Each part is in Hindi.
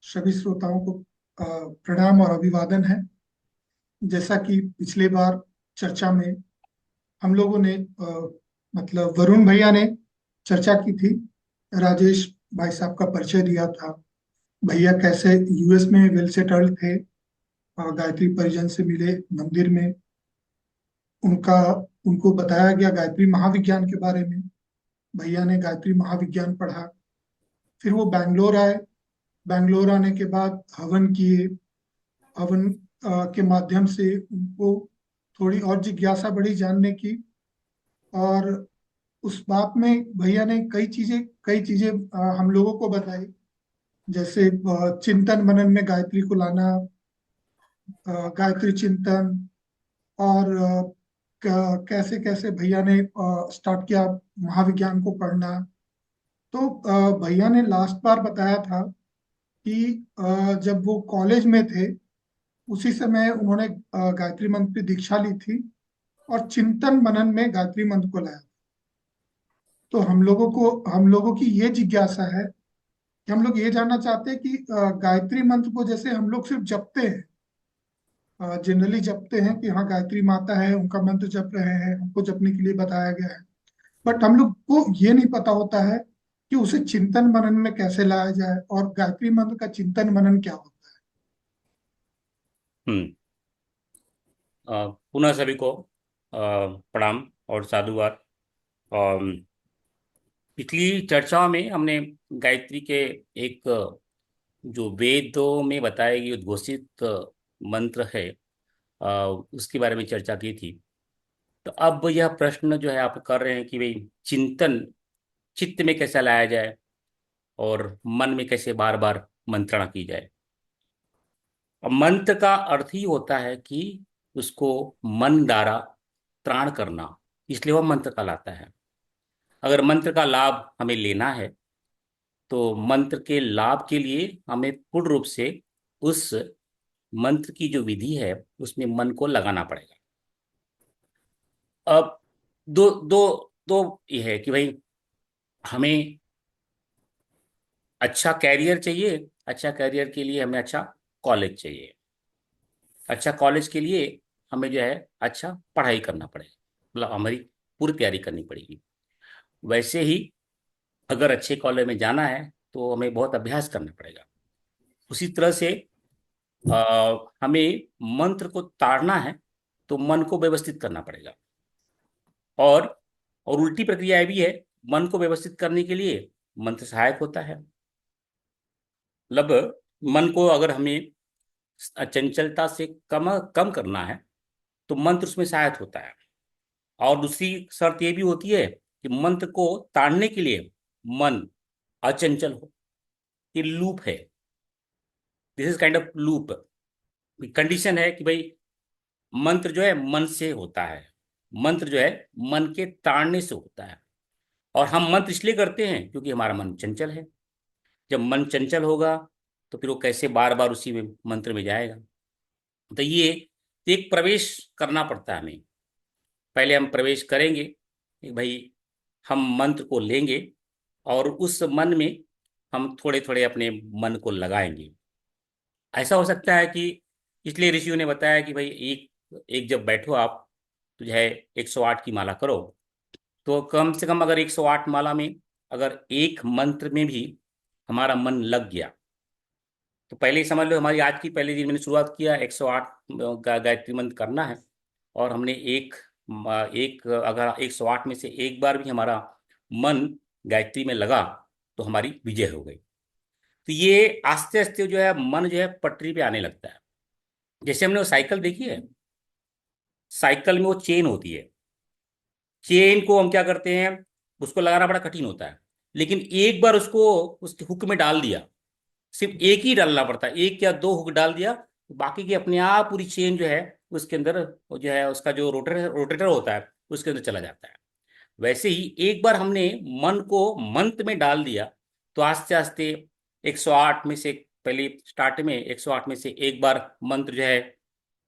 सभी श्रोताओं को प्रणाम और अभिवादन है। जैसा कि पिछले बार चर्चा में हम लोगों ने मतलब वरुण भैया ने चर्चा की थी, राजेश भाई साहब का परिचय दिया था। भैया कैसे यूएस में वेल सेटल्ड थे, गायत्री परिजन से मिले मंदिर में। उनका उनको बताया गया गायत्री महाविज्ञान के बारे में। भैया ने गायत्री महाविज्ञान पढ़ा। फिर वो बैंगलोर आए। बैंगलोर आने के बाद हवन किए। हवन के माध्यम से उनको थोड़ी और जिज्ञासा बढ़ी जानने की। और उस बात में भैया ने कई चीजें हम लोगों को बताई। जैसे चिंतन मनन में गायत्री को लाना, गायत्री चिंतन, और कैसे कैसे भैया ने स्टार्ट किया महाविज्ञान को पढ़ना। तो भैया ने लास्ट बार बताया था कि जब वो कॉलेज में थे उसी समय उन्होंने गायत्री मंत्र की दीक्षा ली थी और चिंतन मनन में गायत्री मंत्र को लाया। तो हम लोगों की ये जिज्ञासा है कि हम लोग ये जानना चाहते हैं कि गायत्री मंत्र को जैसे हम लोग सिर्फ जपते हैं, जनरली जपते हैं कि हाँ गायत्री माता है, उनका मंत्र जप रहे हैं, हमको जपने के लिए बताया गया है। बट हम लोग को ये नहीं पता होता है कि उसे चिंतन मनन में कैसे लाया जाए और गायत्री मंत्र का चिंतन मनन क्या होता हम्म पुनः सभी को प्रणाम और साधुवाद। अम, पिछली चर्चाओं में हमने गायत्री के एक जो वेदों में बताए गए उद्घोषित मंत्र है, उसके बारे में चर्चा की थी। तो अब यह प्रश्न जो है आप कर रहे हैं कि भाई चिंतन चित्त में कैसे लाया जाए और मन में कैसे बार बार मंत्रणा की जाए। अब मंत्र का अर्थ ही होता है कि उसको मन द्वारा त्राण करना, इसलिए वह मंत्र कहलाता है। अगर मंत्र का लाभ हमें लेना है तो मंत्र के लाभ के लिए हमें पूर्ण रूप से उस मंत्र की जो विधि है उसमें मन को लगाना पड़ेगा। अब दो दो दो ये है कि भाई हमें अच्छा कैरियर चाहिए। अच्छा कैरियर के लिए हमें अच्छा कॉलेज चाहिए। अच्छा कॉलेज के लिए हमें जो है अच्छा पढ़ाई करना पड़ेगा, मतलब हमारी पूरी तैयारी करनी पड़ेगी। वैसे ही अगर अच्छे कॉलेज में जाना है तो हमें बहुत अभ्यास करना पड़ेगा। उसी तरह से हमें मंत्र को ताड़ना है तो मन को व्यवस्थित करना पड़ेगा। और और उल्टी प्रक्रिया ये भी है, मन को व्यवस्थित करने के लिए मंत्र सहायक होता है। मतलब मन को अगर हमें चंचलता से कम कम करना है तो मंत्र उसमें सहायक होता है। और दूसरी शर्त ये भी होती है कि मंत्र को ताड़ने के लिए मन अचंचल हो। ये लूप है, this is kind of loop. Condition है कि भाई मंत्र जो है मन से होता है, मंत्र जो है मन के ताड़ने से होता है। और हम मंत्र इसलिए करते हैं क्योंकि हमारा मन चंचल है। जब मन चंचल होगा तो फिर वो कैसे बार बार उसी में मंत्र में जाएगा। तो ये एक प्रवेश करना पड़ता है हमें। पहले हम प्रवेश करेंगे कि भाई हम मंत्र को लेंगे और उस मन में हम थोड़े थोड़े अपने मन को लगाएंगे। ऐसा हो सकता है कि इसलिए ऋषियों ने बताया कि भाई एक एक जब बैठो आप तो जो है 108 की माला करो। तो कम से कम अगर 108 माला में अगर एक मंत्र में भी हमारा मन लग गया तो पहले ही समझ लो हमारी आज की पहले दिन मैंने शुरुआत किया 108 गायत्री मंत्र करना है। और हमने एक अगर 108 में से एक बार भी हमारा मन गायत्री में लगा तो हमारी विजय हो गई। तो ये आस्ते आस्ते जो है मन जो है पटरी पे आने लगता है। जैसे हमने वो साइकिल देखी है, साइकिल में वो चेन होती है। चेन को हम क्या करते हैं, उसको लगाना बड़ा कठिन होता है, लेकिन एक बार उसको उसके हुक में डाल दिया, सिर्फ एक ही डालना पड़ता है, एक या दो हुक डाल दिया तो बाकी की अपने आप पूरी चेन जो है उसके अंदर वो जो है उसका जो रोटेटर होता है उसके अंदर चला जाता है। वैसे ही एक बार हमने मन को मंत्र में डाल दिया तो आस्ते आस्ते 108 में से पहले स्टार्ट में 108 में से एक बार मंत्र जो है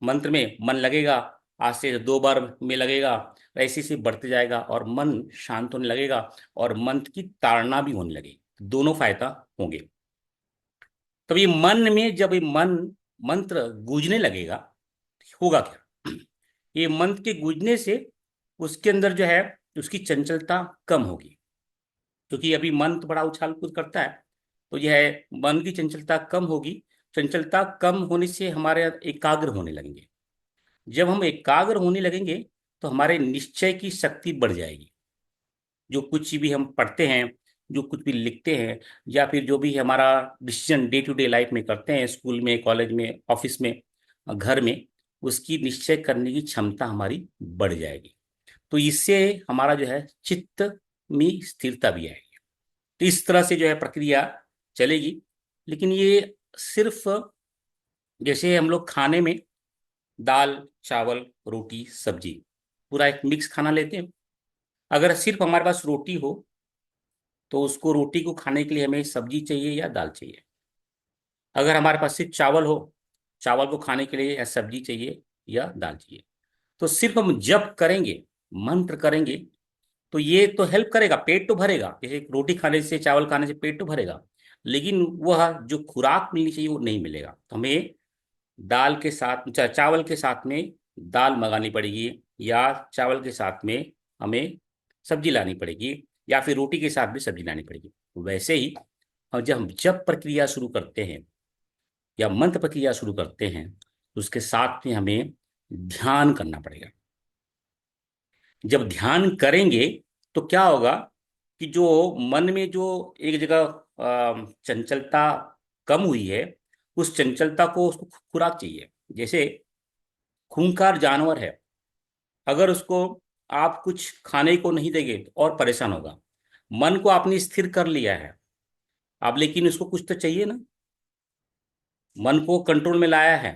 मंत्र में मन लगेगा, आज से दो बार में लगेगा, ऐसे से बढ़ते जाएगा और मन शांत होने लगेगा और मंत्र की ताड़ना भी होने लगेगी। दोनों फायदा होंगे। तब ये मन में जब ये मन मंत्र गूंजने लगेगा, होगा क्या? ये मंत्र के गूंजने से उसके अंदर जो है उसकी चंचलता कम होगी, क्योंकि अभी मन तो बड़ा उछाल कूद करता है। तो यह है, मन की चंचलता कम होगी। चंचलता कम होने से हमारे एकाग्र होने लगेंगे। जब हम एकाग्र होने लगेंगे तो हमारे निश्चय की शक्ति बढ़ जाएगी। जो कुछ भी हम पढ़ते हैं, जो कुछ भी लिखते हैं, या फिर जो भी हमारा decision day to day life में करते हैं, स्कूल में, कॉलेज में, ऑफिस में, घर में, उसकी निश्चय करने की क्षमता हमारी बढ़ जाएगी। तो इससे हमारा जो है चित्त में स्थिरता भी आएगी। तो इस तरह से जो है प्रक्रिया चलेगी। लेकिन ये सिर्फ जैसे हम लोग खाने में दाल, चावल, रोटी, सब्जी, पूरा एक मिक्स खाना लेते हैं। अगर सिर्फ हमारे पास रोटी हो तो उसको, रोटी को खाने के लिए हमें सब्जी चाहिए या दाल चाहिए। अगर हमारे पास सिर्फ चावल हो, चावल को खाने के लिए या सब्जी चाहिए या दाल चाहिए। तो सिर्फ हम जप करेंगे, मंत्र करेंगे, तो ये तो हेल्प करेगा, पेट तो भरेगा। जैसे रोटी खाने से, चावल खाने से पेट तो भरेगा, लेकिन वह जो खुराक मिलनी चाहिए वो नहीं मिलेगा। तो हमें दाल के साथ, चावल के साथ में दाल मंगानी पड़ेगी, या चावल के साथ में हमें सब्जी लानी पड़ेगी, या फिर रोटी के साथ भी सब्जी लानी पड़ेगी। वैसे ही जब हम जप प्रक्रिया शुरू करते हैं या मंत्र प्रक्रिया शुरू करते हैं, तो उसके साथ में हमें ध्यान करना पड़ेगा। जब ध्यान करेंगे तो क्या होगा कि जो मन में जो एक जगह चंचलता कम हुई है, उस चंचलता को, उसको खुराक चाहिए। जैसे खूंखार जानवर है, अगर उसको आप कुछ खाने को नहीं देंगे तो और परेशान होगा। मन को आपने स्थिर कर लिया है अब, लेकिन उसको कुछ तो चाहिए ना। मन को कंट्रोल में लाया है,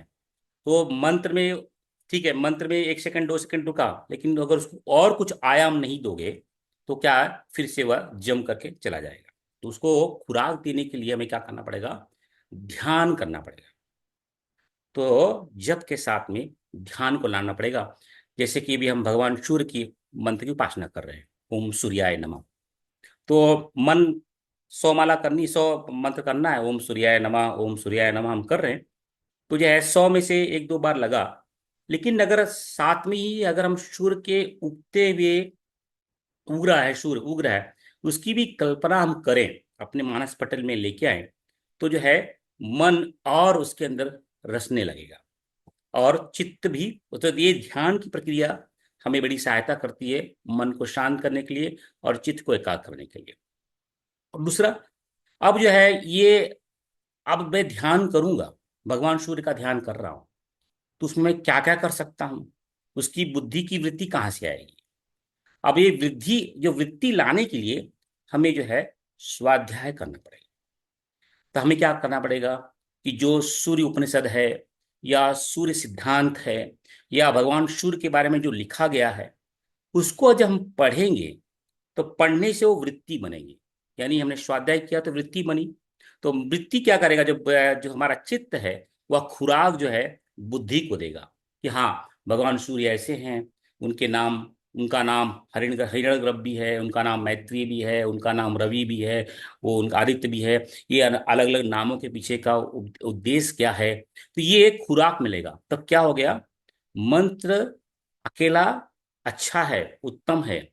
तो मंत्र में, ठीक है, मंत्र में 1 सेकंड 2 सेकंड रुका, लेकिन अगर उसको और कुछ आयाम नहीं दोगे तो क्या है, फिर से वह जम करके चला जाएगा। तो उसको खुराक देने के लिए हमें क्या करना पड़ेगा, ध्यान करना पड़ेगा। तो जप के साथ में ध्यान को लाना पड़ेगा। जैसे कि अभी हम भगवान सूर्य की मंत्र की उपासना कर रहे हैं, ओम सूर्याय नमः। तो मन 100 माला करनी, 100 मंत्र करना है, ओम सूर्याय नमः, ओम सूर्याय नमः हम कर रहे हैं। तो जो है 100 में से 1-2 बार लगा। लेकिन अगर साथ में ही अगर हम सूर्य के उगते हुए, उग रहा है, सूर्य उग रहा है, उसकी भी कल्पना हम करें, अपने मानस पटल में लेके आए, तो जो है मन और उसके अंदर रसने लगेगा। और चित्त भी, तो ये ध्यान की प्रक्रिया हमें बड़ी सहायता करती है मन को शांत करने के लिए और चित्त को एकाग्र करने के लिए। और दूसरा, अब जो है ये, अब मैं ध्यान करूंगा, भगवान सूर्य का ध्यान कर रहा हूं, तो उसमें मैं क्या क्या कर सकता हूं, उसकी बुद्धि की वृत्ति कहाँ से आएगी। अब ये वृद्धि, जो वृत्ति लाने के लिए हमें जो है स्वाध्याय करना पड़ेगा। तो हमें क्या करना पड़ेगा कि जो सूर्य उपनिषद है, या सूर्य सिद्धांत है, या भगवान सूर्य के बारे में जो लिखा गया है, उसको जब हम पढ़ेंगे तो पढ़ने से वो वृत्ति बनेगी। यानी हमने स्वाध्याय किया तो वृत्ति बनी। तो वृत्ति क्या करेगा, जो जो हमारा चित्त है, वह खुराक जो है बुद्धि को देगा कि हाँ, भगवान सूर्य ऐसे हैं, उनके नाम, उनका नाम हिरण्यगर्भ भी है, उनका नाम मैत्री भी है, उनका नाम रवि भी है, वो उनका आदित्य भी है। ये अलग अलग नामों के पीछे का उद्देश्य क्या है। तो ये एक खुराक मिलेगा। तब क्या हो गया, मंत्र अकेला अच्छा है, उत्तम है,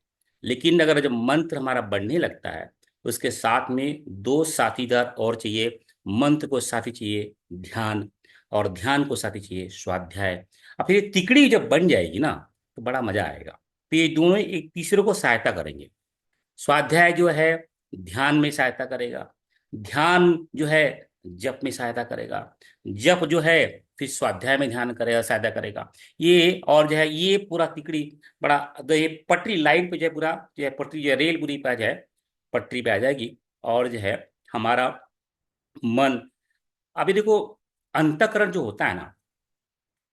लेकिन अगर जब मंत्र हमारा बढ़ने लगता है, उसके साथ में 2 साथीदार और चाहिए। मंत्र को साथी चाहिए ध्यान, और ध्यान को साथी चाहिए स्वाध्याय। अब फिर ये तिकड़ी जब बन जाएगी ना, तो बड़ा मजा आएगा। तो ये दोनों एक तीसरे को सहायता करेंगे। स्वाध्याय जो है ध्यान में सहायता करेगा, ध्यान जो है जप में सहायता करेगा, जप जो है फिर स्वाध्याय में ध्यान करेगा, सहायता करेगा। ये और जो है ये पूरा तिकड़ी बड़ा, तो ये पटरी लाइन पे जो है, पूरा जो है पटरी, जो है रेल पूरी पे आ जाए, पटरी पे आ जाएगी। और जो है हमारा मन, अभी देखो, अंतःकरण जो होता है ना,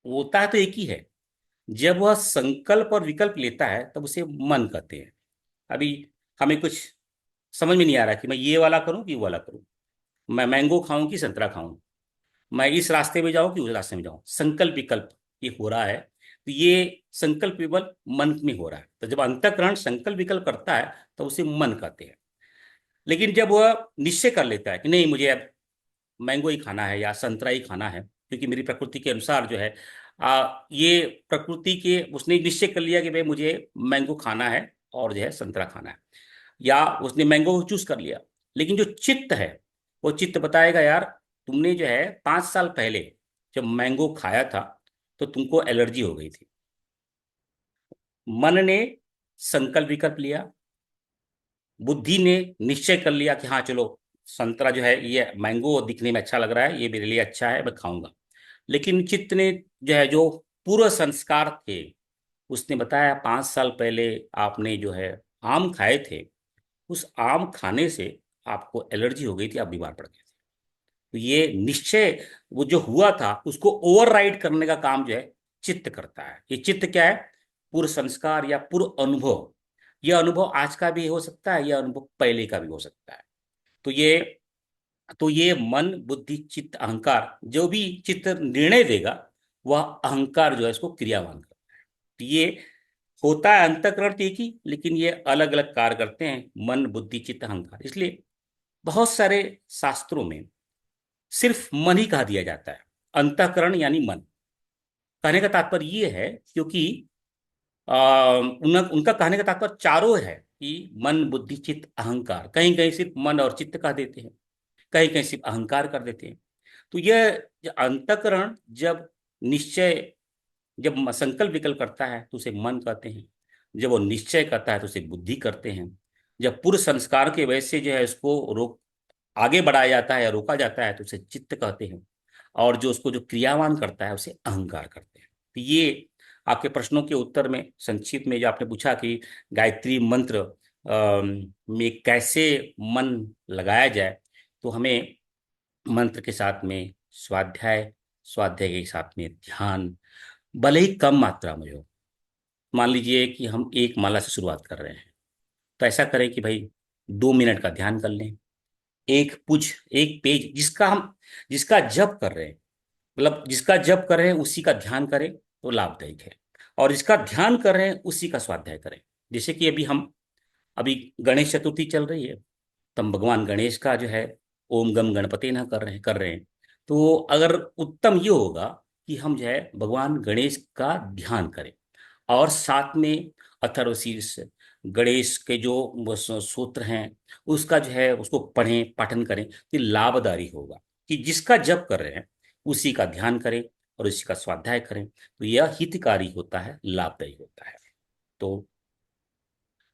वो होता है तो एक ही है। जब वह संकल्प और विकल्प लेता है तब उसे मन कहते हैं। अभी हमें कुछ समझ में नहीं आ रहा कि मैं ये वाला करूं कि वो वाला करूं, मैं मैंगो खाऊं कि संतरा खाऊं, मैं इस रास्ते में जाऊं कि उस रास्ते में जाऊं, संकल्प विकल्प ये हो रहा है। तो ये संकल्प केवल मन में हो रहा है। तो जब अंतःकरण संकल्प विकल्प करता है तो उसे मन कहते हैं। लेकिन जब वह निश्चय कर लेता है कि नहीं, मुझे अब मैंगो ही खाना है या संतरा ही खाना है, क्योंकि मेरी प्रकृति के अनुसार जो है ये प्रकृति के उसने निश्चय कर लिया कि भाई मुझे मैंगो खाना है और जो है संतरा खाना है, या उसने मैंगो को चूज कर लिया। लेकिन जो चित्त है, वो चित्त बताएगा यार तुमने जो है 5 साल पहले जब मैंगो खाया था तो तुमको एलर्जी हो गई थी। मन ने संकल्प विकल्प लिया, बुद्धि ने निश्चय कर लिया कि हाँ चलो संतरा जो है ये मैंगो दिखने में अच्छा लग रहा है, ये मेरे लिए अच्छा है, मैं खाऊंगा। लेकिन चित्त ने जो है जो पूर्व संस्कार थे, उसने बताया 5 साल पहले आपने जो है आम खाए थे, उस आम खाने से आपको एलर्जी हो गई थी, आप बीमार पड़ गए थे। तो ये निश्चय वो जो हुआ था उसको ओवरराइड करने का काम जो है चित्त करता है। ये चित्त क्या है? पूर्व संस्कार या पूर्व अनुभव। यह अनुभव आज का भी हो सकता है, यह अनुभव पहले का भी हो सकता है। तो ये मन बुद्धि चित्त अहंकार, जो भी चित्त निर्णय देगा वह अहंकार जो है इसको क्रियावान करता है। तो ये होता है अंतःकरण तो एक ही, लेकिन ये अलग अलग कार्य करते हैं, मन बुद्धि चित्त अहंकार। इसलिए बहुत सारे शास्त्रों में सिर्फ मन ही कहा दिया जाता है, अंतःकरण यानी मन। कहने का तात्पर्य ये है क्योंकि उनका कहने का तात्पर्य चारों है कि मन बुद्धि चित्त अहंकार। कहीं कहीं सिर्फ मन और चित्त कह देते हैं, कहीं कहीं सिर्फ अहंकार कर देते हैं। तो यह अंतःकरण जब निश्चय, जब संकल्प विकल्प करता है तो उसे मन कहते हैं, जब वो निश्चय करता है तो उसे बुद्धि करते हैं, जब पूर्व संस्कार के वजह से जो है उसको रोक आगे बढ़ाया जाता है या रोका जाता है तो उसे चित्त कहते हैं, और जो उसको जो क्रियावान करता है उसे अहंकार करते हैं। तो ये आपके प्रश्नों के उत्तर में संक्षिप्त में जो आपने पूछा कि गायत्री मंत्र में कैसे मन लगाया जाए, तो हमें मंत्र के साथ में स्वाध्याय, स्वाध्याय के साथ में ध्यान, भले ही कम मात्रा में हो। मान लीजिए कि हम एक माला से शुरुआत कर रहे हैं, तो ऐसा करें कि भाई 2 मिनट का ध्यान कर लें। एक पेज जिसका जप कर रहे हैं, मतलब जिसका जप कर रहे हैं उसी का ध्यान करें तो लाभदायक है, और जिसका ध्यान कर रहे हैं उसी का स्वाध्याय करें। जैसे कि अभी गणेश चतुर्थी चल रही है, तो हम भगवान गणेश का जो है ओम गम गणपति न कर रहे हैं। तो अगर उत्तम ये होगा कि हम जो है भगवान गणेश का ध्यान करें, और साथ में अथर्वशीर्ष गणेश के जो वो सूत्र हैं उसका जो है उसको पढ़ें पाठन करें, तो लाभदायी होगा कि जिसका जप कर रहे हैं उसी का ध्यान करें और उसी का स्वाध्याय करें, तो यह हितकारी होता है, लाभदायी होता है। तो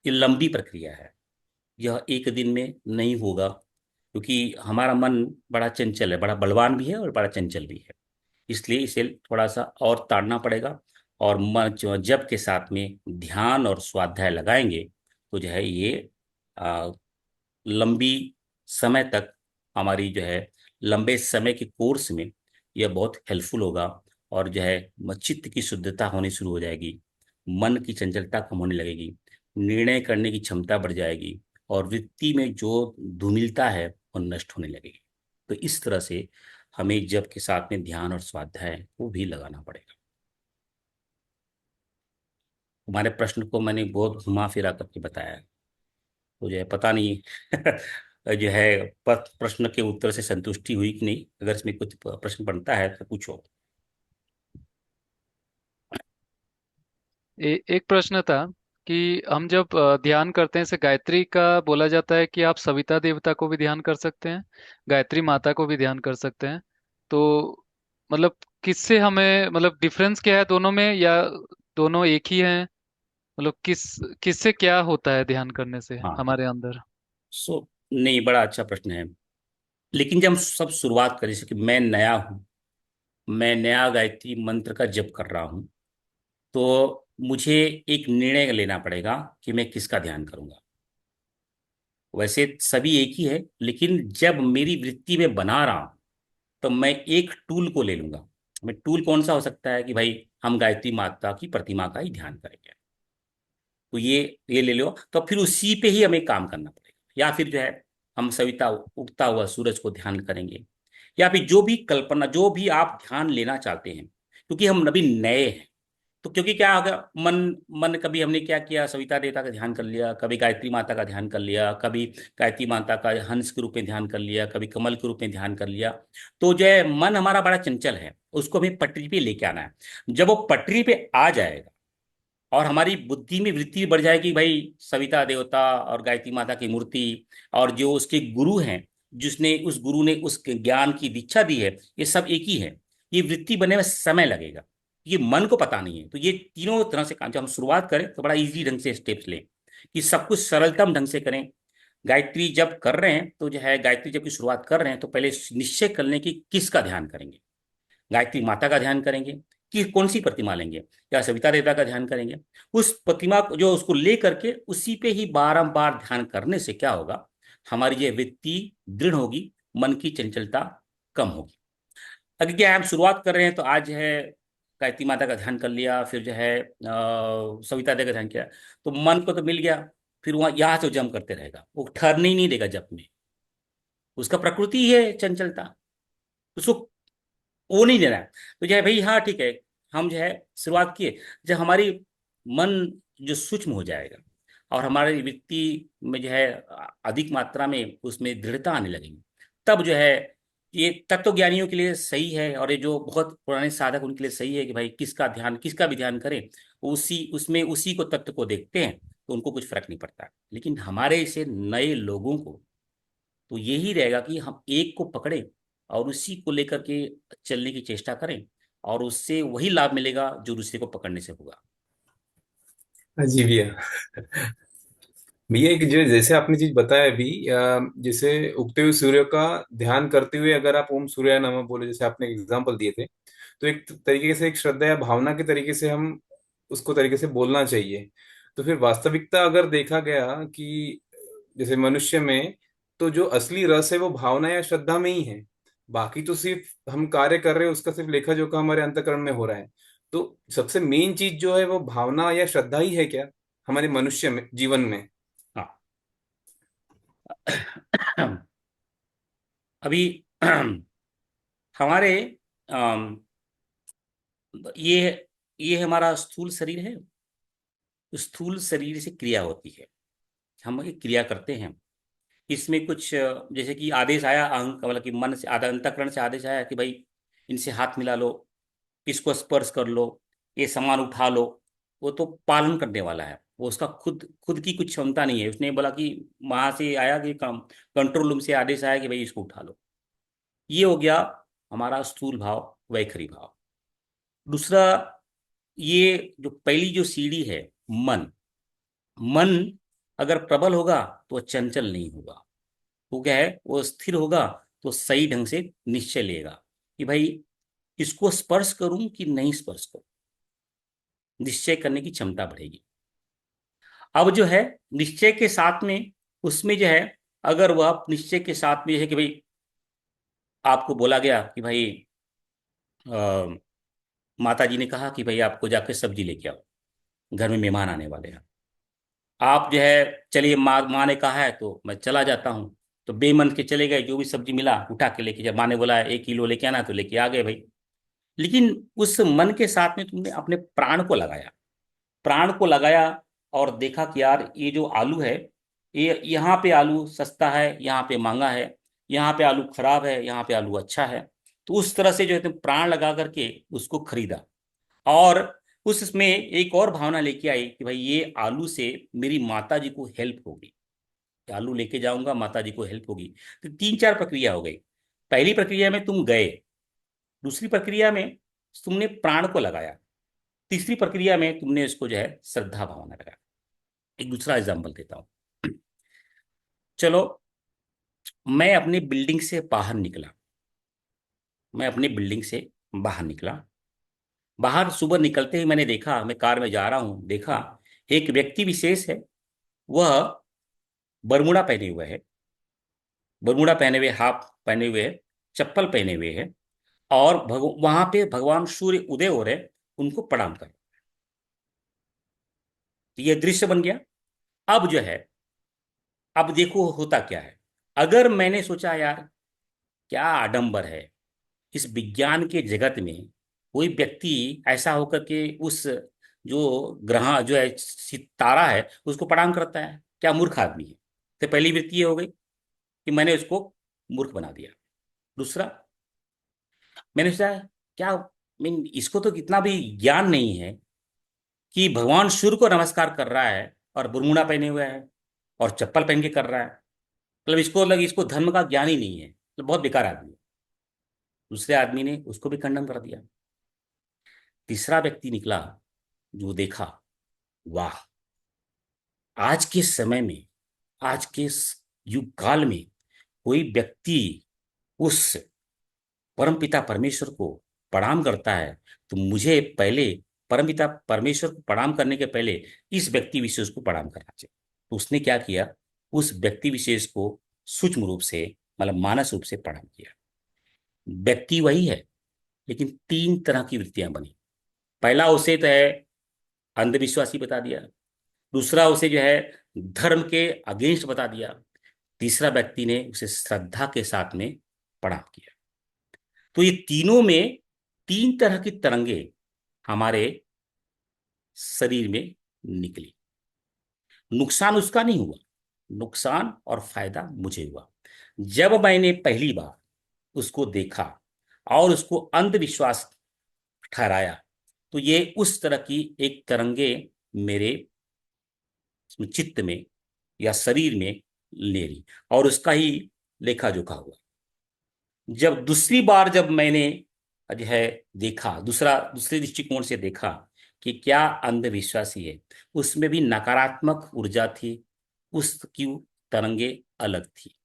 ये लंबी प्रक्रिया है, यह एक दिन में नहीं होगा, क्योंकि हमारा मन बड़ा चंचल है, बड़ा बलवान भी है और बड़ा चंचल भी है। इसलिए इसे थोड़ा सा और ताड़ना पड़ेगा, और मन जो जप के साथ में ध्यान और स्वाध्याय लगाएंगे तो जो है ये आ, लंबी समय तक हमारी जो है लंबे समय के कोर्स में यह बहुत हेल्पफुल होगा। और जो है चित्त की शुद्धता होनी शुरू हो जाएगी, मन की चंचलता कम होने लगेगी, निर्णय करने की क्षमता बढ़ जाएगी, और वृत्ति में जो धूमिलता है वो नष्ट होने लगेगी। तो इस तरह से हमें जप के साथ में ध्यान और स्वाध्याय को भी लगाना पड़ेगा। तुम्हारे प्रश्न को मैंने बहुत घुमा फिरा करके बताया है, तो जो है पता नहीं जो है प्रश्न के उत्तर से संतुष्टि हुई कि नहीं। अगर इसमें कुछ प्रश्न बनता है तो पूछो। एक प्रश्न था कि हम जब ध्यान करते हैं, जैसे गायत्री का बोला जाता है कि आप सविता देवता को भी ध्यान कर सकते हैं, गायत्री माता को भी ध्यान कर सकते हैं। तो मतलब किससे हमें, मतलब डिफरेंस क्या है दोनों में, या दोनों एक ही हैं? मतलब किससे क्या होता है ध्यान करने से हाँ, हमारे अंदर? नहीं, बड़ा अच्छा प्रश्न है। लेकिन जब हम सब शुरुआत करें, जैसे कि मैं नया गायत्री मंत्र का जप कर रहा हूँ, तो मुझे एक निर्णय लेना पड़ेगा कि मैं किसका ध्यान करूंगा। वैसे सभी एक ही है, लेकिन जब मेरी वृत्ति में बना रहा हूं तो मैं एक टूल को ले लूंगा। मैं टूल कौन सा हो सकता है कि भाई हम गायत्री माता की प्रतिमा का ही ध्यान करेंगे, तो ये ले लो, तो फिर उसी पे ही हमें काम करना पड़ेगा। या फिर जो है हम सविता उगता हुआ सूरज को ध्यान करेंगे, या फिर जो भी कल्पना, जो भी आप ध्यान लेना चाहते हैं, क्योंकि हम अभी नए हैं, तो क्योंकि क्या होगा, मन मन कभी हमने क्या किया, सविता देवता का ध्यान कर लिया, कभी गायत्री माता का ध्यान कर लिया, कभी गायत्री माता का हंस के रूप में ध्यान कर लिया, कभी कमल के रूप में ध्यान कर लिया। तो जो है मन हमारा बड़ा चंचल है, उसको हमें पटरी पे लेके आना है। जब वो पटरी पे आ जाएगा और हमारी बुद्धि में वृत्ति बढ़ जाएगी, भाई सविता देवता और गायत्री माता की मूर्ति और जो उसके गुरु हैं, जिसने उस गुरु ने उस ज्ञान की दीक्षा दी है, ये सब एक ही है। ये वृत्ति बनने में समय लगेगा, ये मन को पता नहीं है। तो ये तीनों तरह से काम, जब हम शुरुआत करें तो बड़ा इजी ढंग से स्टेप्स लें कि सब कुछ सरलतम ढंग से करें। गायत्री जब कर रहे हैं तो जो है, गायत्री जब की शुरुआत कर रहे हैं तो पहले निश्चय कर लें कि किसका ध्यान करेंगे। गायत्री माता का ध्यान करेंगे कि कौन सी प्रतिमा लेंगे, या सविता देवता का ध्यान करेंगे। उस प्रतिमा को जो उसको ले करके उसी पे ही बारंबार ध्यान करने से क्या होगा, हमारी ये वृत्ति दृढ़ होगी, मन की चंचलता कम होगी। अगर क्या है, हम शुरुआत कर रहे हैं तो आज है गायत्री माता का ध्यान कर लिया, फिर जो है सविता देवी का ध्यान किया, तो मन को तो मिल गया। फिर वहां यहाँ से जम करते रहेगा, वो ठहरने ही नहीं देगा जप में। उसका प्रकृति ही है चंचलता, उसको वो नहीं देना है। तो जो है भाई, हाँ ठीक है, हम जो है शुरुआत किए, जब हमारी मन जो सूक्ष्म हो जाएगा और हमारी वृत्ति में जो है अधिक मात्रा में उसमें दृढ़ता आने लगेगी, तब जो है ये तत्व ज्ञानियों के लिए सही है, और ये जो बहुत पुराने साधक उनके लिए सही है कि भाई किसका ध्यान, किसका भी ध्यान करें, उसी उसमें उसी को तत्व को देखते हैं तो उनको कुछ फर्क नहीं पड़ता। लेकिन हमारे ऐसे नए लोगों को तो यही रहेगा कि हम एक को पकड़े और उसी को लेकर के चलने की चेष्टा करें, और उससे वही लाभ मिलेगा जो दूसरे को पकड़ने से होगा। हाँ जी भैया। भैया एक जो जैसे आपने चीज बताया अभी, जैसे उगते हुए सूर्य का ध्यान करते हुए अगर आप ओम सूर्याय नमः बोले, जैसे आपने एग्जांपल दिए थे, तो एक तरीके से एक श्रद्धा या भावना के तरीके से हम उसको तरीके से बोलना चाहिए। तो फिर वास्तविकता अगर देखा गया कि जैसे मनुष्य में तो जो असली रस है वो भावना या श्रद्धा में ही है। बाकी तो सिर्फ हम कार्य कर रहे हैं, उसका सिर्फ लेखा जोखा हमारे अंतःकरण में हो रहा है। तो सबसे मेन चीज जो है वो भावना या श्रद्धा ही है क्या हमारे मनुष्य में जीवन में? हाँ। अभी हमारे अम, ये हमारा स्थूल शरीर है। स्थूल शरीर से क्रिया होती है, हम एक क्रिया करते हैं। इसमें कुछ जैसे कि आदेश आया, अहंक मतलब कि मन से, आधा अंतःकरण से आदेश आया कि भाई इनसे हाथ मिला लो, इसको स्पर्श कर लो, ये सामान उठा लो। वो तो पालन करने वाला है, वो उसका खुद खुद की कुछ क्षमता नहीं है। उसने बोला कि वहां से आया कि कंट्रोल रूम से आदेश आया कि भाई इसको उठा लो। ये हो गया हमारा स्थूल भाव, वैखरी भाव। दूसरा, ये जो पहली जो सीढ़ी है, मन। मन अगर प्रबल होगा तो चंचल नहीं होगा। वो क्या है, वो स्थिर होगा तो सही ढंग से निश्चय लेगा कि भाई इसको स्पर्श करूं कि नहीं स्पर्श करूं। निश्चय करने की क्षमता बढ़ेगी। अब जो है निश्चय के साथ में, उसमें जो है, अगर वह निश्चय के साथ में है कि भाई आपको बोला गया कि भाई अ, माता जी ने कहा कि भाई आपको जाके सब्जी लेके आओ, घर में मेहमान आने वाले हैं। आप जो है चलिए, माँ माँ ने कहा है तो मैं चला जाता हूँ। तो बेमन के चले गए, जो भी सब्जी मिला उठा के लेके, जब माँ ने बोला 1 किलो लेके आना तो लेके आ गए भाई। लेकिन उस मन के साथ में तुमने अपने प्राण को लगाया, प्राण को लगाया, और देखा कि यार ये जो आलू है, ये यहाँ पे आलू सस्ता है, यहाँ पे महंगा है, यहाँ पे आलू खराब है, यहाँ पे आलू अच्छा है। तो उस तरह से जो है तुम प्राण लगा करके उसको खरीदा, और उसमें एक और भावना लेके आई कि भाई ये आलू से मेरी माता जी को हेल्प होगी, आलू लेके जाऊंगा माता जी को हेल्प होगी। तो 3 4 प्रक्रिया हो गई। पहली प्रक्रिया में तुम गए, दूसरी प्रक्रिया में तुमने प्राण को लगाया, तीसरी प्रक्रिया में तुमने इसको जो है श्रद्धा भावना लगाया। एक दूसरा एग्जाम्पल देता हूं। चलो, मैं अपनी बिल्डिंग से बाहर निकला, मैं अपनी बिल्डिंग से बाहर निकला। बाहर सुबह निकलते ही मैंने देखा, मैं कार में जा रहा हूं, देखा एक व्यक्ति विशेष है, वह बरमूडा पहने हुए है, बरमूडा पहने हुए, हाफ पहने हुए है, चप्पल पहने हुए है, और वहां पे भगवान सूर्य उदय हो रहे, उनको प्रणाम कर। तो ये दृश्य बन गया। अब जो है, अब देखो होता क्या है। अगर मैंने सोचा यार क्या आडंबर है, इस विज्ञान के जगत में कोई व्यक्ति ऐसा होकर के उस जो ग्रह जो है सितारा है उसको प्रणाम करता है, क्या मूर्ख आदमी है। तो पहली वृत्ति ये हो गई कि मैंने उसको मूर्ख बना दिया। दूसरा, मैंने सोचा क्या मीन इसको तो इतना भी ज्ञान नहीं है कि भगवान सूर्य को नमस्कार कर रहा है और बुरमुना पहने हुआ है और चप्पल पहन के कर रहा है, मतलब इसको धर्म का ज्ञान ही नहीं है, मतलब बहुत बेकार आदमी है। दूसरे आदमी ने उसको भी खंडन कर दिया। तीसरा व्यक्ति निकला जो देखा, वाह, आज के समय में, आज के युग काल में कोई व्यक्ति उस परमपिता परमेश्वर को प्रणाम करता है, तो मुझे पहले परमपिता परमेश्वर को प्रणाम करने के पहले इस व्यक्ति विशेष को प्रणाम करना चाहिए। तो उसने क्या किया, उस व्यक्ति विशेष को सूक्ष्म रूप से, मतलब मानस रूप से प्रणाम किया। व्यक्ति वही है, लेकिन तीन तरह की वृत्तियां बनी। पहला उसे तो है अंधविश्वासी बता दिया, दूसरा उसे जो है धर्म के अगेंस्ट बता दिया, तीसरा व्यक्ति ने उसे श्रद्धा के साथ में प्रणाम किया। तो ये तीनों में तीन तरह की तरंगे हमारे शरीर में निकली। नुकसान उसका नहीं हुआ, नुकसान और फायदा मुझे हुआ। जब मैंने पहली बार उसको देखा और उसको अंधविश्वास ठहराया, तो ये उस तरह की एक तरंगे मेरे चित्त में या शरीर में ले ली और उसका ही लेखा जोखा हुआ। जब दूसरी बार जब मैंने जो है देखा, दूसरे दृष्टिकोण से देखा कि क्या अंधविश्वासी है, उसमें भी नकारात्मक ऊर्जा थी, उसकी तरंगे अलग थी।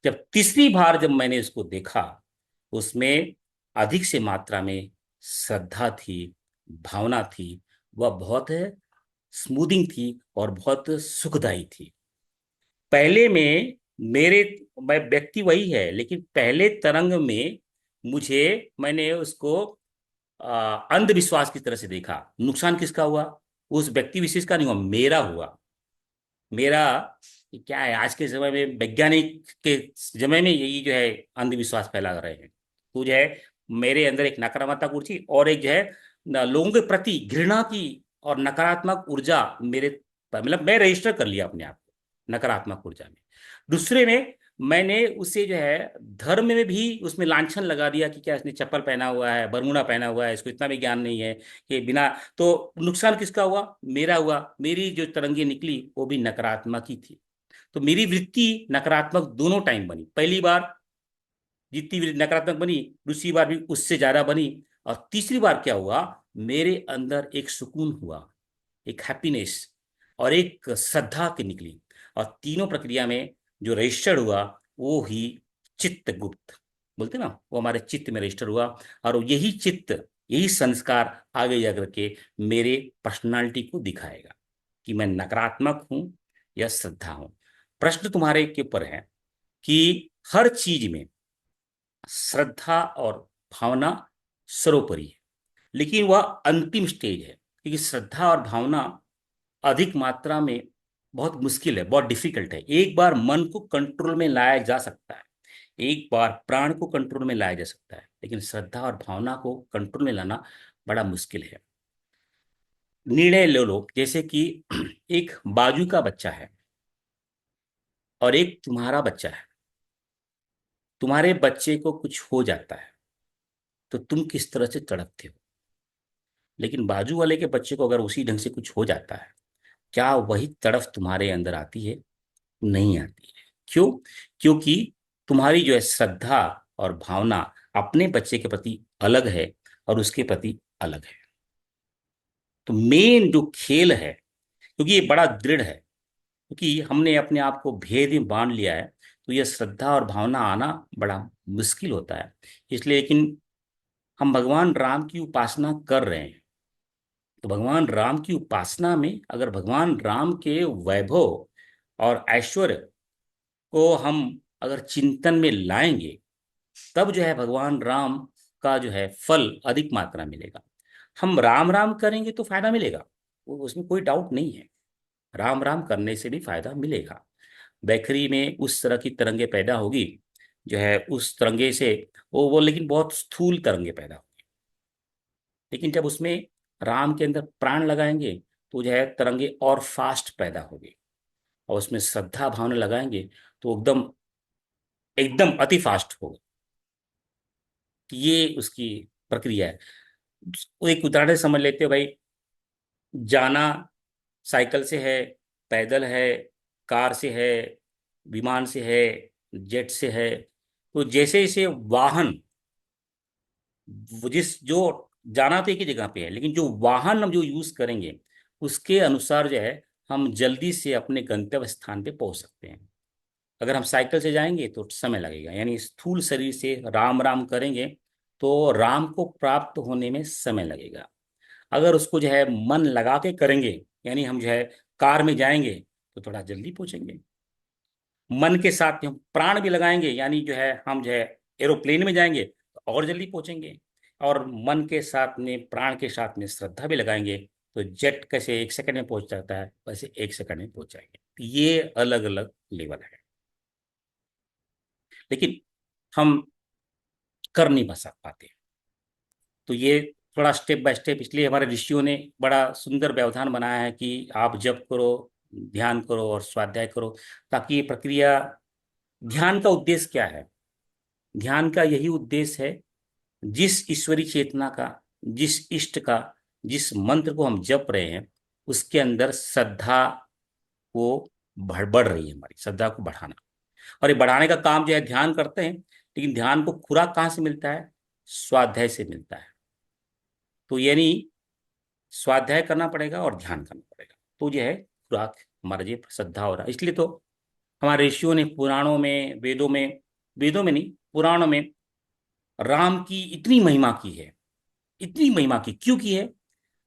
जब तीसरी बार जब मैंने उसको देखा, उसमें अधिक से मात्रा में श्रद्धा थी, भावना थी, वह बहुत स्मूदिंग थी और बहुत सुखदायी थी। पहले में मेरे मैं व्यक्ति वही है, लेकिन पहले तरंग में मैंने उसको अंधविश्वास की तरह से देखा। नुकसान किसका हुआ, उस व्यक्ति विशेष का नहीं हुआ, मेरा हुआ। मेरा क्या है, आज के समय में वैज्ञानिक के समय में यही जो है अंधविश्वास फैला रहे हैं। तो जो है मेरे अंदर एक नकारात्मक ऊर्जा और एक जो है लोगों के प्रति घृणा की और नकारात्मक ऊर्जा मेरे, मतलब मैं रजिस्टर कर लिया अपने आप को नकारात्मक ऊर्जा में। दूसरे में मैंने उसे जो है धर्म में भी उसमें लांछन लगा दिया कि क्या इसने चप्पल पहना हुआ है, बरमूडा पहना हुआ है, इसको इतना भी ज्ञान नहीं है कि बिना। तो नुकसान किसका हुआ, मेरा हुआ। मेरी जो तरंगे निकली वो भी नकारात्मक ही थी। तो मेरी वृत्ति नकारात्मक दोनों टाइम बनी। पहली बार जितनी वृत्ति नकारात्मक बनी, दूसरी बार भी उससे ज्यादा बनी, और तीसरी बार क्या हुआ, मेरे अंदर एक सुकून हुआ, एक हैप्पीनेस और एक श्रद्धा की निकली। और तीनों प्रक्रिया में जो रजिस्टर्ड हुआ वो ही चित्त गुप्त बोलते ना, वो हमारे चित्त में रजिस्टर हुआ। और यही चित्त, यही संस्कार आगे जाकर के मेरे पर्सनालिटी को दिखाएगा कि मैं नकारात्मक हूं या श्रद्धा हूं। प्रश्न तुम्हारे के ऊपर है कि हर चीज में श्रद्धा और भावना सर्वोपरि है, लेकिन वह अंतिम स्टेज है, क्योंकि श्रद्धा और भावना अधिक मात्रा में बहुत मुश्किल है, बहुत डिफिकल्ट है। एक बार मन को कंट्रोल में लाया जा सकता है, एक बार प्राण को कंट्रोल में लाया जा सकता है, लेकिन श्रद्धा और भावना को कंट्रोल में लाना बड़ा मुश्किल है। निर्णय ले लो, जैसे कि एक बाजू का बच्चा है और एक तुम्हारा बच्चा है। तुम्हारे बच्चे को कुछ हो जाता है तो तुम किस तरह से तड़पते हो, लेकिन बाजू वाले के बच्चे को अगर उसी ढंग से कुछ हो जाता है, क्या वही तड़फ तुम्हारे अंदर आती है? नहीं आती है। क्यों? क्योंकि तुम्हारी जो है श्रद्धा और भावना अपने बच्चे के प्रति अलग है और उसके प्रति अलग है। तो मेन जो खेल है, क्योंकि ये बड़ा दृढ़ है, क्योंकि हमने अपने आप को भेद में बांध लिया है, तो यह श्रद्धा और भावना आना बड़ा मुश्किल होता है। इसलिए, लेकिन हम भगवान राम की उपासना कर रहे हैं, तो भगवान राम की उपासना में अगर भगवान राम के वैभव और ऐश्वर्य को हम अगर चिंतन में लाएंगे, तब जो है भगवान राम का जो है फल अधिक मात्रा मिलेगा। हम राम राम करेंगे तो फायदा मिलेगा, वो उसमें कोई डाउट नहीं है। राम राम करने से भी फायदा मिलेगा। बैखरी में उस तरह की तरंगे पैदा होगी, जो है उस तरंगे से वो लेकिन बहुत स्थूल तरंगे पैदा होगी। लेकिन जब उसमें राम के अंदर प्राण लगाएंगे तो जो है तरंगे और फास्ट पैदा होगी, और उसमें श्रद्धा भावना लगाएंगे तो एकदम एकदम अति फास्ट होगा। ये उसकी प्रक्रिया है। एक उदाहरण से समझ लेते हो भाई, जाना साइकिल से है, पैदल है, कार से है, विमान से है, जेट से है। तो जैसे जैसे वाहन, वो जिस जो जाना तो एक ही जगह पे है, लेकिन जो वाहन हम जो यूज करेंगे उसके अनुसार जो है हम जल्दी से अपने गंतव्य स्थान पे पहुंच सकते हैं। अगर हम साइकिल से जाएंगे तो समय लगेगा, यानी स्थूल शरीर से राम राम करेंगे तो राम को प्राप्त होने में समय लगेगा। अगर उसको जो है मन लगा के करेंगे, यानी हम जो है कार में जाएंगे तो थोड़ा जल्दी पहुंचेंगे। मन के साथ हम प्राण भी लगाएंगे, यानी जो है हम जो है एरोप्लेन में जाएंगे तो और जल्दी पहुंचेंगे। और मन के साथ में प्राण के साथ में श्रद्धा भी लगाएंगे तो जेट कैसे 1 सेकंड में पहुंच जाता है, वैसे 1 सेकंड में पहुंच जाएंगे। तो ये अलग अलग लेवल है, लेकिन हम कर नहीं बसा पाते। तो ये थोड़ा स्टेप बाय स्टेप, इसलिए हमारे ऋषियों ने बड़ा सुंदर व्यवधान बनाया है कि आप जप करो, ध्यान करो और स्वाध्याय करो, ताकि ये प्रक्रिया। ध्यान का उद्देश्य क्या है? ध्यान का यही उद्देश्य है, जिस ईश्वरी चेतना का, जिस इष्ट का, जिस मंत्र को हम जप रहे हैं उसके अंदर श्रद्धा को बढ़ रही है, हमारी श्रद्धा को बढ़ाना। और ये बढ़ाने का काम जो है ध्यान करते हैं, लेकिन ध्यान को खुराक कहाँ से मिलता है? स्वाध्याय से मिलता है। तो यानी स्वाध्याय करना पड़ेगा और ध्यान करना पड़ेगा, तो यह है खुराक हमारा ये श्रद्धा हो रहा है। इसलिए तो हमारे ऋषियों ने पुराणों में, वेदों में नहीं, पुराणों में राम की इतनी महिमा की है, इतनी महिमा की क्यों की है?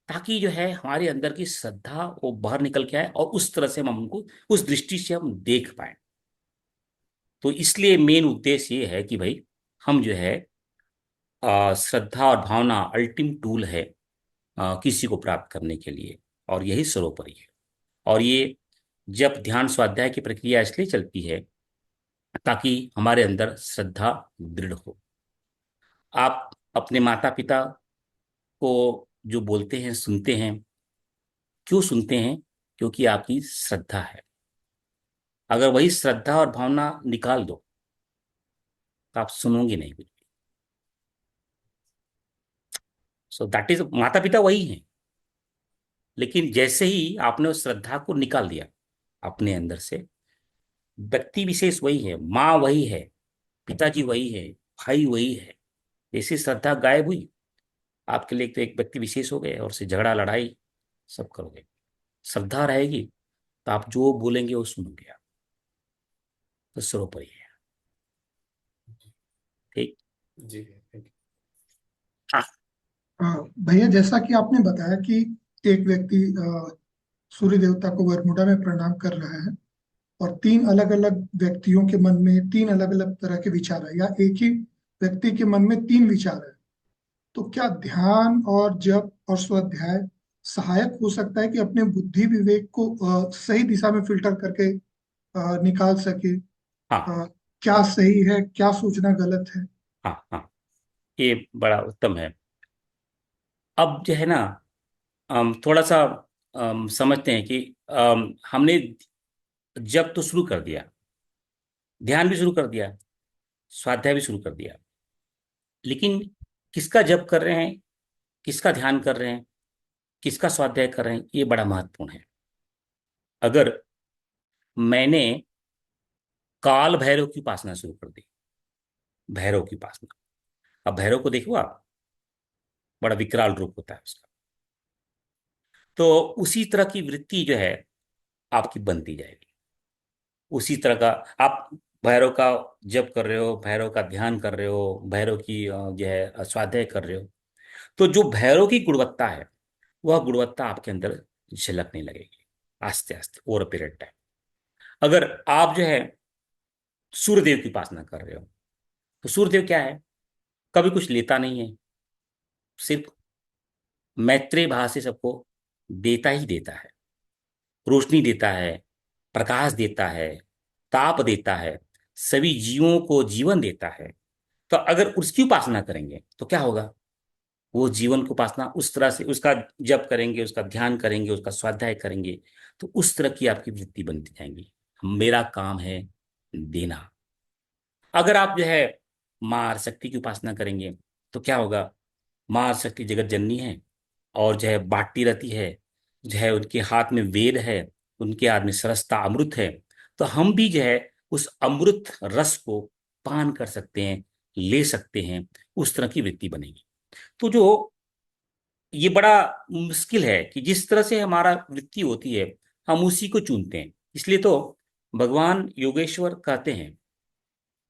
ताकि जो है हमारे अंदर की श्रद्धा वो बाहर निकल के आए और उस तरह से हम उनको उस दृष्टि से हम देख पाए। तो इसलिए मेन उद्देश्य ये है कि भाई हम जो है श्रद्धा और भावना अल्टीमेट टूल है किसी को प्राप्त करने के लिए, और यही सर्वोपरि है। और ये जब ध्यान स्वाध्याय की प्रक्रिया इसलिए चलती है ताकि हमारे अंदर श्रद्धा दृढ़ हो। आप अपने माता पिता को जो बोलते हैं सुनते हैं, क्यों सुनते हैं? क्योंकि आपकी श्रद्धा है। अगर वही श्रद्धा और भावना निकाल दो तो आप सुनोगे नहीं कुछ भी। सो दैट इज, माता पिता वही हैं, लेकिन जैसे ही आपने उस श्रद्धा को निकाल दिया अपने अंदर से, व्यक्ति विशेष वही है, माँ वही है, पिताजी वही है, भाई वही है, जैसी श्रद्धा गायब हुई आपके लिए तो एक व्यक्ति विशेष हो गए और से झगड़ा लड़ाई सब करोगे। श्रद्धा रहेगी तो आप जो बोलेंगे वो सुनोगे आप, तो सर्वोपरि है। ठीक। जी थैंक हाँ। भैया, जैसा कि आपने बताया कि एक व्यक्ति सूर्य देवता को बरमुडा में प्रणाम कर रहा है और तीन अलग अलग व्यक्तियों के मन में तीन अलग अलग तरह के विचार है, या एक ही व्यक्ति के मन में तीन विचार है। तो क्या ध्यान और जप और स्वाध्याय सहायक हो सकता है कि अपने बुद्धि विवेक को सही दिशा में फिल्टर करके निकाल सके? हाँ। क्या सही है, क्या सोचना गलत है? हाँ। हाँ, ये बड़ा उत्तम है। अब जो है ना, थोड़ा सा समझते हैं कि हमने जप तो शुरू कर दिया, ध्यान भी शुरू कर दिया, स्वाध्याय भी शुरू कर दिया, लेकिन किसका जप कर रहे हैं, किसका ध्यान कर रहे हैं, किसका स्वाध्याय कर रहे हैं, ये बड़ा महत्वपूर्ण है। अगर मैंने काल भैरव की उपासना शुरू कर दी, भैरव की उपासना, अब भैरव को देखो आप, बड़ा विकराल रूप होता है उसका, तो उसी तरह की वृत्ति जो है आपकी बनती जाएगी। उसी तरह का आप भैरव का जप कर रहे हो, भैरव का ध्यान कर रहे हो, भैरव की जो है स्वाध्याय कर रहे हो, तो जो भैरव की गुणवत्ता है वह गुणवत्ता आपके अंदर झलकने लगेगी आस्ते आस्ते ओवर पीरियड टाइम। अगर आप जो है सूर्यदेव की उपासना कर रहे हो, तो सूर्यदेव क्या है? कभी कुछ लेता नहीं है, सिर्फ मैत्रेय भाव से सबको देता ही देता है, रोशनी देता है, प्रकाश देता है, ताप देता है, सभी जीवों को जीवन देता है। तो अगर उसकी उपासना करेंगे तो क्या होगा? वो जीवन को उपासना उस तरह से उसका जप करेंगे, उसका ध्यान करेंगे, उसका स्वाध्याय करेंगे, तो उस तरह की आपकी वृत्ति बनती जाएंगी। मेरा काम है देना। अगर आप जो है माँ शक्ति की उपासना करेंगे तो क्या होगा? माँ शक्ति जगत जननी है और जो है बांटती रहती है, जो है उनके हाथ में वेद है, उनके हाथ में सरसता अमृत है। तो हम भी जो है उस अमृत रस को पान कर सकते हैं, ले सकते हैं, उस तरह की वृत्ति बनेगी। तो जो ये बड़ा मुश्किल है कि जिस तरह से हमारा वृत्ति होती है हम उसी को चुनते हैं। इसलिए तो भगवान योगेश्वर कहते हैं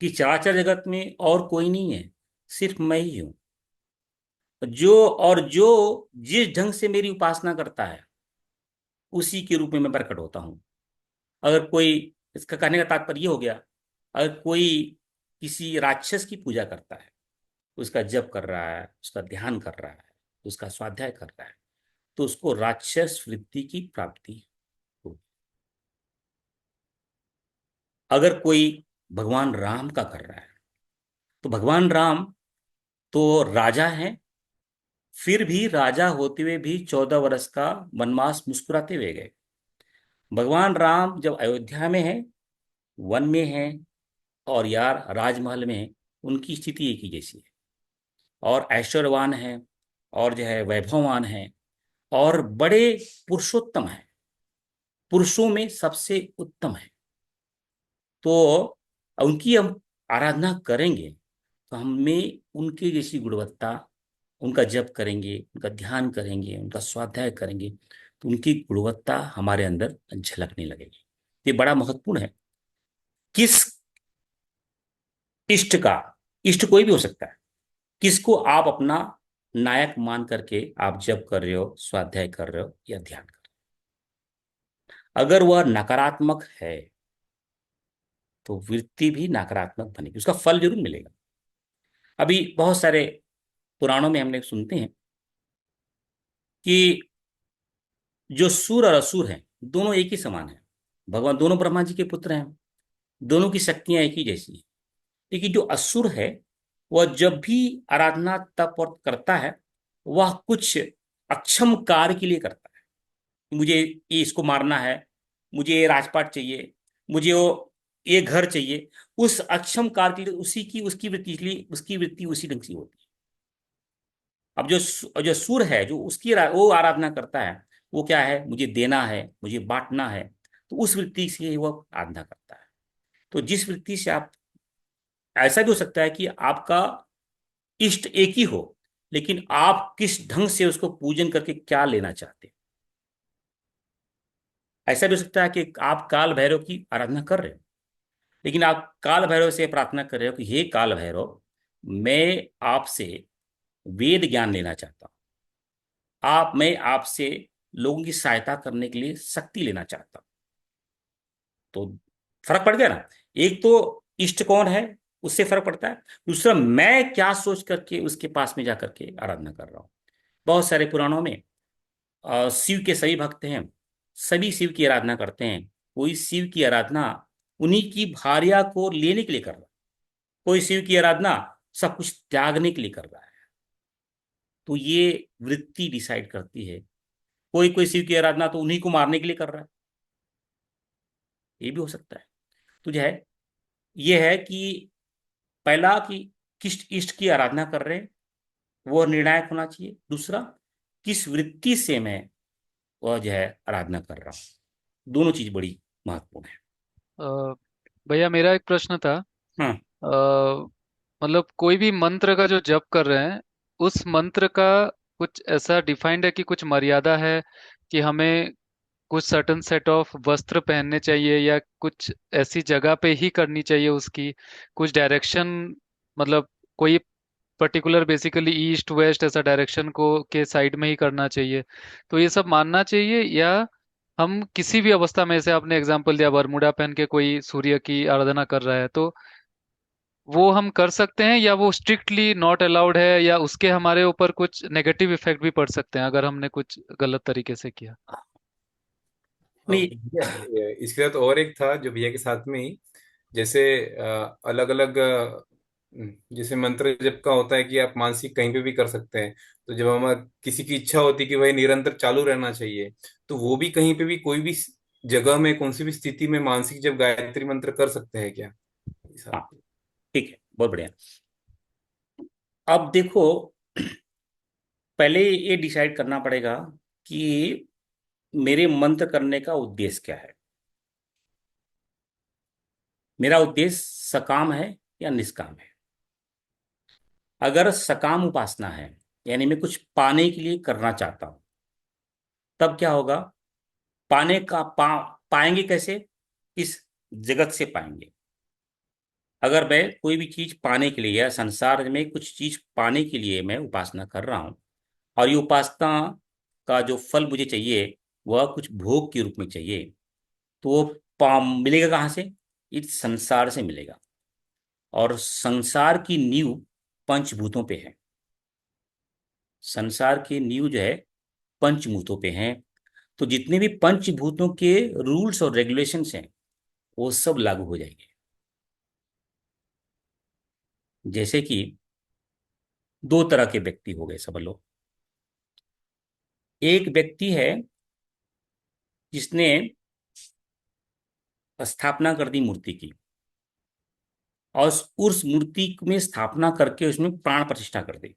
कि चराचर जगत में और कोई नहीं है, सिर्फ मैं ही हूं। जो जिस ढंग से मेरी उपासना करता है उसी के रूप में मैं प्रकट होता हूं। अगर कोई, इसका कहने का तात्पर्य ये हो गया, अगर कोई किसी राक्षस की पूजा करता है, उसका जप कर रहा है, उसका ध्यान कर रहा है, उसका स्वाध्याय कर रहा है, तो उसको राक्षस वृत्ति की प्राप्ति होगी। अगर कोई भगवान राम का कर रहा है, तो भगवान राम तो राजा हैं, फिर भी राजा होते हुए भी 14 वर्ष का वनवास मुस्कुराते हुए गए। भगवान राम जब अयोध्या में है, वन में है, और यार राजमहल में है, उनकी स्थिति एक ही जैसी है, और ऐश्वर्यवान है, और जो है वैभववान है, और बड़े पुरुषोत्तम है, पुरुषों में सबसे उत्तम है। तो उनकी हम आराधना करेंगे तो हमें उनके जैसी गुणवत्ता, उनका जप करेंगे, उनका ध्यान करेंगे, उनका स्वाध्याय करेंगे, तो उनकी गुणवत्ता हमारे अंदर झलकने लगेगी। ये बड़ा महत्वपूर्ण है। किस इष्ट का, इष्ट कोई भी हो सकता है, किसको आप अपना नायक मान करके आप जप कर रहे हो, स्वाध्याय कर रहे हो या ध्यान कर रहे हो, अगर वह नकारात्मक है तो वृत्ति भी नकारात्मक बनेगी, उसका फल जरूर मिलेगा। अभी बहुत सारे पुराणों में हमने सुनते हैं कि जो सूर और असुर हैं दोनों एक ही समान है। भगवान दोनों ब्रह्मा जी के पुत्र हैं, दोनों की शक्तियां एक ही जैसी है। लेकिन जो असुर है वह जब भी आराधना तप और करता है, वह कुछ अक्षम कार्य के लिए करता है। मुझे ये इसको मारना है, मुझे ये राजपाट चाहिए, मुझे वो ये घर चाहिए, उस अक्षम कार्य के लिए उसी की उसकी वृत्ति, इसलिए उसकी वृत्ति उसी ढंग से होती है। अब जो सुर है, जो उसकी वो आराधना करता है, वो क्या है, मुझे देना है, मुझे बांटना है, तो उस वृत्ति से ही वो आराधना करता है। तो जिस वृत्ति से आप, ऐसा भी हो सकता है कि आपका इष्ट एक ही हो, लेकिन आप किस ढंग से उसको पूजन करके क्या लेना चाहते हैं। ऐसा भी हो सकता है कि आप काल भैरव की आराधना कर रहे हो, लेकिन आप काल भैरव से प्रार्थना कर रहे हो कि हे काल भैरव, मैं आपसे वेद ज्ञान लेना चाहता हूं, मैं आपसे लोगों की सहायता करने के लिए शक्ति लेना चाहता हूं। तो फर्क पड़ गया ना। एक तो इष्ट कौन है, उससे फर्क पड़ता है। दूसरा, मैं क्या सोच करके उसके पास में जा करके आराधना कर रहा हूँ। बहुत सारे पुराणों में शिव के सभी भक्त हैं, सभी शिव की आराधना करते हैं। कोई शिव की आराधना उन्हीं की भार्या को लेने के लिए कर रहा है, कोई शिव की आराधना सब कुछ त्यागने के लिए कर रहा है। तो ये वृत्ति डिसाइड करती है। कोई कोई शिव की आराधना तो उन्हीं को मारने के लिए कर रहा है, ये भी हो सकता है। तो जो है ये है कि पहला कि किस इष्ट की आराधना कर रहे हैं, वो निर्णायक होना चाहिए। दूसरा, किस वृत्ति से मैं वह जो है आराधना कर रहा हूँ, दोनों चीज बड़ी महत्वपूर्ण है। अ, भैया मेरा एक प्रश्न था। हाँ। मतलब कोई भी मंत्र का जो जप कर रहे हैं, उस मंत्र का कुछ ऐसा डिफाइंड है कि कुछ मर्यादा है कि हमें कुछ सर्टन सेट ऑफ वस्त्र पहनने चाहिए, या कुछ ऐसी जगह पे ही करनी चाहिए उसकी कुछ डायरेक्शन, मतलब कोई पर्टिकुलर बेसिकली ईस्ट वेस्ट ऐसा डायरेक्शन को के साइड में ही करना चाहिए, तो ये सब मानना चाहिए? या हम किसी भी अवस्था में, जैसे आपने एग्जांपल दिया बरमूडा पहन के कोई सूर्य की आराधना कर रहा है, तो वो हम कर सकते हैं, या वो स्ट्रिक्टली नॉट अलाउड है, या उसके हमारे ऊपर कुछ नेगेटिव इफेक्ट भी पड़ सकते हैं अगर हमने कुछ गलत तरीके से किया? नहीं। भैया इसके साथ और एक था जो भैया के साथ में ही, जैसे अलग अलग जैसे मंत्र जप का होता है कि आप मानसिक कहीं पे भी कर सकते हैं, तो जब हम किसी की इच्छा होती है कि भाई निरंतर चालू रहना चाहिए, तो वो भी कहीं पे भी कोई भी जगह में कौन सी भी स्थिति में मानसिक जब गायत्री मंत्र कर सकते हैं क्या ऐसा? हाँ, ठीक है, बहुत बढ़िया। अब देखो, पहले ये डिसाइड करना पड़ेगा कि मेरे मंत्र करने का उद्देश्य क्या है। मेरा उद्देश्य सकाम है या निष्काम है। अगर सकाम उपासना है, यानी मैं कुछ पाने के लिए करना चाहता हूं, तब क्या होगा? पाने का पाएंगे कैसे? इस जगत से पाएंगे। अगर मैं कोई भी चीज पाने के लिए या संसार में कुछ चीज पाने के लिए मैं उपासना कर रहा हूं, और ये उपासना का जो फल मुझे चाहिए वह कुछ भोग के रूप में चाहिए, तो वो मिलेगा कहाँ से? इस संसार से मिलेगा। और संसार की नींव पंचभूतों पे है। संसार की नींव जो है पंचभूतों पे है। तो जितने भी पंचभूतों के रूल्स और रेगुलेशंस हैं वो सब लागू हो जाएंगे। जैसे कि दो तरह के व्यक्ति हो गए सब लोग। एक व्यक्ति है जिसने स्थापना कर दी मूर्ति की, और उस मूर्ति में स्थापना करके उसमें प्राण प्रतिष्ठा कर दी।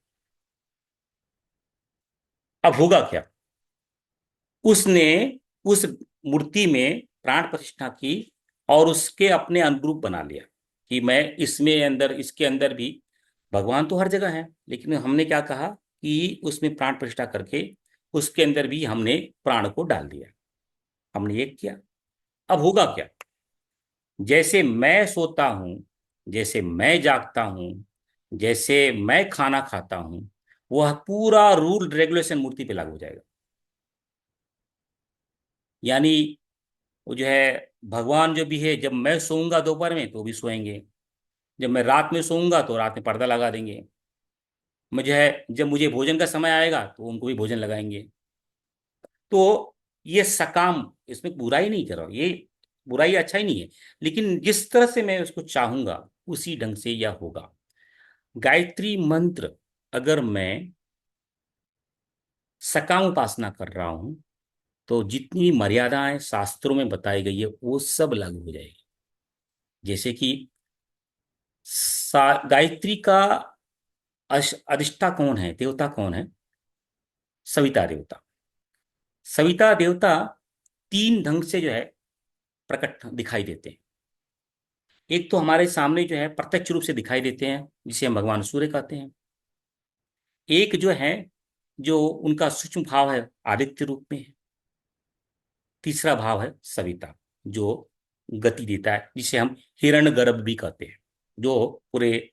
अब होगा क्या? उसने उस मूर्ति में प्राण प्रतिष्ठा की और उसके अपने अनुरूप बना लिया कि मैं इसमें अंदर, इसके अंदर भी भगवान तो हर जगह है, लेकिन हमने क्या कहा कि उसमें प्राण प्रतिष्ठा करके उसके अंदर भी हमने प्राण को डाल दिया। हमने ये किया। अब होगा क्या? जैसे मैं सोता हूं, जैसे मैं जागता हूं, जैसे मैं खाना खाता हूं, वह पूरा रूल रेगुलेशन मूर्ति पे लागू हो जाएगा। यानी वो जो है भगवान जो भी है, जब मैं सोऊंगा दोपहर में तो वो भी सोएंगे, जब मैं रात में सोऊंगा तो रात में पर्दा लगा देंगे, मुझे है जब मुझे भोजन का समय आएगा तो उनको भी भोजन लगाएंगे। तो ये सकाम, इसमें बुराई नहीं कर रहा हूं, ये बुराई अच्छा ही नहीं है, लेकिन जिस तरह से मैं उसको चाहूंगा उसी ढंग से यह होगा। गायत्री मंत्र अगर मैं सकाम उपासना कर रहा हूं, तो जितनी मर्यादाएं शास्त्रों में बताई गई है वो सब लागू हो जाएगी। जैसे कि गायत्री का अधिष्ठा कौन है, देवता कौन है? सविता देवता। सविता देवता तीन ढंग से जो है प्रकट दिखाई देते हैं। एक तो हमारे सामने जो है प्रत्यक्ष रूप से दिखाई देते हैं, जिसे हम भगवान सूर्य कहते हैं। एक जो है, जो उनका सूक्ष्म भाव है, आदित्य रूप में है। तीसरा भाव है सविता, जो गति देता है, जिसे हम हिरण्यगर्भ भी कहते हैं, जो पूरे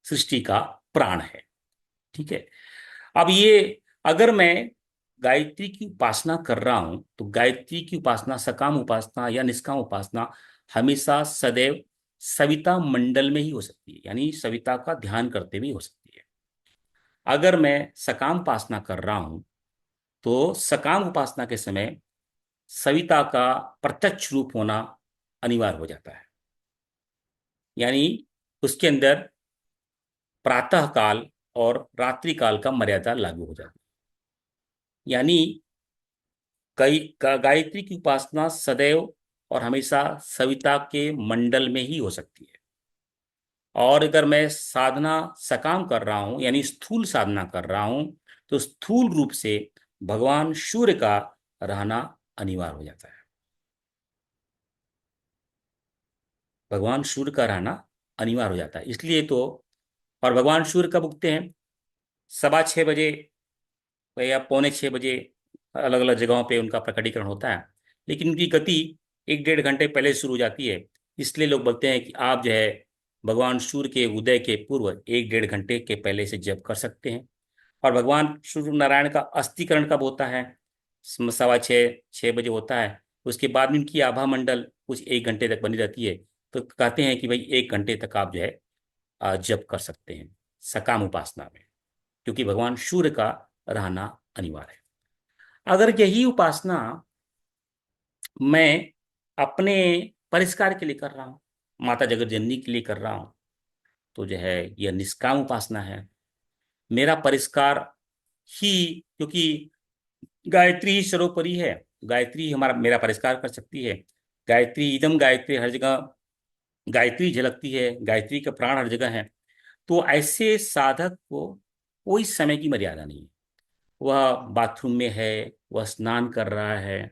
सृष्टि का प्राण है। ठीक है। अब ये, अगर मैं गायत्री की उपासना कर रहा हूं, तो गायत्री की उपासना, सकाम उपासना या निष्काम उपासना, हमेशा सदैव सविता मंडल में ही हो सकती है, यानी सविता का ध्यान करते हुए हो सकती है। अगर मैं सकाम उपासना कर रहा हूं, तो सकाम उपासना के समय सविता का प्रत्यक्ष रूप होना अनिवार्य हो जाता है। यानी उसके अंदर प्रातः काल और रात्रि काल का मर्यादा लागू हो जाती है। यानी गायत्री की उपासना सदैव और हमेशा सविता के मंडल में ही हो सकती है। और अगर मैं साधना सकाम कर रहा हूं, यानी स्थूल साधना कर रहा हूं, तो स्थूल रूप से भगवान सूर्य का रहना अनिवार्य हो जाता है। भगवान सूर्य का रहना अनिवार्य हो जाता है, इसलिए तो। और भगवान सूर्य कब उगते हैं? 6:15 बजे या 6:45 बजे, अलग अलग जगहों पे उनका प्रकटीकरण होता है, लेकिन उनकी गति 1-1.5 घंटे पहले शुरू हो जाती है। इसलिए लोग बोलते हैं कि आप जो है भगवान सूर्य के उदय के पूर्व 1-1.5 घंटे के पहले से जप कर सकते हैं। और भगवान सूर्य नारायण का अस्तीकरण कब होता है? 6:15-6 बजे होता है। उसके बाद में इनकी आभा मंडल कुछ 1 घंटे तक बनी रहती है। तो कहते हैं कि भाई 1 घंटे तक आप जो है जप कर सकते हैं सकाम उपासना में, क्योंकि भगवान सूर्य का रहना अनिवार्य है। अगर यही उपासना मैं अपने परिष्कार के लिए कर रहा हूँ, माता जगत जननी के लिए कर रहा हूँ, तो जो है यह निष्काम उपासना है। मेरा परिष्कार ही, क्योंकि गायत्री ही सर्वोपरि है, गायत्री हमारा मेरा परिष्कार कर सकती है। गायत्री इदम गायत्री, हर जगह गायत्री झलकती है, गायत्री का प्राण हर जगह है। तो ऐसे साधक को कोई समय की मर्यादा नहीं है। वह बाथरूम में है, वह स्नान कर रहा है,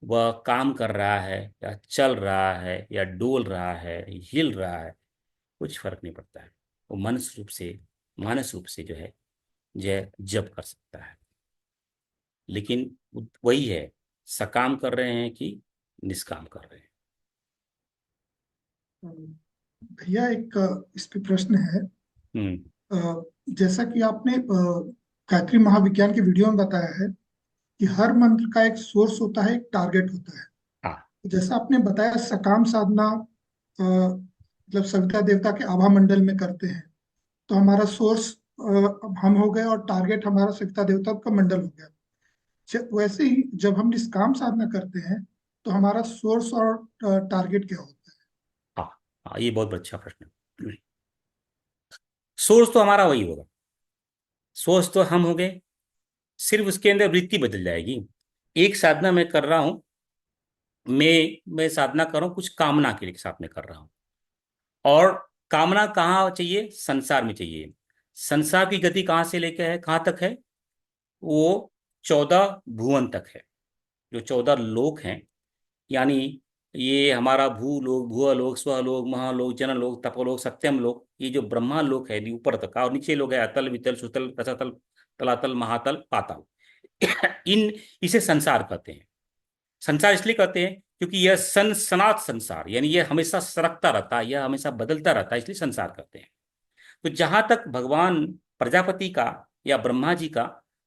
वह काम कर रहा है, या चल रहा है, या डोल रहा है, हिल रहा है, कुछ फर्क नहीं पड़ता है। वो मानस रूप से जो है जय जप कर सकता है। लेकिन वही है, सकाम कर रहे हैं कि निष्काम कर रहे हैं। भैया एक इस पे प्रश्न है। हम्म। जैसा कि आपने गायत्री महाविज्ञान के वीडियो में बताया है कि हर मंत्र का एक सोर्स होता है, एक टारगेट होता है। हाँ। जैसा आपने बताया सकाम साधना मतलब सविता देवता के आभा मंडल में करते हैं, तो हमारा सोर्स हम हो गए और टारगेट हमारा सविता देवता का मंडल हो गया। वैसे ही जब हम निष्काम साधना करते हैं तो हमारा सोर्स और टारगेट क्या होता है? हाँ। हाँ, ये बहुत अच्छा प्रश्न है। सोर्स तो हमारा वही होगा, सोर्स तो हम हो गए, सिर्फ उसके अंदर वृत्ति बदल जाएगी। एक साधना मैं कर रहा हूं, मैं साधना कर रहा हूं कुछ कामना के लिए साथ में कर रहा हूं, और कामना कहाँ चाहिए? संसार में चाहिए। संसार की गति कहाँ से लेकर है, कहाँ तक है? वो 14 भुवन तक है, जो 14 लोक हैं। यानी ये हमारा भूलोक, भुवलोक, स्वलोक, महालोक, जनलोक, तपोलोक, सत्यम लोक, ये जो ब्रह्मा लोक है ऊपर तक का, और नीचे लोग है अतल, वितल, सुतल, रसातल, तलातल, महातल, पाताल। इन इसे संसार कहते हैं। संसार इसलिए कहते हैं क्योंकि यह सनात संसार, यानी यह हमेशा सरकता रहता है, यह हमेशा बदलता रहता है, इसलिए संसार कहते हैं। तो जहां तक भगवान प्रजापति का या ब्रह्मा जी का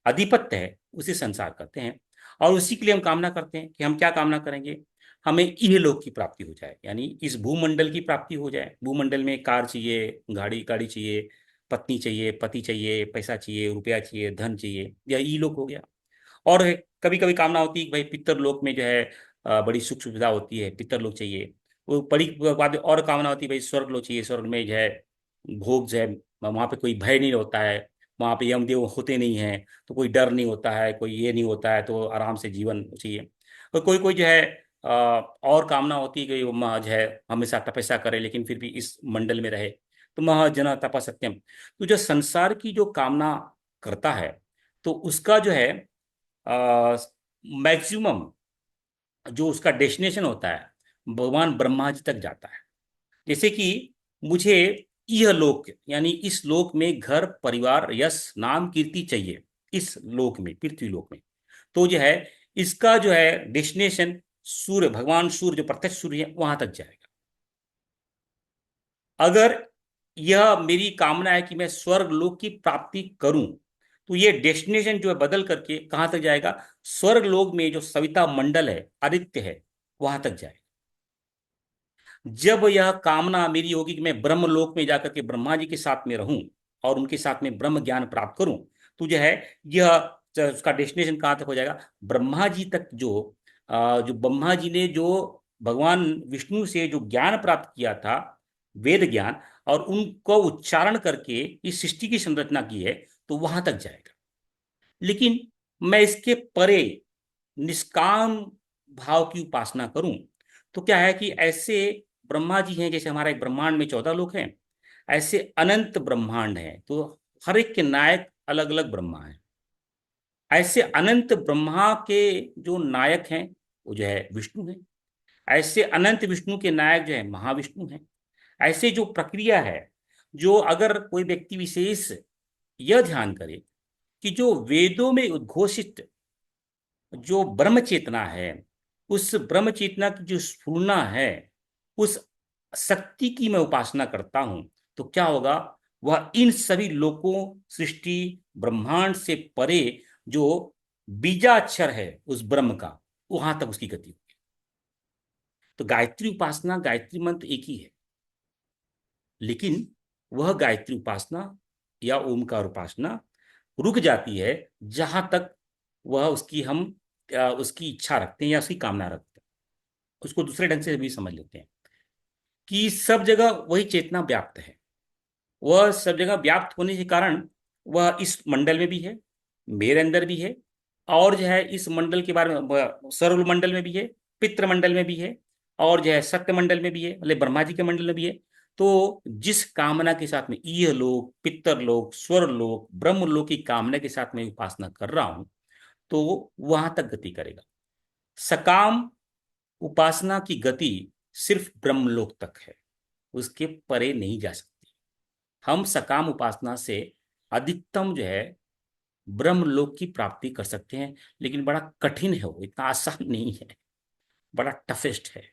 आधिपत्य है, उसे संसार कहते हैं। और उसी के लिए हम कामना करते हैं कि हम क्या कामना करेंगे? हमें इहलोक की प्राप्ति हो जाए, यानी इस भूमंडल की प्राप्ति हो जाए। भूमंडल में कार चाहिए, गाड़ी गाड़ी चाहिए, पत्नी चाहिए, पति चाहिए, पैसा चाहिए, रुपया चाहिए, धन चाहिए, यह इहलोक हो गया। और कभी कभी कामना होती है कि भाई पितरलोक में जो है बड़ी सुख सुविधा होती है, पितरलोक चाहिए। वो बड़ी बाद और कामना होती है भाई स्वर्ग लोक चाहिए, स्वर्ग में जो है भोग जो है, वहाँ पे कोई भय नहीं होता है, वहाँ पे यमदेव होते नहीं हैं, तो कोई डर नहीं होता है, कोई ये नहीं होता है, तो आराम से जीवन चाहिए। और कोई कोई जो है और कामना होती है कि वो जो है हमेशा तपस्या करे, लेकिन फिर भी इस मंडल में रहे, तो महाजन तप सत्यम। तो जो संसार की जो कामना करता है, तो उसका जो है मैक्सिमम जो उसका डेस्टिनेशन होता है, भगवान ब्रह्मा जी तक जाता है। जैसे कि मुझे यह लोक, यानी इस लोक में घर परिवार यश नाम कीर्ति चाहिए, इस लोक में, पृथ्वी लोक में, तो जो है इसका जो है डेस्टिनेशन सूर्य, भगवान सूर्य जो प्रत्यक्ष सूर्य है, वहां तक जाएगा। अगर यह मेरी कामना है कि मैं स्वर्ग लोक की प्राप्ति करूं, तो ये डेस्टिनेशन जो है बदल करके कहां तक जाएगा? स्वर्ग लोक में जो सविता मंडल है, आदित्य है, वहां तक जाएगा। जब यह कामना मेरी होगी कि मैं ब्रह्म लोक में जाकर के ब्रह्मा जी के साथ में रहूं और उनके साथ में ब्रह्म ज्ञान प्राप्त करूं, तो जो है यह उसका डेस्टिनेशन कहां तक हो जाएगा? ब्रह्मा जी तक। जो ब्रह्मा जी ने जो भगवान विष्णु से जो ज्ञान प्राप्त किया था, वेद ज्ञान, और उनको उच्चारण करके इस सृष्टि की संरचना की है, तो वहां तक जाएगा। लेकिन मैं इसके परे निष्काम भाव की उपासना करूं, तो क्या है कि ऐसे ब्रह्मा जी हैं, जैसे हमारा एक ब्रह्मांड में 14 लोग हैं, ऐसे अनंत ब्रह्मांड हैं, तो हर एक के नायक अलग अलग ब्रह्मा हैं। ऐसे अनंत ब्रह्मा के जो नायक हैं, वो जो है विष्णु हैं। ऐसे अनंत विष्णु के नायक जो है महाविष्णु हैं। ऐसे जो प्रक्रिया है, जो अगर कोई व्यक्ति विशेष यह ध्यान करे कि जो वेदों में उद्घोषित जो ब्रह्म चेतना है, उस ब्रह्म चेतना की जो स्फुरना है, उस शक्ति की मैं उपासना करता हूं, तो क्या होगा? वह इन सभी लोकों, सृष्टि, ब्रह्मांड से परे जो बीजाक्षर है उस ब्रह्म का, वहां तक उसकी गति होगी। तो गायत्री उपासना, गायत्री मंत्र एक ही है, लेकिन वह गायत्री उपासना या ओमकार उपासना रुक जाती है जहां तक वह उसकी इच्छा रखते हैं या उसकी कामना रखते हैं। उसको दूसरे ढंग से भी समझ लेते हैं कि सब जगह वही चेतना व्याप्त है। वह सब जगह व्याप्त होने के कारण वह इस मंडल में भी है, मेरे अंदर भी है, और जो है इस मंडल के बारे में सरल मंडल में भी है, पितृ मंडल में भी है, और जो है सत्य मंडल में भी है, मतलब ब्रह्मा जी के मंडल में भी है। तो जिस कामना के साथ में इह लोक, पितर लोक, स्वर लोक, ब्रह्म लोक की कामना के साथ में उपासना कर रहा हूं, तो वहां तक गति करेगा। सकाम उपासना की गति सिर्फ ब्रह्मलोक तक है, उसके परे नहीं जा सकती। हम सकाम उपासना से अधिकतम जो है ब्रह्मलोक की प्राप्ति कर सकते हैं, लेकिन बड़ा कठिन है, वो इतना आसान नहीं है, बड़ा टफेस्ट है।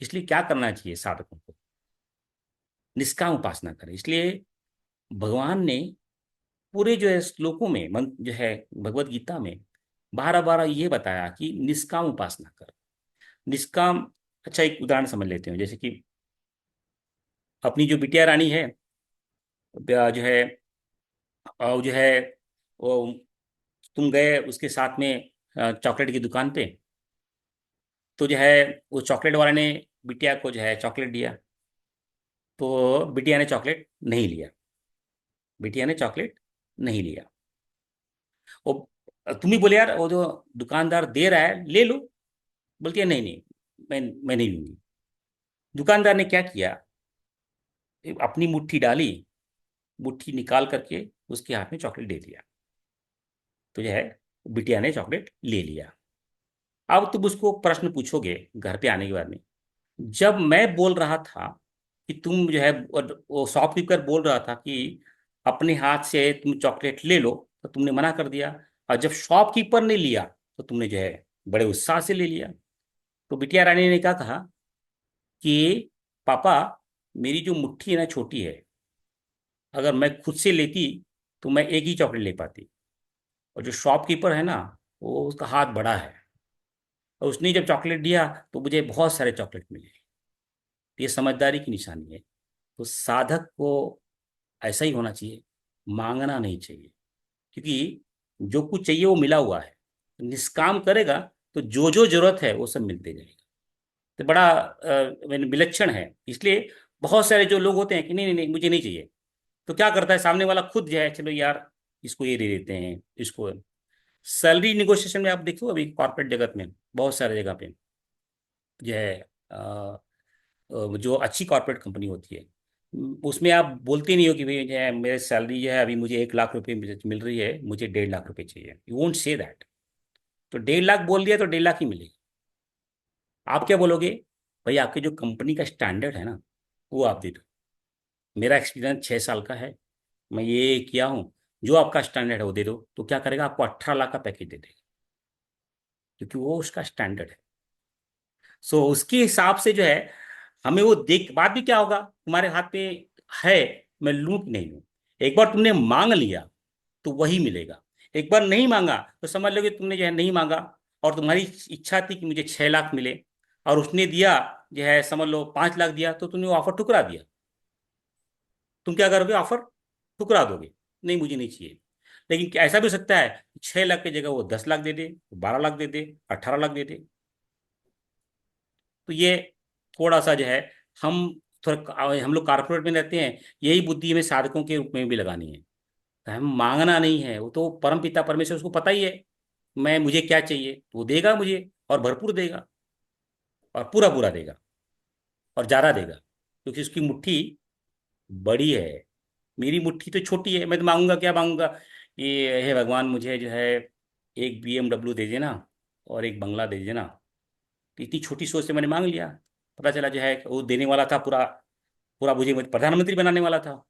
इसलिए क्या करना चाहिए साधकों को? निष्काम उपासना करें। इसलिए भगवान ने पूरे जो है श्लोकों में जो है भगवत गीता में 12 12 ये बताया कि निष्काम उपासना कर। निष्काम, अच्छा एक उदाहरण समझ लेते हैं। जैसे कि अपनी जो बिटिया रानी है, जो है जो है वो, तुम गए उसके साथ में चॉकलेट की दुकान पे, तो जो है वो चॉकलेट वाला ने बिटिया को जो है चॉकलेट दिया, तो बिटिया ने चॉकलेट नहीं लिया। बिटिया ने चॉकलेट नहीं लिया। वो तुम ही बोले यार वो जो दुकानदार दे रहा है ले लो, बोलती है नहीं नहीं, मैं नहीं लूंगी। दुकानदार ने क्या किया, अपनी मुट्ठी डाली, मुट्ठी निकाल करके उसके हाथ में चॉकलेट दे दिया, तो जो है बिटिया ने चॉकलेट ले लिया। अब तुम उसको प्रश्न पूछोगे घर पे आने के बाद में, जब मैं बोल रहा था कि तुम जो है, वो शॉपकीपर बोल रहा था कि अपने हाथ से तुम चॉकलेट ले लो, तो तुमने मना कर दिया। और जब शॉपकीपर ने लिया तो तुमने जो है बड़े उत्साह से ले लिया। तो बिटिया रानी ने क्या कहा कि पापा, मेरी जो मुट्ठी है ना छोटी है, अगर मैं खुद से लेती तो मैं एक ही चॉकलेट ले पाती, और जो शॉपकीपर है ना, वो उसका हाथ बड़ा है, और उसने जब चॉकलेट दिया तो मुझे बहुत सारे चॉकलेट मिले। ये समझदारी की निशानी है। तो साधक को ऐसा ही होना चाहिए, मांगना नहीं चाहिए, क्योंकि जो कुछ चाहिए वो मिला हुआ है। निष्काम करेगा तो जो जो जरूरत है वो सब मिलते जाएगा। तो बड़ा विलक्षण है। इसलिए बहुत सारे जो लोग होते हैं कि नहीं नहीं नहीं मुझे नहीं चाहिए, तो क्या करता है सामने वाला खुद जो है, चलो यार इसको ये दे देते हैं इसको। सैलरी निगोशिएशन में आप देखो अभी कॉर्पोरेट जगत में बहुत सारे जगह पे जो है जो अच्छी कॉर्पोरेट कंपनी होती है, उसमें आप बोलते नहीं हो कि भाई जो है मेरे सैलरी जो है अभी मुझे 1 लाख रुपए मिल रही है, मुझे 1.5 लाख रुपए चाहिए। You won't say that. तो 1.5 लाख बोल दिया तो 1.5 लाख ही मिलेगा। आप क्या बोलोगे? भाई आपके जो कंपनी का स्टैंडर्ड है ना, वो आप दे दो। मेरा एक्सपीरियंस 6 साल का है, मैं ये किया हूँ, जो आपका स्टैंडर्ड है वो दे दो। तो क्या करेगा, आपको 18 लाख का पैकेज दे देगा, क्योंकि वो उसका स्टैंडर्ड है। सो उसके हिसाब से जो है हमें वो देख, बात भी क्या होगा, तुम्हारे हाथ पे है, मैं लूं कि नहीं लूं। एक बार तुमने मांग लिया तो वही मिलेगा। एक बार नहीं मांगा तो समझ लो कि तुमने जो है नहीं मांगा, और तुम्हारी इच्छा थी कि मुझे 6 लाख मिले, और उसने दिया जो है समझ लो 5 लाख दिया, तो तुमने वो ऑफर ठुकरा दिया। तुम क्या करोगे, ऑफर ठुकरा दोगे, नहीं मुझे नहीं चाहिए। लेकिन क्या ऐसा भी हो सकता है 6 लाख की जगह वो 10 लाख दे दे, 12 लाख दे दे, 18 लाख दे दे। तो ये थोड़ा सा जो है, हम हम लोग कारपोरेट में रहते हैं, यही बुद्धि हमें साधकों के रूप में भी लगानी है। तो हम मांगना नहीं है, वो तो परम पिता परमेश्वर उसको पता ही है मैं मुझे क्या चाहिए, तो वो देगा मुझे, और भरपूर देगा, और पूरा पूरा देगा, और ज्यादा देगा, क्योंकि उसकी मुट्ठी बड़ी है। मेरी मुट्ठी तो छोटी है, मैं तो मांगूंगा क्या मांगूंगा, ये हे भगवान मुझे जो है एक BMW दे देना और एक बंगला दे देना। तो इतनी छोटी सोच से मैंने मांग लिया, पता चला जो है वो देने वाला था पूरा पूरा, मुझे प्रधानमंत्री बनाने वाला था।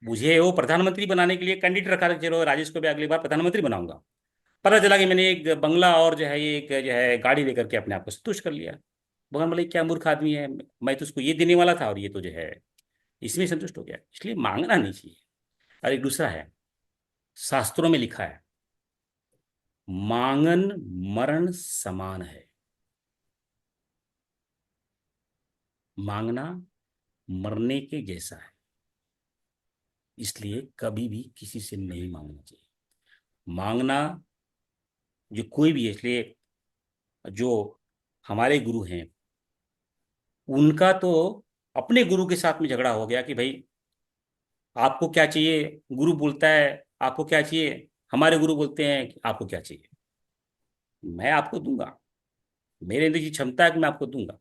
मुझे वो प्रधानमंत्री बनाने के लिए कैंडिडेट रखा था, चलो राजेश को भी अगली बार प्रधानमंत्री बनाऊंगा। पता चला कि मैंने एक बंगला और जो है ये एक जो है गाड़ी लेकर के अपने आप को संतुष्ट कर लिया। भगवान बोले क्या मूर्ख आदमी है, मैं तो उसको ये देने वाला था और ये तो जो है इसमें संतुष्ट हो गया। इसलिए मांगना नहीं चाहिए। और एक दूसरा है, शास्त्रों में लिखा है, मांगन मरण समान है। मांगना मरने के जैसा है। इसलिए कभी भी किसी से नहीं मांगना चाहिए। मांगना जो कोई भी है, इसलिए जो हमारे गुरु हैं, उनका तो अपने गुरु के साथ में झगड़ा हो गया कि भाई आपको क्या चाहिए, गुरु बोलता है आपको क्या चाहिए, हमारे गुरु बोलते हैं कि आपको क्या चाहिए, मैं आपको दूंगा, मेरे अंदर की क्षमता है कि मैं आपको दूंगा।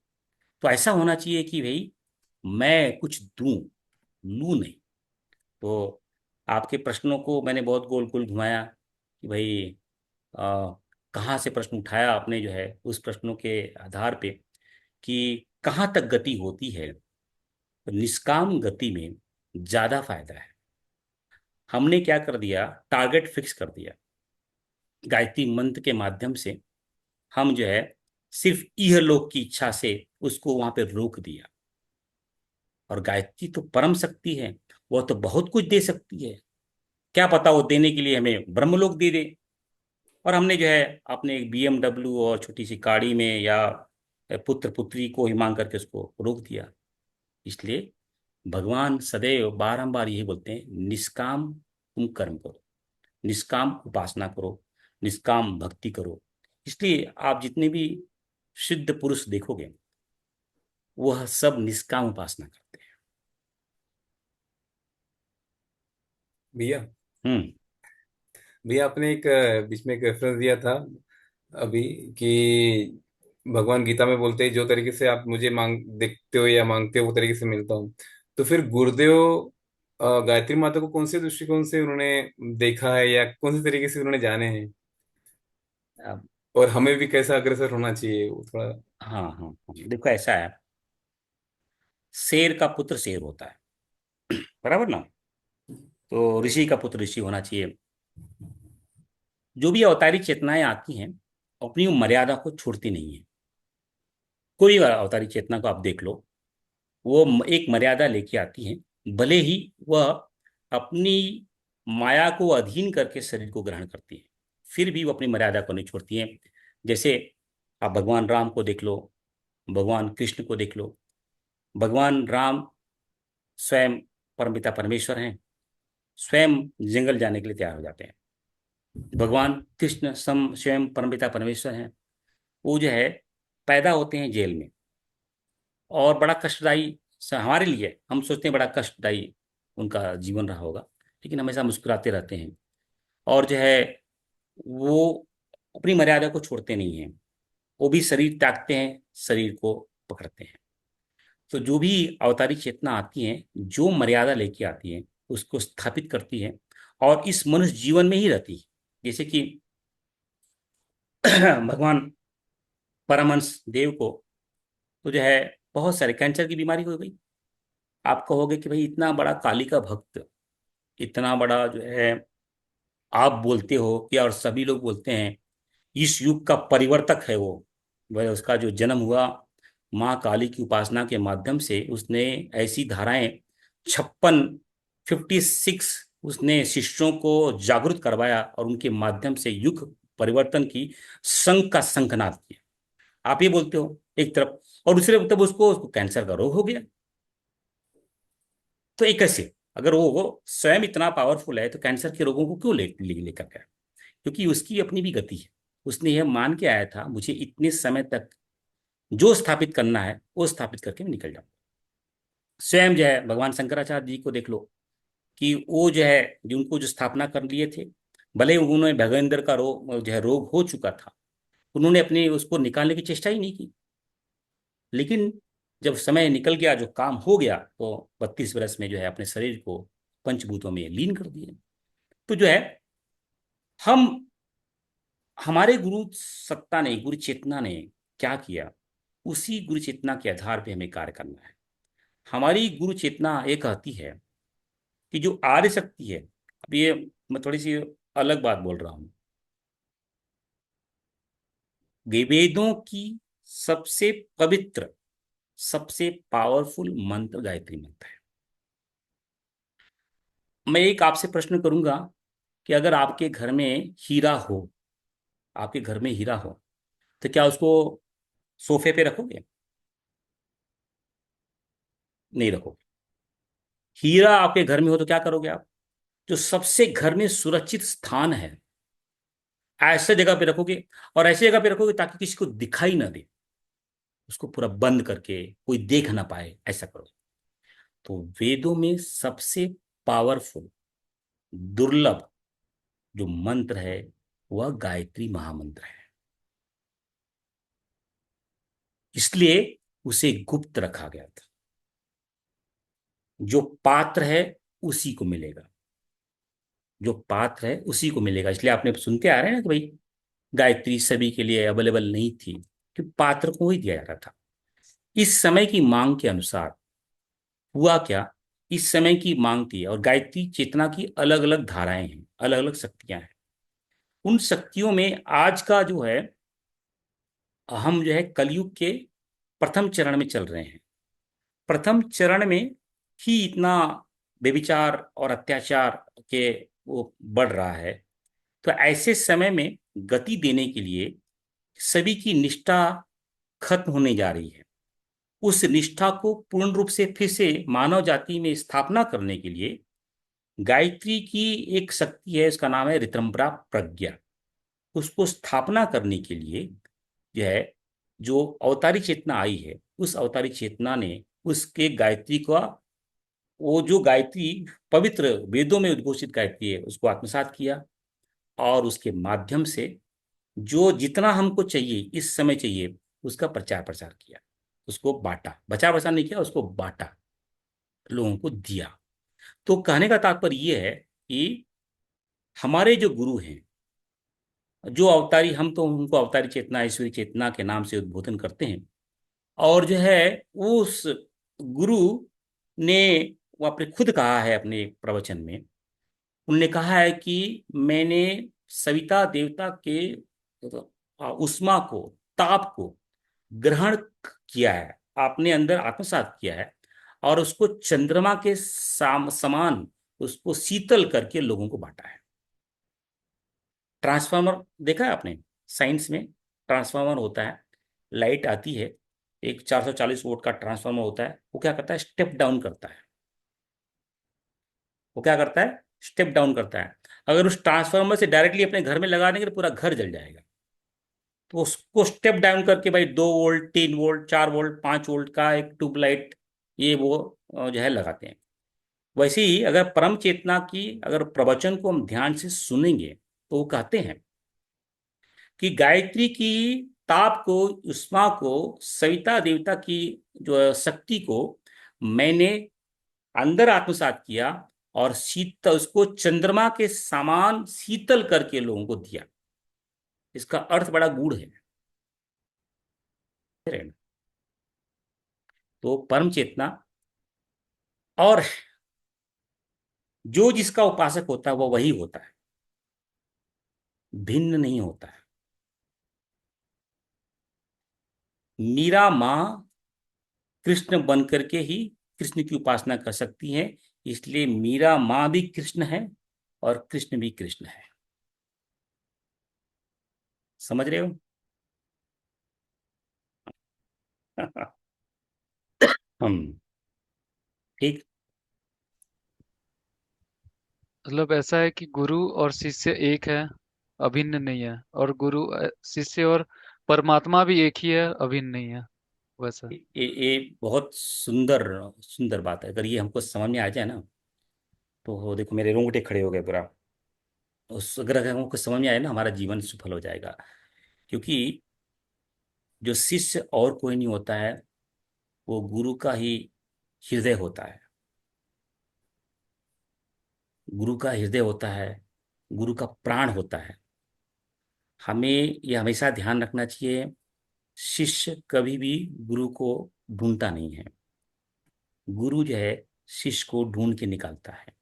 तो ऐसा होना चाहिए कि भाई मैं कुछ दूं, लूं नहीं। तो आपके प्रश्नों को मैंने बहुत गोल गोल घुमाया कि भाई आ, कहाँ से प्रश्न उठाया आपने जो है उस प्रश्नों के आधार पे कि कहाँ तक गति होती है। तो निष्काम गति में ज्यादा फायदा है। हमने क्या कर दिया, टारगेट फिक्स कर दिया। गायत्री मंत्र के माध्यम से हम जो है सिर्फ इहलोक की इच्छा से उसको वहां पे रोक दिया। और गायत्री तो परम शक्ति है, वह तो बहुत कुछ दे सकती है। क्या पता वो देने के लिए हमें ब्रह्मलोक दे दे। और हमने जो है अपने एक BMW और छोटी सी गाड़ी में या पुत्र पुत्री को ही मांग करके उसको रोक दिया। इसलिए भगवान सदैव बारंबार यही बोलते हैं, निष्काम तुम कर्म करो, निष्काम उपासना करो, निष्काम भक्ति करो। इसलिए आप जितने भी सिद्ध पुरुष देखोगे वह सब निष्काम उपासना करते भैया, हैं। भैया आपने एक बीच में एक रेफरेंस दिया था अभी कि भगवान गीता में बोलते हैं जो तरीके से आप मुझे देखते हो या मांगते हो वो तरीके से मिलता हूँ। तो फिर गुरुदेव गायत्री माता को कौन से दृष्टिकोण से उन्होंने देखा है या कौन से तरीके से उन्होंने जाने हैं, अब और हमें भी कैसा अग्रसर होना चाहिए वो थोड़ा। हाँ हाँ हाँ, जी। देखो ऐसा है, शेर का पुत्र शेर होता है, बराबर ना। तो ऋषि का पुत्र ऋषि होना चाहिए। जो भी अवतारी चेतनाएं आती हैं अपनी मर्यादा को छोड़ती नहीं है। कोई भी अवतारी चेतना को आप देख लो, वो एक मर्यादा लेके आती है। भले ही वह अपनी माया को अधीन करके शरीर को ग्रहण करती है, फिर भी वो अपनी मर्यादा को नहीं छोड़ती है। जैसे आप भगवान राम को देख लो, भगवान कृष्ण को देख लो। भगवान राम स्वयं परमपिता परमेश्वर हैं, स्वयं जंगल जाने के लिए तैयार हो जाते हैं। भगवान कृष्ण सम स्वयं परमपिता परमेश्वर हैं, वो जो है पैदा होते हैं जेल में। और बड़ा कष्टदायी हमारे लिए, हम सोचते हैं बड़ा कष्टदायी उनका जीवन रहा होगा, लेकिन हमेशा मुस्कुराते रहते हैं। और जो है वो अपनी मर्यादा को छोड़ते नहीं हैं, वो भी शरीर त्यागते हैं, शरीर को पकड़ते हैं। तो जो भी अवतारी चेतना आती है, जो मर्यादा लेके आती है उसको स्थापित करती है और इस मनुष्य जीवन में ही रहती है। जैसे कि भगवान परमहंस देव को तो जो है बहुत सारे कैंसर की बीमारी हो गई। आप कहोगे कि भाई इतना बड़ा काली का भक्त, इतना बड़ा जो है आप बोलते हो कि, और सभी लोग बोलते हैं इस युग का परिवर्तक है वो। वह उसका जो जन्म हुआ माँ काली की उपासना के माध्यम से, उसने ऐसी धाराएं 56 उसने शिष्यों को जागृत करवाया और उनके माध्यम से युग परिवर्तन की शंख का शंखनाद किया। आप ये बोलते हो एक तरफ, और दूसरे तब उसको कैंसर का रोग हो गया। तो एक कैसे, अगर वो स्वयं इतना पावरफुल है तो कैंसर के रोगों को क्यों लेकर के आया? क्योंकि उसकी अपनी भी गति है। उसने यह मान के आया था मुझे इतने समय तक जो स्थापित करना है वो स्थापित करके मैं निकल जाऊँ। स्वयं जो है भगवान शंकराचार्य जी को देख लो कि वो जो है जिनको जो स्थापना कर लिए थे, भले ही उन्होंने भगवेंद्र का रोग जो है रोग हो चुका था, उन्होंने अपने उसको निकालने की चेष्टा ही नहीं की। लेकिन जब समय निकल गया, जो काम हो गया, तो 32 वर्ष में जो है अपने शरीर को पंचभूतों में लीन कर दिया। तो जो है हम, हमारे गुरु सत्ता ने, गुरु चेतना ने क्या किया, उसी गुरु चेतना के आधार पे हमें कार्य करना है। हमारी गुरु चेतना ये कहती है कि जो आर्य शक्ति है, अब ये मैं थोड़ी सी अलग बात बोल रहा हूं, वेदों की सबसे पवित्र, सबसे पावरफुल मंत्र गायत्री मंत्र है। मैं एक आपसे प्रश्न करूंगा कि अगर आपके घर में हीरा हो, आपके घर में हीरा हो, तो क्या उसको सोफे पे रखोगे? नहीं रखोगे। हीरा आपके घर में हो तो क्या करोगे आप? जो सबसे घर में सुरक्षित स्थान है, ऐसे जगह पे रखोगे। और ऐसी जगह पे रखोगे ताकि किसी को दिखाई ना दे, उसको पूरा बंद करके कोई देख ना पाए, ऐसा करो। तो वेदों में सबसे पावरफुल, दुर्लभ जो मंत्र है वह गायत्री महामंत्र है। इसलिए उसे गुप्त रखा गया था। जो पात्र है उसी को मिलेगा, जो पात्र है उसी को मिलेगा। इसलिए आपने सुनते आ रहे हैं ना कि भाई गायत्री सभी के लिए अवेलेबल नहीं थी, कि पात्र को ही दिया जा रहा था। इस समय की मांग के अनुसार हुआ क्या, इस समय की मांग थी, और गायत्री चेतना की अलग अलग धाराएं हैं, अलग अलग शक्तियां हैं। उन शक्तियों में आज का जो है, हम जो है कलयुग के प्रथम चरण में चल रहे हैं। प्रथम चरण में ही इतना व्यभिचार और अत्याचार के वो बढ़ रहा है। तो ऐसे समय में गति देने के लिए सभी की निष्ठा खत्म होने जा रही है। उस निष्ठा को पूर्ण रूप से फिर से मानव जाति में स्थापना करने के लिए गायत्री की एक शक्ति है, उसका नाम है ऋतंभरा प्रज्ञा। उसको स्थापना करने के लिए जो है, जो अवतारी चेतना आई है, उस अवतारी चेतना ने उसके गायत्री का, वो जो गायत्री पवित्र वेदों में उद्घोषित गायत्री है, उसको आत्मसात किया, और उसके माध्यम से जो जितना हमको चाहिए, इस समय चाहिए, उसका प्रचार प्रसार किया, उसको बांटा। बचा बचा नहीं किया, उसको बांटा, लोगों को दिया। तो कहने का तात्पर्य यह है कि हमारे जो गुरु हैं, जो अवतारी, हम तो उनको अवतारी चेतना, ईश्वरी चेतना के नाम से उद्बोधन करते हैं। और जो है उस गुरु ने, वो आपने खुद कहा है अपने प्रवचन में, उनने कहा है कि मैंने सविता देवता के उष्मा को, ताप को ग्रहण किया है, आपने अंदर आत्मसात किया है, और उसको चंद्रमा के समान उसको शीतल करके लोगों को बांटा है। ट्रांसफार्मर देखा है आपने, साइंस में ट्रांसफार्मर होता है, लाइट आती है, एक 440 वोल्ट का ट्रांसफार्मर होता है, वो क्या करता है, स्टेप डाउन करता है। वो क्या करता है, स्टेप डाउन करता है। अगर उस ट्रांसफार्मर से डायरेक्टली अपने घर में लगा देंगे तो पूरा घर जल जाएगा। तो उसको स्टेप डाउन करके भाई 2 वोल्ट, 3 वोल्ट, 4 वोल्ट, 5 वोल्ट का एक ट्यूबलाइट, ये वो जो है लगाते हैं। वैसे ही अगर परम चेतना की अगर प्रवचन को हम ध्यान से सुनेंगे तो वो कहते हैं कि गायत्री की ताप को, उष्मा को, सविता देवता की जो शक्ति को मैंने अंदर आत्मसात किया, और शीतल, उसको चंद्रमा के समान शीतल करके लोगों को दिया। इसका अर्थ बड़ा गूढ़ है। तो परम चेतना, और जो जिसका उपासक होता है वह वही होता है, भिन्न नहीं होता है। मीरा माँ कृष्ण बन करके ही कृष्ण की उपासना कर सकती है, इसलिए मीरा माँ भी कृष्ण है और कृष्ण भी कृष्ण है। समझ रहे हो? हम ठीक। मतलब ऐसा है कि गुरु और शिष्य एक है, अभिन्न नहीं है, और गुरु शिष्य और परमात्मा भी एक ही है, अभिन्न नहीं है, वैसा। ये बहुत सुंदर सुंदर बात है। अगर ये हमको समझ में आ जाए ना, तो देखो मेरे रोंगटे खड़े हो गए पूरा। अगर हमको समझ में आए ना, हमारा जीवन सफल हो जाएगा। क्योंकि जो शिष्य और कोई नहीं होता है, वो गुरु का ही हृदय होता है। गुरु का हृदय होता है, गुरु का प्राण होता है। हमें ये हमेशा ध्यान रखना चाहिए, शिष्य कभी भी गुरु को ढूंढता नहीं है। गुरु जो है शिष्य को ढूंढ के निकालता है।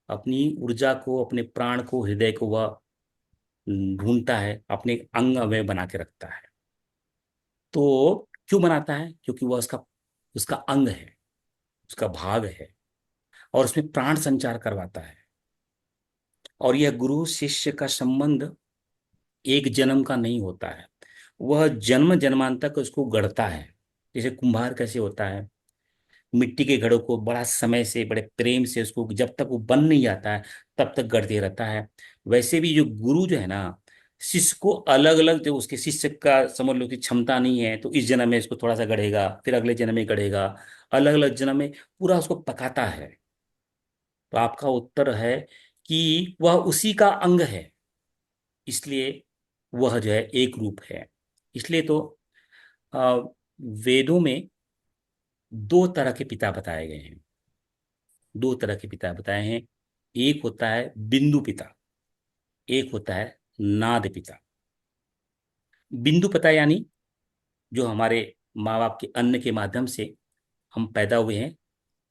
अपनी ऊर्जा को, अपने प्राण को, हृदय को वह ढूंढता है, अपने अंग में बना के रखता है। तो क्यों बनाता है? क्योंकि वह उसका उसका अंग है, उसका भाग है, और उसमें प्राण संचार करवाता है। और यह गुरु शिष्य का संबंध एक जन्म का नहीं होता है, वह जन्म जन्मांतर उसको गढ़ता है। जैसे कुम्हार कैसे होता है, मिट्टी के घड़ों को बड़ा समय से, बड़े प्रेम से उसको, जब तक वो बन नहीं जाता है तब तक गढ़ते रहता है। वैसे भी जो गुरु जो है ना, शिष्य को अलग अलग, जो उसके शिष्य का समझ लो कि क्षमता नहीं है, तो इस जन्म में इसको थोड़ा सा गढ़ेगा, फिर अगले जन्म में गढ़ेगा, अलग अलग जन्म में पूरा उसको पकाता है। तो आपका उत्तर है कि वह उसी का अंग है, इसलिए वह जो है एक रूप है। इसलिए तो अ, वेदों में दो तरह के पिता बताए गए हैं, दो तरह के पिता बताए हैं। एक होता है बिंदु पिता, एक होता है नाद पिता। बिंदु पिता यानी जो हमारे माँ बाप के अन्न के माध्यम से हम पैदा हुए हैं,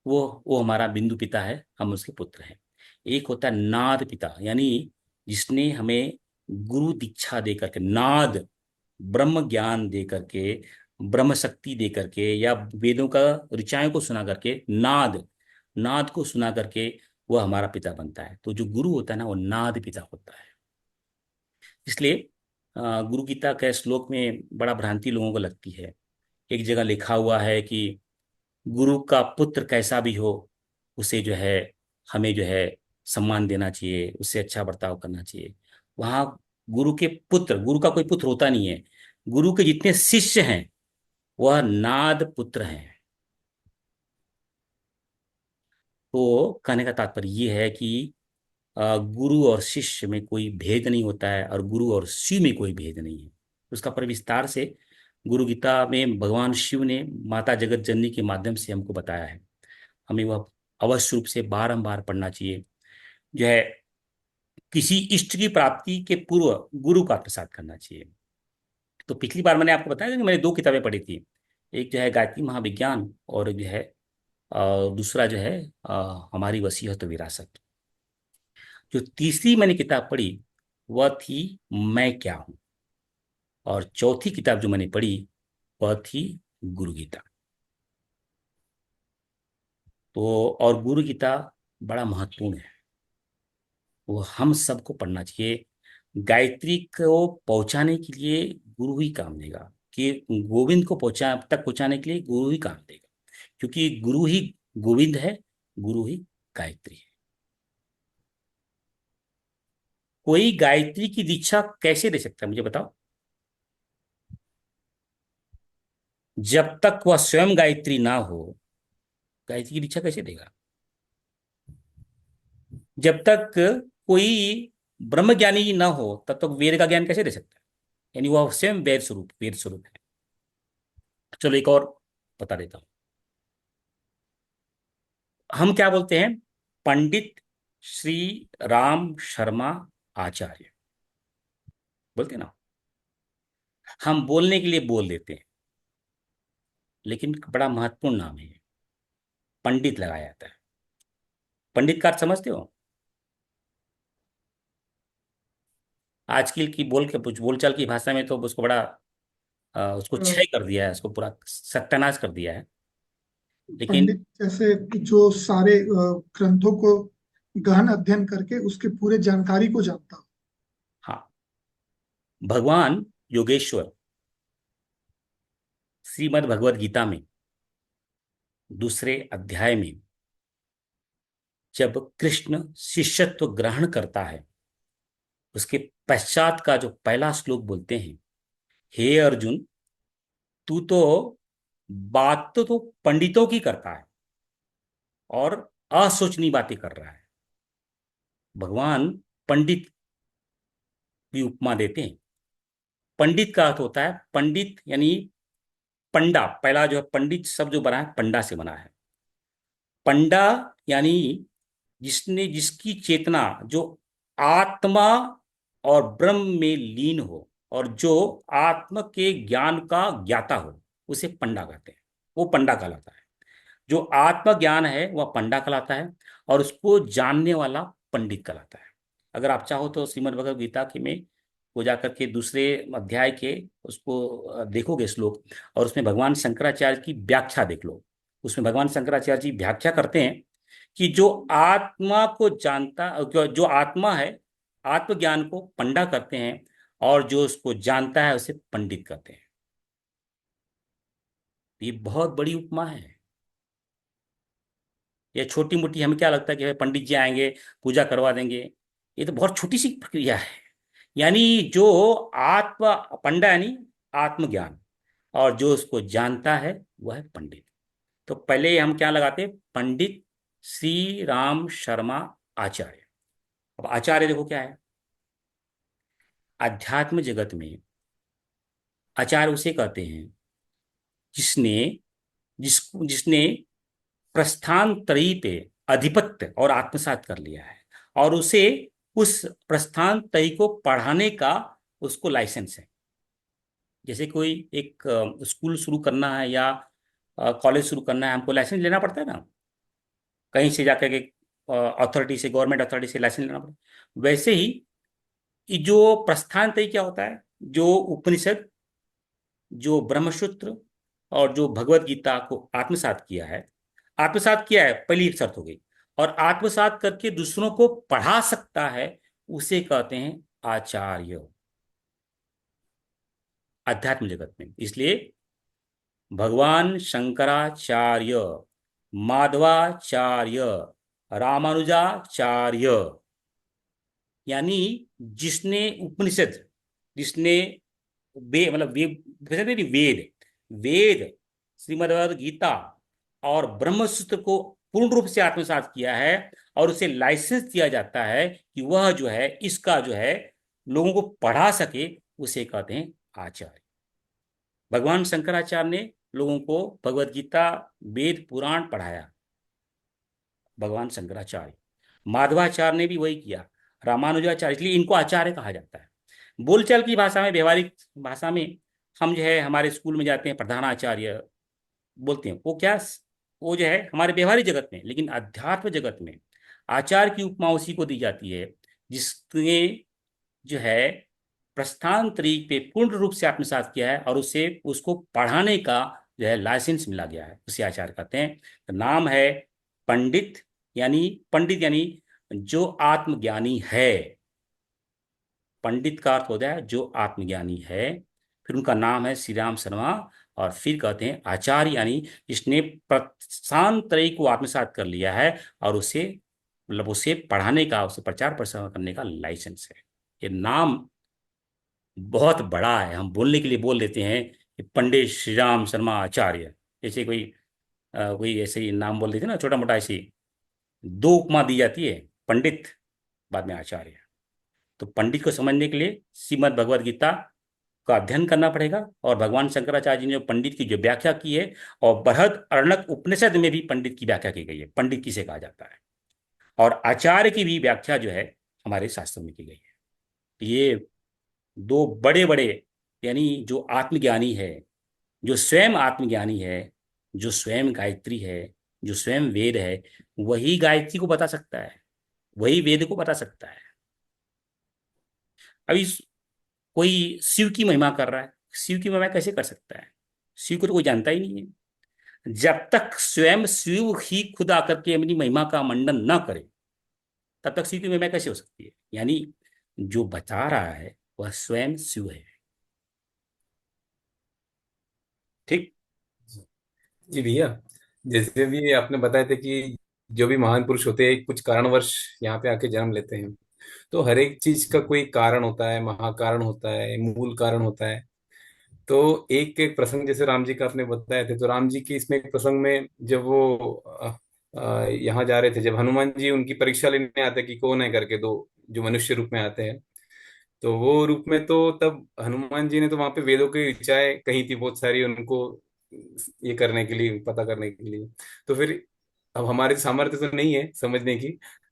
वो हमारा बिंदु पिता है, हम उसके पुत्र हैं। एक होता है नाद पिता, यानी जिसने हमें गुरु दीक्षा दे करके, नाद ब्रह्म ज्ञान दे करके, ब्रह्म शक्ति दे करके, या वेदों का ऋचाओं को सुना करके, नाद नाद को सुना करके वो हमारा पिता बनता है। तो जो गुरु होता है ना, वो नाद पिता होता है। इसलिए गुरु गीता के श्लोक में बड़ा भ्रांति लोगों को लगती है। एक जगह लिखा हुआ है कि गुरु का पुत्र कैसा भी हो, उसे जो है हमें जो है सम्मान देना चाहिए, उससे अच्छा बर्ताव करना चाहिए। वहां गुरु के पुत्र, गुरु का कोई पुत्र होता नहीं है, गुरु के जितने शिष्य हैं वह नाद पुत्र हैं। तो कहने का तात्पर्य ये है कि गुरु और शिष्य में कोई भेद नहीं होता है, और गुरु और शिव में कोई भेद नहीं है। उसका पर विस्तार से गुरु गीता में भगवान शिव ने माता जगत जननी के माध्यम से हमको बताया है। हमें वह अवश्य रूप से बारंबार पढ़ना चाहिए। जो है किसी इष्ट की प्राप्ति के पूर्व गुरु का प्रसाद करना चाहिए। तो पिछली बार मैंने आपको बताया था कि मैंने दो किताबें पढ़ी थी। एक जो है गायत्री महाविज्ञान, और जो है दूसरा जो है हमारी वसीयत विरासत। जो तीसरी मैंने किताब पढ़ी वह थी मैं क्या हूं, और चौथी किताब जो मैंने पढ़ी वह थी गुरु गीता। तो और गुरु गीता बड़ा महत्वपूर्ण है, वो हम सबको पढ़ना चाहिए। गायत्री को पहुंचाने के लिए गुरु ही काम देगा, कि गोविंद को पहुंचाने के लिए गुरु ही काम देगा, क्योंकि गुरु ही गोविंद है, गुरु ही गायत्री है। कोई गायत्री की दीक्षा कैसे दे सकता है, मुझे बताओ। जब तक वह स्वयं गायत्री ना हो, गायत्री की दीक्षा कैसे देगा? जब तक कोई ब्रह्म ज्ञानी ना हो तब तक वेद का ज्ञान कैसे दे सकता है? यानी वह स्वयं वेद स्वरूप है। चलो एक और बता देता हूं। हम क्या बोलते हैं? पंडित श्री राम शर्मा आचार्य बोलते हैं ना। हम बोलने के लिए बोल देते हैं, लेकिन बड़ा महत्वपूर्ण नाम है, पंडित लगाया जाता है। पंडित का अर्थ समझते हो? आजकल की बोलचाल की भाषा में तो उसको बड़ा उसको अ, क्षय कर दिया है, उसको पूरा सत्यानाश कर दिया है। लेकिन पंडित जैसे जो सारे ग्रंथों को गहन अध्ययन करके उसके पूरे जानकारी को जानता हो। हाँ, भगवान योगेश्वर श्रीमद् भगवद गीता में दूसरे अध्याय में जब कृष्ण शिष्यत्व ग्रहण करता है, उसके पश्चात का जो पहला श्लोक बोलते हैं, हे अर्जुन, तू तो बात तो पंडितों की करता है और असोचनी बातें कर रहा है। भगवान पंडित की उपमा देते हैं। पंडित का अर्थ होता है, पंडित यानी पंडा, पहला जो है पंडित शब्द जो बना है पंडा से बना है। पंडा यानी जिसकी चेतना जो आत्मा और ब्रह्म में लीन हो, और जो आत्म के ज्ञान का ज्ञाता हो, उसे पंडा कहते हैं। वो पंडा कहलाता है। जो आत्म ज्ञान है वह पंडा कहलाता है, और उसको जानने वाला पंडित कहलाता है। अगर आप चाहो तो श्रीमद् भगवद गीता के में वो जाकर के दूसरे अध्याय के उसको देखोगे श्लोक, और उसमें भगवान शंकराचार्य की व्याख्या देख लो। उसमें भगवान शंकराचार्य जी व्याख्या करते हैं कि जो आत्मा को जानता, जो आत्मा है, आत्मज्ञान को पंडा करते हैं, और जो उसको जानता है उसे पंडित कहते हैं। ये बहुत बड़ी उपमा है। ये छोटी मोटी हमें क्या लगता है कि भाई पंडित जी आएंगे पूजा करवा देंगे, ये तो बहुत छोटी सी प्रक्रिया है। यानी जो आत्मा, पंडा यानी आत्मज्ञान, और जो उसको जानता है वह है पंडित। तो पहले हम क्या लगाते हैं? पंडित श्री राम शर्मा आचार्य। अब आचार्य देखो क्या है, अध्यात्म जगत में आचार्य उसे कहते हैं जिसने जिसने प्रस्थान त्रयी पे अधिपत्य और आत्मसात कर लिया है, और उसे उस प्रस्थान त्रयी को पढ़ाने का उसको लाइसेंस है। जैसे कोई एक स्कूल शुरू करना है या कॉलेज शुरू करना है, हमको लाइसेंस लेना पड़ता है ना, कहीं से जाकर के अथॉरिटी से, गवर्नमेंट अथॉरिटी से लाइसेंस लेना पड़ता है। वैसे ही ये जो प्रस्थान त्रयी क्या होता है, जो उपनिषद, जो ब्रह्मसूत्र और जो भगवत गीता को आत्मसात किया है, पहली एक शर्त हो गई, और आत्मसात करके दूसरों को पढ़ा सकता है, उसे कहते हैं आचार्य अध्यात्म जगत में। इसलिए भगवान शंकराचार्य, माधवाचार्य, रामानुजाचार्य, यानी जिसने उपनिषद, जिसने मतलब वेद वेद श्रीमद् भगवद गीता और ब्रह्मसूत्र को पूर्ण रूप से आत्मसात किया है, और उसे लाइसेंस दिया जाता है कि वह जो है इसका जो है लोगों को पढ़ा सके, उसे कहते हैं आचार्य। भगवान शंकराचार्य ने लोगों को भगवद गीता, वेद, पुराण पढ़ाया, भगवान शंकराचार्य। माधवाचार्य ने भी वही किया, रामानुजाचार्य, इसलिए इनको आचार्य कहा जाता है। बोलचाल की भाषा में, व्यवहारिक भाषा में हम जो है हमारे स्कूल में जाते हैं प्रधानाचार्य बोलते हैं, वो क्या, वो जो है हमारे व्यवहारिक जगत में। लेकिन अध्यात्म जगत में आचार्य की उपमा उसी को दी जाती है जिसने जो है प्रस्थान त्रयी पे पूर्ण रूप से आत्मसात किया है, और उसे उसको पढ़ाने का जो है लाइसेंस मिला गया है, उसे आचार्य कहते हैं। तो नाम है पंडित, यानी जो आत्मज्ञानी है। पंडित का अर्थ होता है जो आत्मज्ञानी है। फिर उनका नाम है श्री राम शर्मा, और फिर कहते हैं आचार्य, यानी जिसने प्रस्थान त्रयी को आत्मसात कर लिया है, और उसे मतलब उसे पढ़ाने का, उसे प्रचार प्रसार करने का लाइसेंस है। ये नाम बहुत बड़ा है, हम बोलने के लिए बोल देते हैं कि पंडित श्री राम शर्मा आचार्य, जैसे कोई ऐसे ही नाम बोल देते हैं ना, छोटा मोटा, ऐसी दो उपमा दी जाती है, पंडित बाद में आचार्य। तो पंडित को समझने के लिए श्रीमद् भगवद गीता का अध्ययन करना पड़ेगा, और भगवान शंकराचार्य जी ने पंडित की जो व्याख्या की है, और बृहद अर्णक उपनिषद में भी पंडित की व्याख्या की गई है, पंडित किसे कहा जाता है, और आचार्य की भी व्याख्या जो है हमारे शास्त्रों में की गई है। ये दो बड़े बड़े, यानी जो आत्मज्ञानी है, जो स्वयं आत्मज्ञानी है, जो स्वयं गायत्री है, जो स्वयं वेद है, वही गायत्री को बता सकता है, वही वेद को बता सकता है। अभी कोई शिव की महिमा कर रहा है, शिव की महिमा कैसे कर सकता है? शिव को तो कोई जानता ही नहीं है। जब तक स्वयं शिव ही खुद आकर के अपनी महिमा का मंडन न करे, तब तक शिव की महिमा कैसे हो सकती है? यानी जो बता रहा है वह स्वयं शिव है। ठीक। जी भैया, जैसे भी आपने बताया था कि जो भी महान पुरुष होते हैं कुछ कारणवश यहाँ पे आके जन्म लेते हैं, तो हर एक चीज का कोई कारण होता है, महाकारण होता है, मूल कारण होता है। तो एक एक प्रसंग जैसे राम जी का आपने बताया थे, तो राम जी की इसमें एक प्रसंग में जब वो यहाँ जा रहे थे, जब हनुमान जी उनकी परीक्षा लेने आते कि कौन है करके, दो जो मनुष्य रूप में आते हैं, तो वो रूप में तो तब हनुमान जी ने तो वहां पे वेदों की ऋचाएं कही थी बहुत सारी उनको, ये करने के लिए, पता करने के लिए। तो फिर अब हमारे सामर्थ्य तो नहीं है समझने की,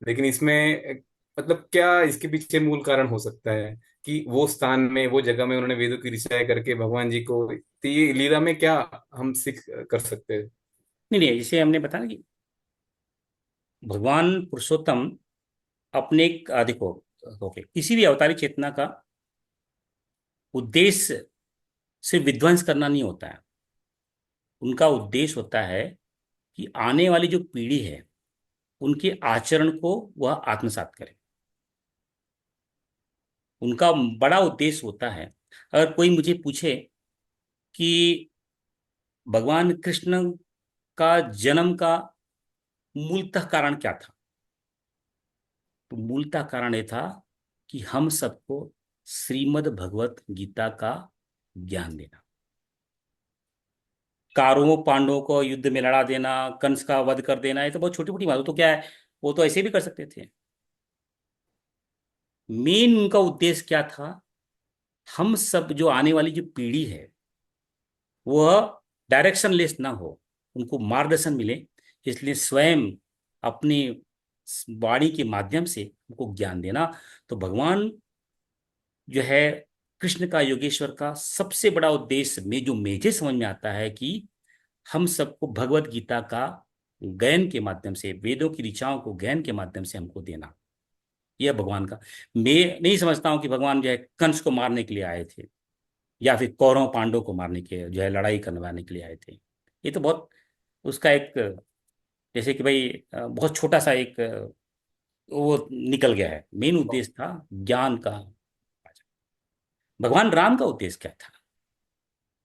लेकिन इसमें मतलब क्या इसके पीछे मूल कारण हो सकता है कि वो स्थान में, वो जगह में उन्होंने वेदों की ऋचाएं करके भगवान जी को, तो ये लीला में क्या हम सीख कर सकते हैं? नहीं नहीं, जैसे हमने बताया ना कि भगवान पुरुषोत्तम अपने देखो, ओके, किसी भी अवतारी चेतना का उद्देश्य सिर्फ विध्वंस करना नहीं होता है। उनका उद्देश्य होता है कि आने वाली जो पीढ़ी है उनके आचरण को वह आत्मसात करे। उनका बड़ा उद्देश्य होता है। अगर कोई मुझे पूछे कि भगवान कृष्ण का जन्म का मूलतः कारण क्या था, तो मूलतः कारण ये था कि हम सबको श्रीमद् भगवत गीता का ज्ञान देना। कौरवों पांडवों को युद्ध में लड़ा देना, कंस का वध कर देना, ये तो बहुत छोटी मोटी बात, वो तो क्या है, वो तो ऐसे भी कर सकते थे। मेन उनका उद्देश्य क्या था, हम सब जो आने वाली जो पीढ़ी है वह डायरेक्शनलेस ना हो, उनको मार्गदर्शन मिले, इसलिए स्वयं अपनी वाणी के माध्यम से उनको ज्ञान देना। तो भगवान जो है कृष्ण का, योगेश्वर का सबसे बड़ा उद्देश्य में जो मुझे समझ में आता है कि हम सबको भगवत गीता का ज्ञान के माध्यम से, वेदों की ऋचाओं को ज्ञान के माध्यम से हमको देना, यह भगवान का। मैं नहीं समझता हूं कि भगवान जो है कंस को मारने के लिए आए थे, या फिर कौरव पांडव को मारने के जो है लड़ाई करवाने के लिए आए थे। ये तो बहुत उसका एक, जैसे कि भाई बहुत छोटा सा एक वो निकल गया है। मेन उद्देश्य था ज्ञान का। भगवान राम का उद्देश्य क्या था,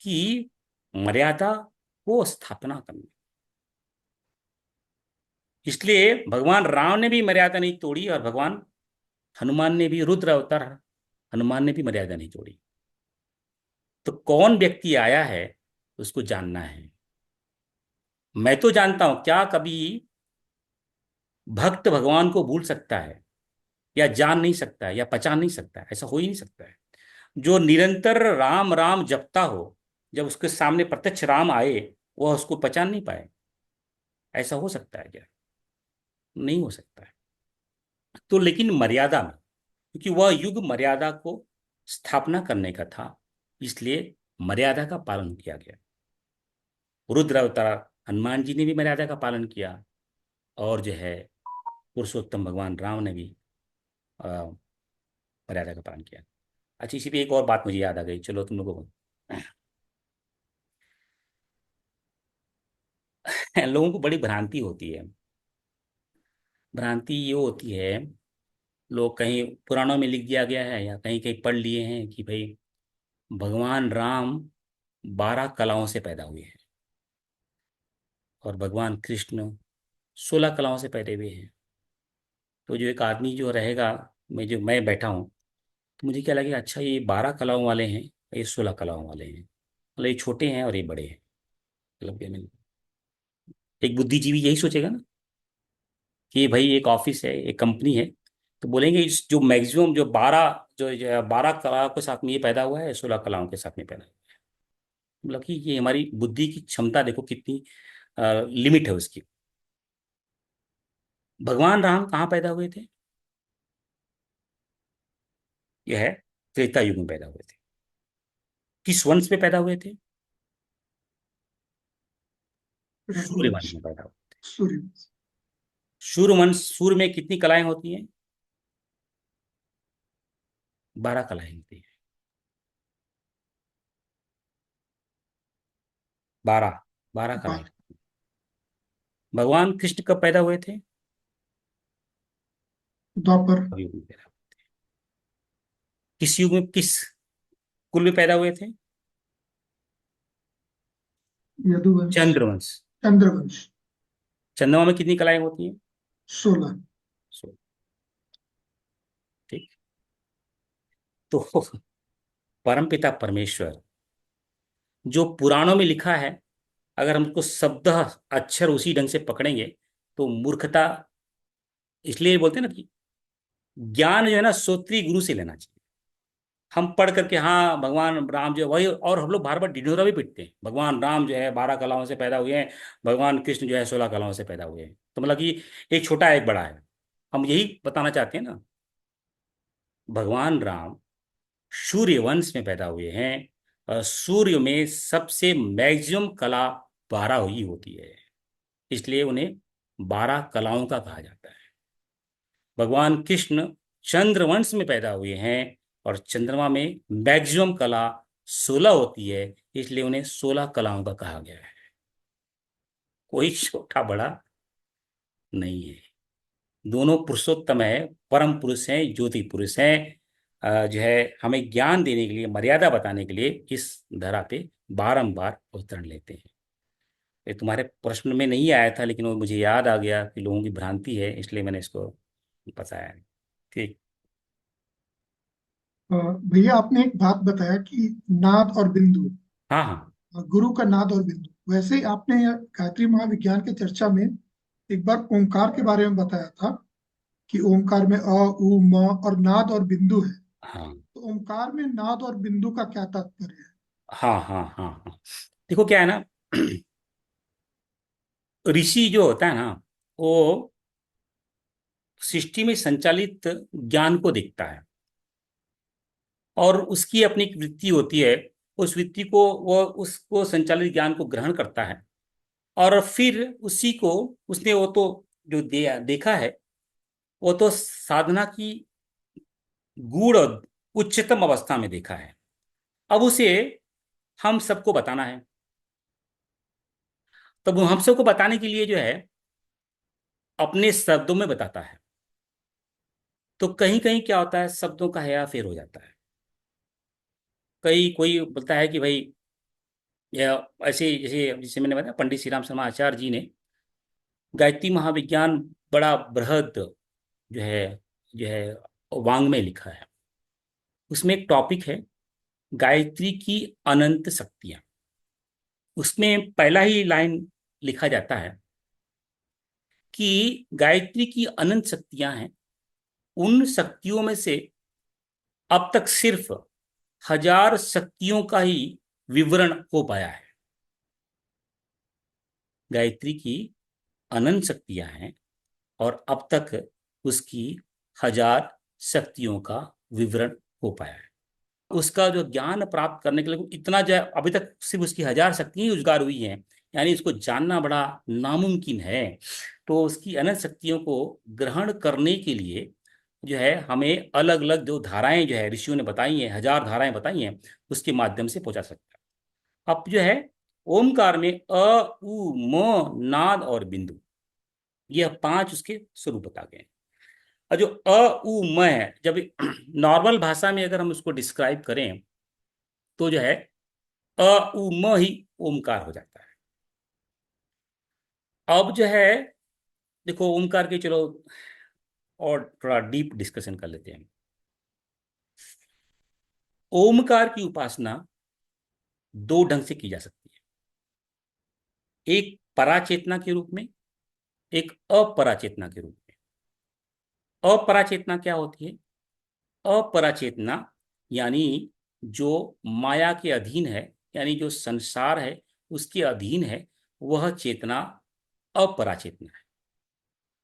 कि मर्यादा को स्थापना करना। इसलिए भगवान राम ने भी मर्यादा नहीं तोड़ी, और भगवान हनुमान ने भी, रुद्र अवतार हनुमान ने भी मर्यादा नहीं तोड़ी। तो कौन व्यक्ति आया है उसको जानना है। मैं तो जानता हूं, क्या कभी भक्त भगवान को भूल सकता है, या जान नहीं सकता है, या पहचान नहीं सकता है? ऐसा हो ही नहीं सकता है। जो निरंतर राम राम जपता हो, जब उसके सामने प्रत्यक्ष राम आए, वह उसको पहचान नहीं पाए? ऐसा हो सकता है क्या? नहीं हो सकता है। तो लेकिन मर्यादा में, क्योंकि वह युग मर्यादा को स्थापना करने का था, इसलिए मर्यादा का पालन किया गया। रुद्र अवतार हनुमान जी ने भी मर्यादा का पालन किया, और जो है पुरुषोत्तम भगवान राम ने भी अ, मर्यादा का पालन किया। अच्छा, इसी पे एक और बात मुझे याद आ गई, चलो तुम लोगों को। लोगों को बड़ी भ्रांति होती है। भ्रांति ये होती है, लोग कहीं पुराणों में लिख दिया गया है, या कहीं कहीं पढ़ लिए हैं कि भाई भगवान राम 12 कलाओं से पैदा हुए हैं, और भगवान कृष्ण 16 कलाओं से पैदा हुए हैं। तो जो एक आदमी जो रहेगा, मैं बैठा हूँ, तो मुझे क्या लगेगा, अच्छा ये 12 कलाओं वाले हैं, ये 16 कलाओं वाले हैं, मतलब ये छोटे हैं और ये बड़े हैं। मतलब क्या, एक बुद्धिजीवी यही सोचेगा ना, कि भाई एक ऑफिस है, एक कंपनी है, तो बोलेंगे इस जो मैक्सिमम जो 12 कला के साथ में ये पैदा हुआ है, 16 कलाओं के साथ में पैदा हुआ है। मतलब कि ये हमारी बुद्धि की क्षमता देखो कितनी लिमिट है उसकी। भगवान राम कहाँ पैदा हुए थे? यह है त्रेता युग में पैदा हुए थे। किस वंश में पैदा हुए थे? सूर्य वंश रघुवंश। में पैदा हुए। सूर्य। सूर्य वंश, सूर्य में कितनी कलाएं होती हैं? 12 कलाएं होती हैं। 12, 12 कलाएं। बा- भगवान कृष्ण कब पैदा हुए थे? द्वापर। युग में पैदा हुए। किस युग में, किस कुल में पैदा हुए थे? यदुवंश। चंद्रवंश। चंद्रवंश। चंद्रमा में कितनी कलाएं होती हैं? 16। ठीक। तो परमपिता परमेश्वर जो पुराणों में लिखा है, अगर हम उसको शब्द अक्षर उसी ढंग से पकड़ेंगे तो मूर्खता। इसलिए बोलते हैं ना कि ज्ञान जो है ना श्रोत्रिय गुरु से लेना चाहिए। हम पढ़ करके, हाँ भगवान राम जो है वही, और हम लोग बार बार ढिढोरा भी पीटते हैं, भगवान राम जो है 12 कलाओं से पैदा हुए हैं, भगवान कृष्ण जो है 16 कलाओं से पैदा हुए हैं। तो मतलब कि एक छोटा है एक बड़ा है। हम यही बताना चाहते हैं ना, भगवान राम सूर्य वंश में पैदा हुए हैं, और सूर्य में सबसे मैक्सिमम कला 12 ही होती है, इसलिए उन्हें 12 कलाओं का कहा जाता है। भगवान कृष्ण चंद्रवंश में पैदा हुए हैं, और चंद्रमा में मैक्सिमम कला 16 होती है, इसलिए उन्हें 16 कलाओं का कहा गया है। कोई छोटा बड़ा नहीं है, दोनों पुरुषोत्तम है, परम पुरुष हैं, ज्योति पुरुष हैं। जो है हमें ज्ञान देने के लिए, मर्यादा बताने के लिए इस धरा पे बारंबार अवतरण लेते हैं। ये तुम्हारे प्रश्न में नहीं आया था, लेकिन वो मुझे याद आ गया कि लोगों की भ्रांति है, इसलिए मैंने इसको बताया। ठीक। भैया आपने एक बात बताया कि नाद और बिंदु, हाँ हाँ। गुरु का नाद और बिंदु। वैसे ही आपने गायत्री महाविज्ञान के चर्चा में एक बार ओंकार के बारे में बताया था कि ओंकार में अ उ म और नाद और बिंदु है। हाँ तो ओंकार में नाद और बिंदु का क्या तात्पर्य है? हाँ हाँ हाँ हाँ। देखो क्या है ना, ऋषि जो होता है ना, वो सृष्टि में संचालित ज्ञान को देखता है और उसकी अपनी एक वृत्ति होती है। उस वृत्ति को, वो उसको संचालित ज्ञान को ग्रहण करता है और फिर उसी को उसने वो तो जो देखा है, वो तो साधना की गूढ़ और उच्चतम अवस्था में देखा है। अब उसे हम सबको बताना है। तब वो हम सबको बताने के लिए जो है अपने शब्दों में बताता है। तो कहीं कहीं क्या होता है, शब्दों का हेरा फेर हो जाता है। कई कोई बोलता है कि भाई, या ऐसे जैसे जैसे मैंने बताया, पंडित श्री राम शर्मा आचार्य जी ने गायत्री महाविज्ञान बड़ा बृहद जो है वाङ्मय लिखा है। उसमें एक टॉपिक है गायत्री की अनंत शक्तियां। उसमें पहला ही लाइन लिखा जाता है कि गायत्री की अनंत शक्तियां हैं। उन शक्तियों में से अब तक सिर्फ 1000 शक्तियों का ही विवरण हो पाया है। गायत्री की अनंत शक्तियां हैं और अब तक उसकी 1000 शक्तियों का विवरण हो पाया है। उसका जो ज्ञान प्राप्त करने के लिए इतना जो अभी तक सिर्फ उसकी 1000 शक्तियां ही उजागर हुई हैं, यानी इसको जानना बड़ा नामुमकिन है। तो उसकी अनंत शक्तियों को ग्रहण करने के लिए जो है हमें अलग अलग जो धाराएं जो है ऋषियों ने बताई हैं, 1000 धाराएं बताई हैं, उसके माध्यम से पहुंचा सकता है। अब जो है ओमकार में अ उ म नाद और बिंदु, यह 5 उसके स्वरूप बता गए हैं। और जो अ उ म है, जब नॉर्मल भाषा में अगर हम उसको डिस्क्राइब करें तो जो है अ उ म ही ओमकार हो जाता है। अब जो है देखो ओमकार के, चलो और थोड़ा डीप डिस्कशन कर लेते हैं। ओमकार की उपासना 2 ढंग से की जा सकती है, एक पराचेतना के रूप में, एक अपराचेतना के रूप में। अपराचेतना क्या होती है? अपराचेतना यानी जो माया के अधीन है, यानी जो संसार है उसके अधीन है, वह चेतना अपराचेतना है।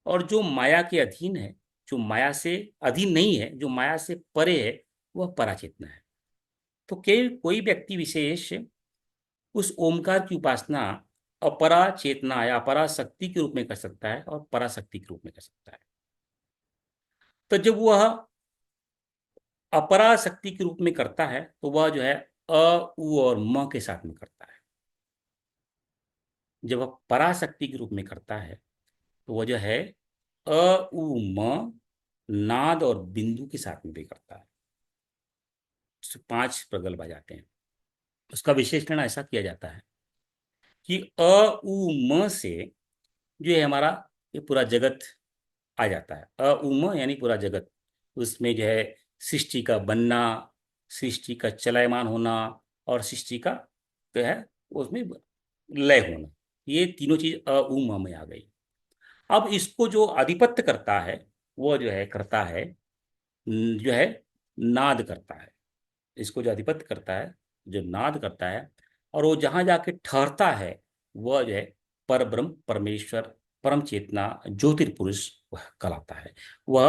और जो माया के अधीन है, जो माया से अधीन नहीं है, जो माया से परे है, वह पराचेतना है। तो कोई व्यक्ति विशेष उस ओमकार की उपासना अपरा चेतना या अपरा शक्ति के रूप में कर सकता है और पराशक्ति के रूप में कर सकता है। तो जब वह अपरा शक्ति के रूप में करता है तो वह जो है अ उ और म के साथ में करता है। जब वह पराशक्ति के रूप में करता है तो वह जो है अ उ म नाद और बिंदु के साथ में भी करता है। तो 5 प्रगल्भ आ जाते हैं। उसका विश्लेषण ऐसा किया जाता है कि अ उ म से जो है हमारा ये पूरा जगत आ जाता है। अ उ म यानी पूरा जगत। उसमें जो है सृष्टि का बनना, सृष्टि का चलायमान होना और सृष्टि का जो है उसमें लय होना, ये तीनों चीज अ उ म में आ गई। अब इसको जो आधिपत्य करता है वो जो है करता है, जो है नाद करता है। इसको जो अधिपत्य करता है, जो नाद करता है, और वो जहां जाके ठहरता है वह जो है पर ब्रह्म परमेश्वर परम चेतना ज्योतिर्पुरुष वह कहलाता है। वह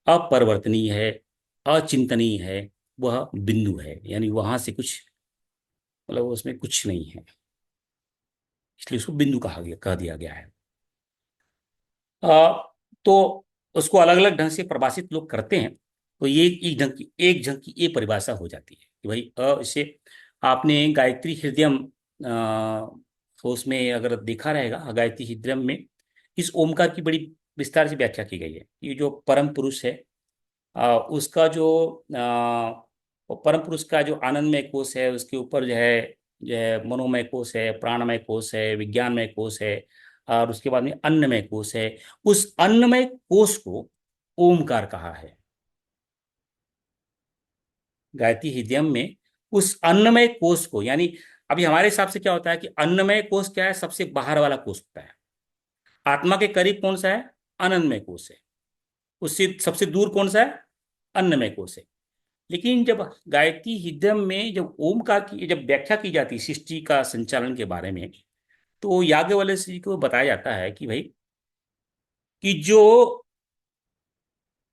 अपरिवर्तनीय है, अचिंतनीय है, वह बिंदु है, यानी वहां से कुछ मतलब उसमें कुछ नहीं है, इसलिए उसको बिंदु कह दिया गया है। तो उसको अलग अलग ढंग से परिभाषित लोग करते हैं। तो ये एक ढंग की ये परिभाषा हो जाती है कि भाई इसे आपने गायत्री हृदयम तो उसमें अगर देखा रहेगा, गायत्री हृदयम में इस ओमकार की बड़ी विस्तार से व्याख्या की गई है। ये जो परम पुरुष है, उसका वो परम पुरुष का जो आनंदमय कोश है, उसके ऊपर जो है मनोमय कोश है, प्राणमय कोश है, विज्ञानमय कोश है, और उसके बाद में अन्नमय कोश है। उस अन्नमय कोश को ओमकार कहा है। गायत्री हृदयम में उस अन्नमय कोश को, यानी अभी हमारे हिसाब से क्या होता है कि अन्नमय कोश क्या है, सबसे बाहर वाला कोश होता है। आत्मा के करीब कौन सा है, अनन्नमय कोश है। उससे सबसे दूर कौन सा है, अन्नमय कोश है। लेकिन जब गायत्री हृदय में जब ओम का की जब व्याख्या की जाती है सृष्टि का संचालन के बारे में, तो याज्ञवल्क्य जी को बताया जाता है कि भाई, कि जो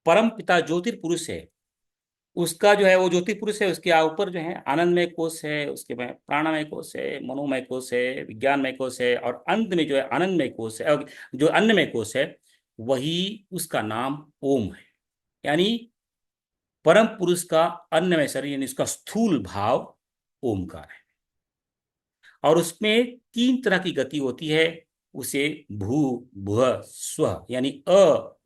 परम पिता ज्योतिर्पुरुष है, उसका जो है वो ज्योतिर्पुरुष है, उसके ऊपर जो है आनंदमय कोश है, उसके में प्राणमय कोश है, मनोमय कोश है, विज्ञानमय कोश है, और अंत में जो है आनंदमय कोश है, और जो अन्नमय कोश है वही उसका नाम ओम है। यानी परम पुरुष का अन्नमय शरीर, यानी उसका स्थूल भाव ओमकार है। और उसमें तीन तरह की गति होती है। उसे भू भुव स्व, यानी अ,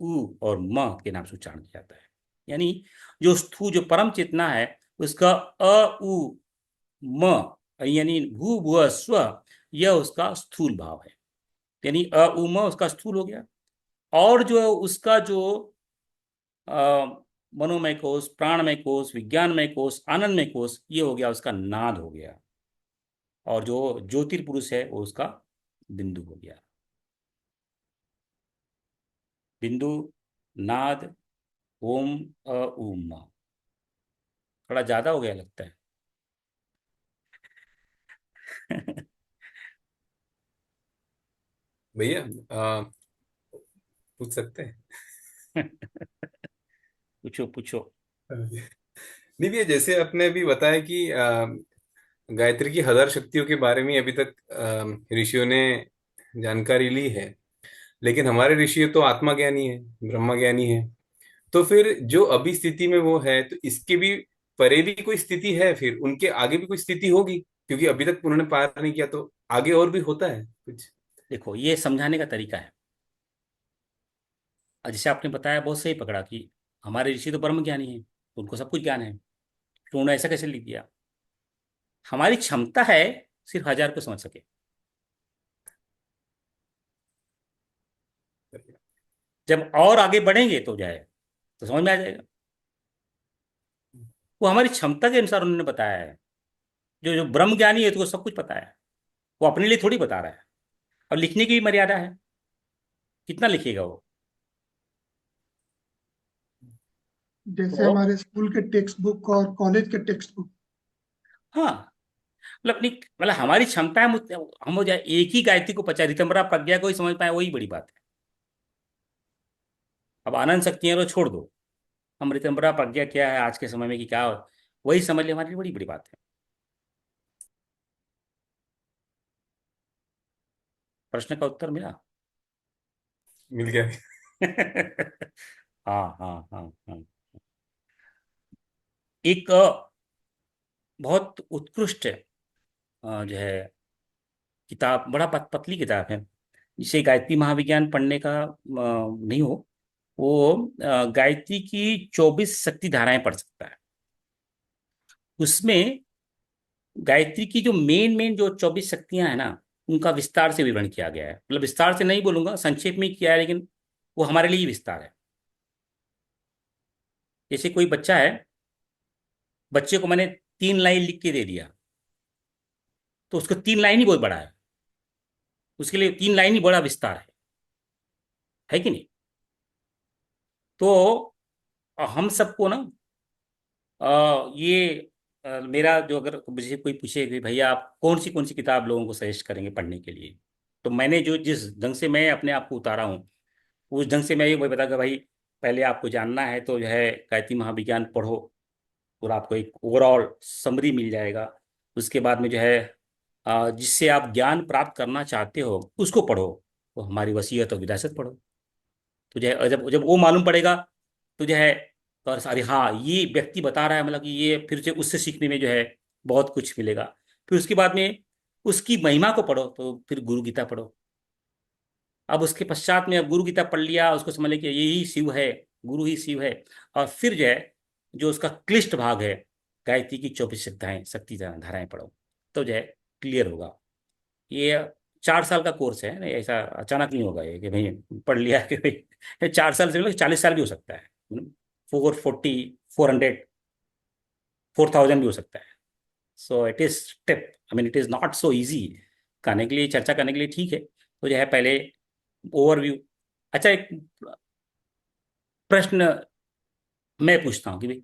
उ और म के नाम से उच्चारण किया जाता है। यानी जो स्थूल, जो परम चेतना है, उसका अ उ म, यानी भू भुव स्व, यह उसका स्थूल भाव है। यानी अ उ म उसका स्थूल हो गया। और जो उसका जो मनोमय कोश, प्राणमय कोश, विज्ञानमय कोश, आनंदमय कोश, ये हो गया उसका नाद हो गया। और जो ज्योतिर्पुरुष है वो उसका बिंदु हो गया। बिंदु, नाद, ओम, उम। थोड़ा ज्यादा हो गया लगता है। भैया पूछ सकते पूछो पूछो। हैं? नहीं भैया, जैसे आपने अभी बताया कि गायत्री की 1000 शक्तियों के बारे में अभी तक ऋषियों ने जानकारी ली है, लेकिन हमारे ऋषि तो आत्मा ज्ञानी है, ब्रह्मा ज्ञानी है। तो फिर जो अभी स्थिति में वो है, तो इसके भी परे भी कोई स्थिति है, फिर उनके आगे भी कोई स्थिति होगी, क्योंकि अभी तक उन्होंने पार नहीं किया, तो आगे और भी होता है कुछ। देखो, ये समझाने का तरीका है। और जैसे आपने बताया, बहुत सही पकड़ा कि हमारे ऋषि तो ब्रह्म ज्ञानी है, तो उनको सब कुछ ज्ञान है, तो उन्होंने ऐसा कैसे लिख दिया। हमारी क्षमता है सिर्फ 1000 को समझ सके। जब और आगे बढ़ेंगे तो जाए, तो समझ में आ जाएगा। वो हमारी क्षमता के अनुसार उन्होंने बताया है। जो जो ब्रह्म ज्ञानी है, तो वो सब कुछ पता है। वो अपने लिए थोड़ी बता रहा है। और लिखने की भी मर्यादा है, कितना लिखेगा वो। जैसे तो हमारे स्कूल के टेक्स्ट बुक और कॉलेज के टेक्स्ट बुक। हाँ, मतलब अपनी, मतलब हमारी क्षमता है, हम हो जाए एक ही गायत्री को पचा ऋतंभरा प्रज्ञा को ही समझ पाए, वही बड़ी बात है। अब आनंद शक्तियां तो छोड़ दो, हम ऋतंभरा प्रज्ञा क्या है आज के समय में कि क्या, वही समझ ले, हमारे लिए बड़ी बड़ी बात है। प्रश्न का उत्तर मिला। मिल गया। हाँ हाँ हाँ हाँ। एक बहुत उत्कृष्ट जो है किताब, बड़ा पतली किताब है, जिसे गायत्री महाविज्ञान पढ़ने का नहीं हो, वो गायत्री की 24 शक्ति धाराएं पढ़ सकता है। उसमें गायत्री की जो मेन मेन जो 24 शक्तियां हैं ना, उनका विस्तार से विवरण किया गया है। मतलब विस्तार से नहीं बोलूंगा, संक्षेप में ही किया है, लेकिन वो हमारे लिए ही विस्तार है। जैसे कोई बच्चा है, बच्चे को मैंने 3 लाइन लिख के दे दिया, तो उसको 3 लाइन ही बहुत बड़ा है, उसके लिए 3 लाइन ही बड़ा विस्तार है कि नहीं। तो हम सबको ना, ये मेरा जो, अगर मुझे कोई पूछे कि भैया आप कौन सी किताब लोगों को सजेस्ट करेंगे पढ़ने के लिए, तो मैंने जो जिस ढंग से मैं अपने आप को उतारा हूँ, उस ढंग से मैं ये वही बताऊंगा, भाई पहले आपको जानना है तो जो है गायत्री महाविज्ञान पढ़ो, और आपको एक ओवरऑल समरी मिल जाएगा। उसके बाद में जो है जिससे आप ज्ञान प्राप्त करना चाहते हो उसको पढ़ो, तो हमारी वसीयत और विरासत पढ़ो। तो जो है जब जब वो मालूम पड़ेगा, तो जो है, तो अरे हाँ, ये व्यक्ति बता रहा है, मतलब कि ये फिर से उससे सीखने में जो है बहुत कुछ मिलेगा। फिर उसके बाद में उसकी महिमा को पढ़ो, तो फिर गुरु गीता पढ़ो। अब उसके पश्चात में अब गुरु गीता पढ़ लिया, उसको समझ लिया कि यही शिव है, गुरु ही शिव है। और फिर जो है, जो उसका क्लिष्ट भाग है, गायत्री की 24 शक्ति धाराएं पढ़ो, तो जो है क्लियर होगा। ये 4 साल का कोर्स है, नहीं ऐसा अचानक नहीं होगा ये कि भाई पढ़ लिया कि भाई, ये 4 साल से मतलब 40 साल भी हो सकता है, 440, 400, 4000 भी हो सकता है, so it is tip, I mean it is not so easy करने के लिए, चर्चा करने के लिए ठीक है। तो जो है पहले ओवरव्यू। अच्छा, एक प्रश्न मैं पूछता हूँ कि भाई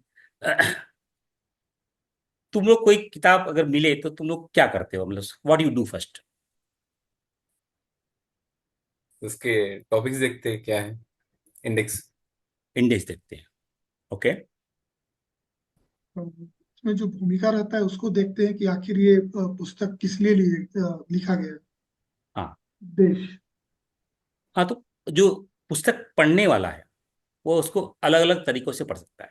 तुम लोग कोई किताब अगर मिले तो तुम लोग क्या करते हो, मतलब व्हाट यू डू फर्स्ट? उसके टॉपिक्स देखते हैं क्या है, इंडेक्स। इंडेक्स देखते हैं, ओके। तो उसमें जो भूमिका रहता है उसको देखते हैं कि आखिर ये पुस्तक किस लिए लिखा गया है। हाँ देश। हाँ, तो जो पुस्तक पढ़ने वाला है वो उसको अलग अलग तरीकों से पढ़ सकता है।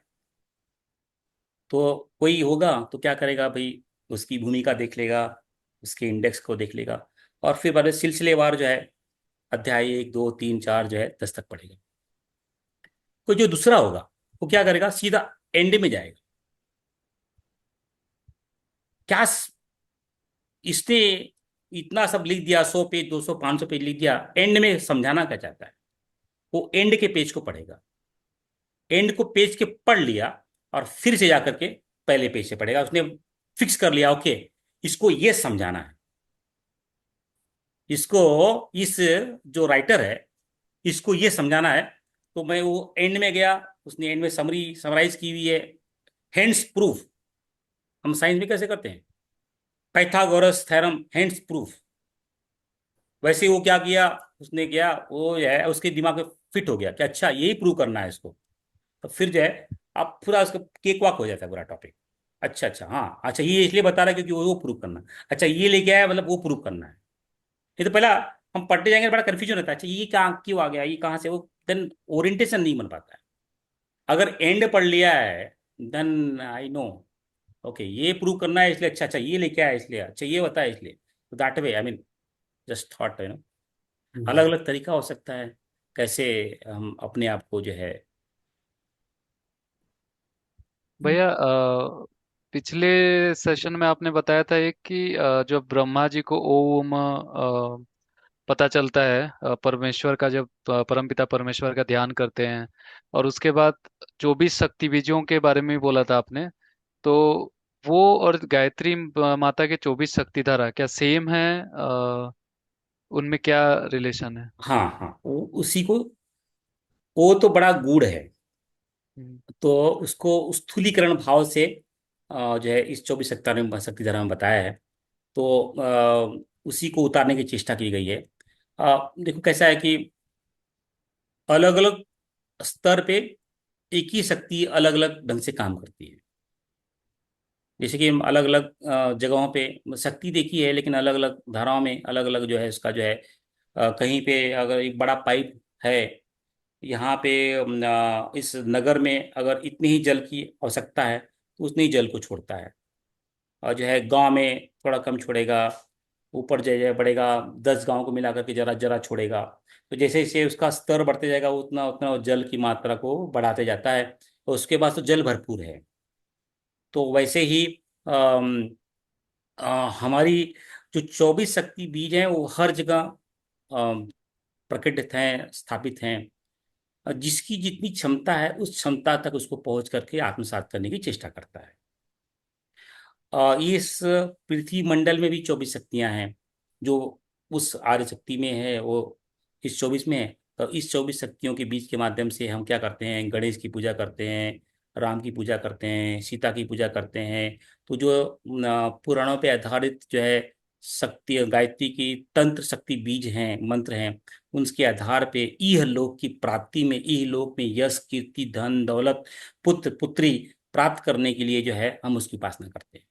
तो कोई होगा तो क्या करेगा भाई, उसकी भूमिका देख लेगा, उसके इंडेक्स को देख लेगा, और फिर बाद में सिलसिलेवार जो है अध्याय 1 2 3 4 जो है 10 तक पढ़ेगा। कोई जो दूसरा होगा वो क्या करेगा, सीधा एंड में जाएगा। क्या इसने इतना सब लिख दिया, 100 पेज 200 500 पेज लिख दिया, एंड में समझाना क्या चाहता है? वो एंड के पेज को पढ़ेगा, एंड को पेज के पढ़ लिया, और फिर से जाकर के पहले पेज से पढ़ेगा। उसने फिक्स कर लिया, ओके इसको ये समझाना है, इसको, इस जो राइटर है इसको ये समझाना है। तो मैं वो एंड में गया, उसने एंड में समराइज की हुई है, हेंस प्रूफ। हम साइंस में कैसे करते हैं, पाइथागोरस थ्योरम हेंस प्रूफ, वैसे वो क्या किया, उसने किया वो जो है उसके दिमाग में फिट हो गया कि अच्छा यही प्रूव करना है इसको। तो फिर जो है आप पूरा उसका केक वाक हो जाता है पूरा टॉपिक। अच्छा अच्छा, हाँ अच्छा, ये इसलिए बता रहा है क्योंकि वो प्रूव करना है। अच्छा ये लेके आया मतलब वो प्रूव करना है। नहीं तो पहला हम पढ़ते जाएंगे बड़ा कंफ्यूजन होता है, अच्छा ये कहाँ क्यों आ गया, ये कहाँ से, वो देन ओरिएंटेशन नहीं बन पाता है। अगर एंड पढ़ लिया है देन आई नो, ओके ये प्रूव करना है इसलिए, अच्छा अच्छा ये लेके आया इसलिए, अच्छा ये बताया इसलिए। तो that way I mean just thought अलग अलग तरीका हो सकता है कैसे हम अपने आप को जो है। भैया पिछले सेशन में आपने बताया था एक कि जब ब्रह्मा जी को ओम पता चलता है, परमेश्वर का, जब परमपिता परमेश्वर का ध्यान करते हैं, और उसके बाद 24 शक्ति बीजों के बारे में भी बोला था आपने। तो वो और गायत्री माता के 24 शक्तिधारा क्या सेम है? उनमें क्या रिलेशन है? हाँ हाँ, उसी को, वो तो बड़ा गूढ़ है। हम्म। तो उसको स्थूलीकरण भाव से जो है इस 24 शक्तिधारा में बताया है। तो उसी को उतारने की चेष्टा की गई है। देखो कैसा है कि अलग अलग स्तर पे एक ही शक्ति अलग अलग ढंग से काम करती है। जैसे कि हम अलग अलग जगहों पे शक्ति देखी है, लेकिन अलग अलग धाराओं में अलग अलग जो है उसका जो है कहीं पे अगर एक बड़ा पाइप है, यहाँ पे इस नगर में अगर इतनी ही जल की आवश्यकता है तो उतनी ही जल को छोड़ता है, और जो है गांव में थोड़ा कम छोड़ेगा, ऊपर जो है बढ़ेगा 10 गांव को मिला करके जरा जरा छोड़ेगा। तो जैसे जैसे उसका स्तर बढ़ते जाएगा उतना उतना वो जल की मात्रा को बढ़ाते जाता है, और उसके पास तो जल भरपूर है। तो वैसे ही अम, हमारी जो 24 शक्ति बीज हैं वो हर जगह अम, प्रकटित हैं, स्थापित हैं, और जिसकी जितनी क्षमता है उस क्षमता तक उसको पहुंच करके आत्मसात करने की चेष्टा करता है। इस पृथ्वी मंडल में भी 24 शक्तियां हैं, जो उस आर्य शक्ति में है वो इस 24 में है। तो इस 24 शक्तियों के बीच के माध्यम से हम क्या करते हैं, गणेश की पूजा करते हैं, राम की पूजा करते हैं, सीता की पूजा करते हैं। तो जो पुराणों पे आधारित जो है शक्ति गायत्री की तंत्र शक्ति बीज हैं, मंत्र हैं, उनके आधार पे इह लोक की प्राप्ति में, इह लोक में यश कीर्ति धन दौलत पुत्र पुत्री प्राप्त करने के लिए जो है हम उसकी उपासना करते हैं।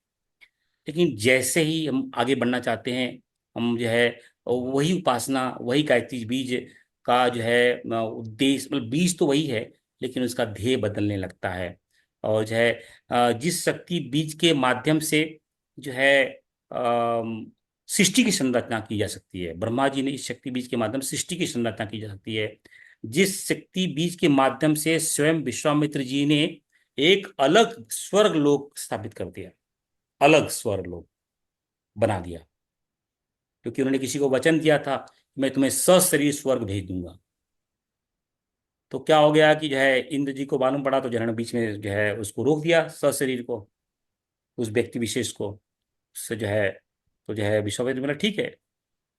लेकिन जैसे ही हम आगे बढ़ना चाहते हैं, हम जो है वही उपासना, वही गायत्री बीज का जो है उद्देश्य, मतलब बीज तो वही है लेकिन उसका ध्येय बदलने लगता है। और जो है जिस शक्ति बीज के माध्यम से जो है सृष्टि की संरचना की जा सकती है, ब्रह्मा जी ने इस शक्ति बीज के माध्यम से सृष्टि की संरचना की जा सकती है। जिस शक्ति बीज के माध्यम से स्वयं विश्वामित्र जी ने एक अलग स्वर्ग लोक स्थापित कर दिया, अलग स्वर्ग लोक बना दिया, क्योंकि उन्होंने किसी को वचन दिया था कि मैं तुम्हें सशरीर स्वर्ग भेज दूंगा। तो क्या हो गया कि जो है इंद्र जी को मालूम पड़ा, तो जो है ना बीच में जो है उसको रोक दिया, सशरीर को, उस व्यक्ति विशेष को। उससे जो है, तो जो है विश्वामित्र बोला ठीक है,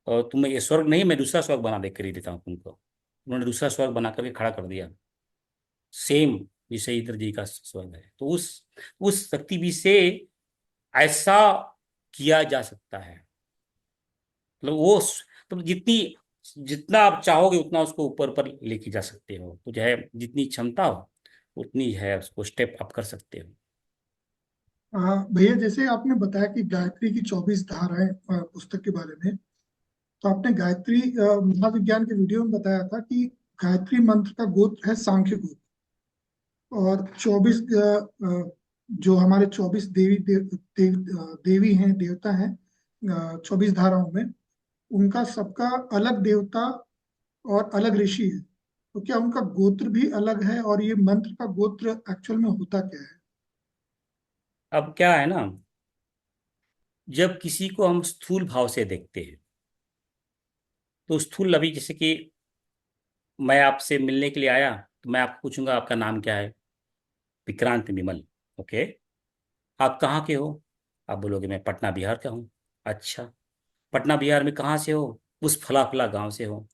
और तुम्हें ये स्वर्ग नहीं, मैं दूसरा स्वर्ग बना दे कर ही देता हूँ तुमको। उन्होंने दूसरा स्वर्ग बना करके खड़ा कर दिया, सेम जैसे इंद्र जी का स्वर्ग है। तो उस शक्ति भी से ऐसा किया जा सकता है। मतलब तो जितना आप चाहोगे उतना उसको ऊपर ऊपर लेके जा सकते हो। तो जो है जितनी क्षमता हो उतनी है उसको स्टेप अप कर सकते हो। भैया जैसे आपने बताया कि गायत्री की 24 धाराएं पुस्तक के बारे में, तो आपने गायत्री महाविज्ञान के वीडियो में बताया था कि गायत्री मंत्र का गोत्र है सांख्य गोत्र। और 24 जो हमारे 24 देवी हैं, देवता हैं 24 धाराओं में, उनका सबका अलग देवता और अलग ऋषि है। तो क्या उनका गोत्र भी अलग है, और ये मंत्र का गोत्र एक्चुअल में होता क्या है? अब क्या है ना, जब किसी को हम स्थूल भाव से देखते हैं, तो स्थूल अभी जैसे कि मैं आपसे मिलने के लिए आया, तो मैं आपको पूछूंगा आपका नाम क्या है, विक्रांत विमल। ओके, आप कहाँ के हो? आप बोलोगे मैं पटना बिहार का हूँ। अच्छा, पटना बिहार में कहाँ से हो? उस फला फला गांव से हो।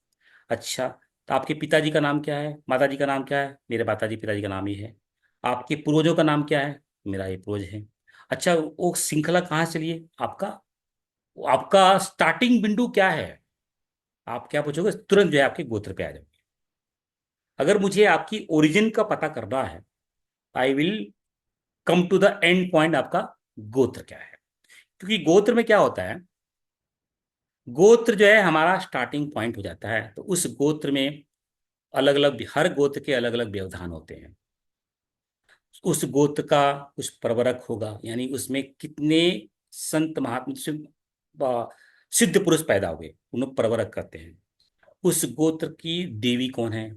अच्छा, तो आपके पिताजी का नाम क्या है, माताजी का नाम क्या है? मेरे माताजी पिताजी का नाम ही है। आपके पूर्वजों का नाम क्या है? मेरा ये पूर्वज है। अच्छा, वो श्रृंखला कहाँ से लिए आपका? आपका स्टार्टिंग बिंदु क्या है? आप क्या पूछोगे, तुरंत जो है आपके गोत्र पे आ जाओगे। अगर मुझे आपकी ओरिजिन का पता करना है, I will come to the end point, आपका गोत्र क्या है। क्योंकि गोत्र में क्या होता है, गोत्र जो है हमारा स्टार्टिंग पॉइंट हो जाता है। तो उस गोत्र में अलग अलग, हर गोत्र के अलग अलग व्यवधान होते हैं। उस गोत्र का कुछ प्रवरक होगा, यानी उसमें कितने संत महात्मा सिद्ध पुरुष पैदा हुए, उन्हें प्रवरक करते हैं। उस गोत्र की देवी कौन है,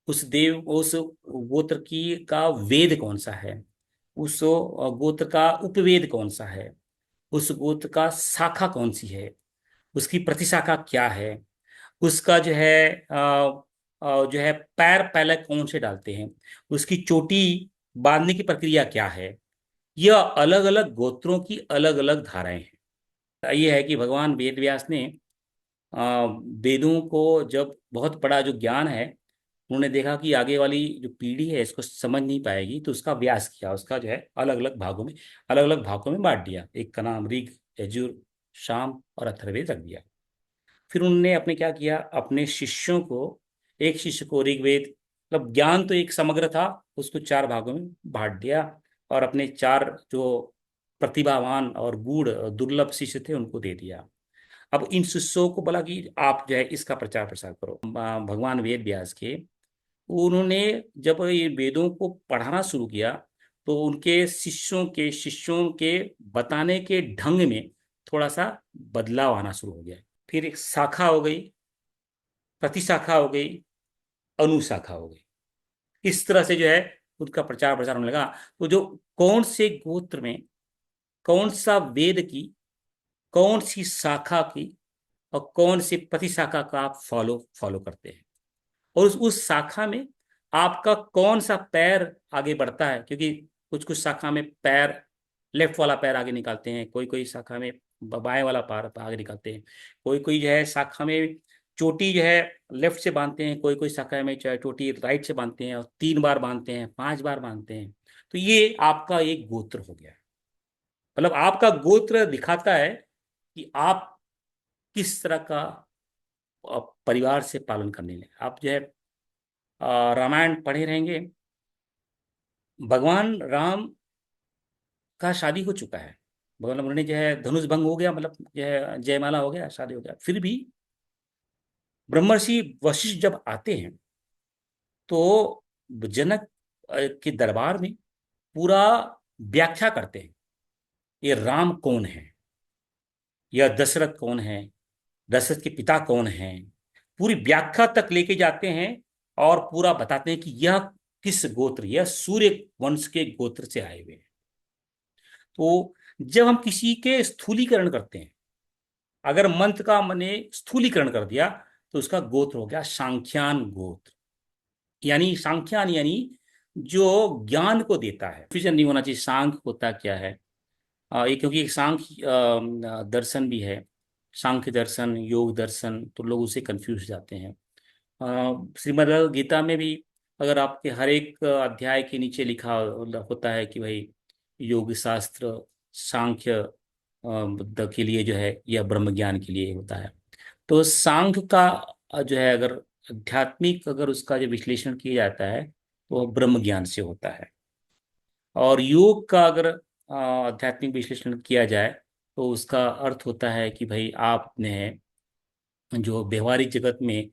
उस गोत्र की का वेद कौन सा है, उस गोत्र का उपवेद कौन सा है, उस गोत्र का शाखा कौन सी है, उसकी प्रतिशाखा क्या है, उसका जो है जो है पैर पहले कौन से डालते हैं, उसकी चोटी बांधने की प्रक्रिया क्या है। यह अलग अलग गोत्रों की अलग अलग धाराएं हैं। ये है कि भगवान वेद व्यास ने वेदों को, जब बहुत बड़ा जो ज्ञान है, उन्होंने देखा कि आगे वाली जो पीढ़ी है इसको समझ नहीं पाएगी, तो उसका व्यास किया, उसका जो है अलग अलग भागों में, अलग अलग भागों में बांट दिया। एक का नाम ऋग, यजुर, साम और अथर्ववेद रख दिया। फिर उन्होंने अपने क्या किया, अपने शिष्यों को, एक शिष्य को ऋग्वेद, मतलब ज्ञान तो एक समग्र था, उसको 4 भागों में बांट दिया, और अपने 4 जो प्रतिभावान और गूढ़ दुर्लभ शिष्य थे उनको दे दिया। अब इन शिष्यों को बोला कि आप जो है इसका प्रचार प्रसार करो। भगवान वेद व्यास के, उन्होंने जब ये वेदों को पढ़ाना शुरू किया, तो उनके शिष्यों के बताने के ढंग में थोड़ा सा बदलाव आना शुरू हो गया। फिर एक शाखा हो गई, प्रतिशाखा हो गई, अनुशाखा हो गई। इस तरह से जो है उनका प्रचार प्रसार होने लगा। तो जो कौन से गोत्र में कौन सा वेद की कौन सी शाखा की और कौन सी प्रतिशाखा का आप फॉलो फॉलो करते हैं, और उस शाखा में आपका कौन सा पैर आगे बढ़ता है। क्योंकि कुछ कुछ शाखा में पैर, लेफ्ट वाला पैर आगे निकालते हैं, कोई कोई शाखा में बाएं वाला पैर आगे निकालते हैं, कोई कोई जो है शाखा में चोटी जो है लेफ्ट से बांधते हैं, कोई कोई शाखा में जो है चोटी राइट से बांधते हैं, और 3 बार बांधते हैं, 5 बार बांधते हैं। तो ये आपका एक गोत्र हो गया। मतलब आपका गोत्र दिखाता है कि आप किस तरह का परिवार से पालन करने लगे। आप जो है रामायण पढ़े रहेंगे, भगवान राम का शादी हो चुका है, भगवान उन्होंने जो है धनुष भंग हो गया, मतलब जो है जयमाला हो गया, शादी हो गया। फिर भी ब्रह्मर्षि वशिष्ठ जब आते हैं, तो जनक के दरबार में पूरा व्याख्या करते हैं, ये राम कौन है, यह दशरथ कौन है, दशरथ के पिता कौन हैं, पूरी व्याख्या तक लेके जाते हैं, और पूरा बताते हैं कि यह किस गोत्र, यह सूर्य वंश के गोत्र से आए हुए हैं। तो जब हम किसी के स्थूलीकरण करते हैं, अगर मंत्र का मैंने स्थूलीकरण कर दिया, तो उसका गोत्र हो गया सांख्यान गोत्र। यानी सांख्यान यानी जो ज्ञान को देता है, फिजन नहीं होना चाहिए। सांख होता क्या है, ये क्योंकि एक सांख्य दर्शन भी है, सांख्य दर्शन, योग दर्शन, तो लोग उसे कंफ्यूज हो जाते हैं। श्रीमद् भगवद गीता में भी अगर आपके हर एक अध्याय के नीचे लिखा होता है कि भाई योग शास्त्र सांख्य बुद्ध के लिए जो है, या ब्रह्म ज्ञान के लिए होता है। तो सांख्य का जो है, अगर आध्यात्मिक अगर उसका जो विश्लेषण किया जाता है तो वह ब्रह्म ज्ञान से होता है। और योग का अगर आध्यात्मिक विश्लेषण किया जाए तो उसका अर्थ होता है कि भाई आपने जो व्यवहारिक जगत में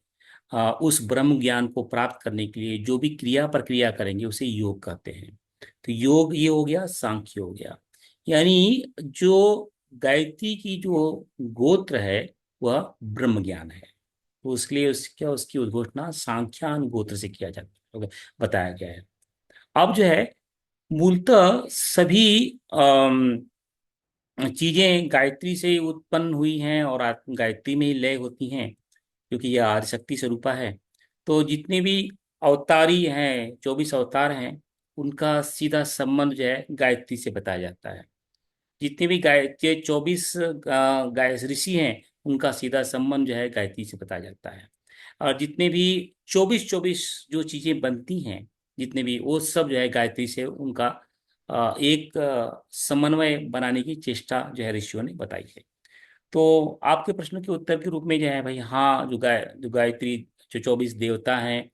उस ब्रह्म ज्ञान को प्राप्त करने के लिए जो भी क्रिया प्रक्रिया करेंगे उसे योग कहते हैं। तो योग ये हो गया, सांख्य हो गया। यानी जो गायत्री की जो गोत्र है वह ब्रह्म ज्ञान है। तो उसके लिए उसकी उद्घोषणा सांख्यान गोत्र से किया जाता, बताया गया है। अब जो है मूलतः सभी चीजें गायत्री से ही उत्पन्न हुई हैं और गायत्री में ही लय होती हैं, क्योंकि यह आदि शक्ति स्वरूपा है। तो जितने भी अवतारी हैं, 24 अवतार हैं, उनका सीधा संबंध जो है गायत्री से बताया जाता है। जितने भी ये 24 गाय ऋषि हैं, उनका सीधा संबंध जो है गायत्री से बताया जाता है। और जितने भी 24 जो चीजें बनती हैं, जितने भी, वो सब जो है गायत्री से उनका एक समन्वय बनाने की चेष्टा जो है ऋषियों ने बताई है। तो आपके प्रश्न के उत्तर के रूप में जो है भाई, हाँ, जो गायत्री, जो 24 देवता हैं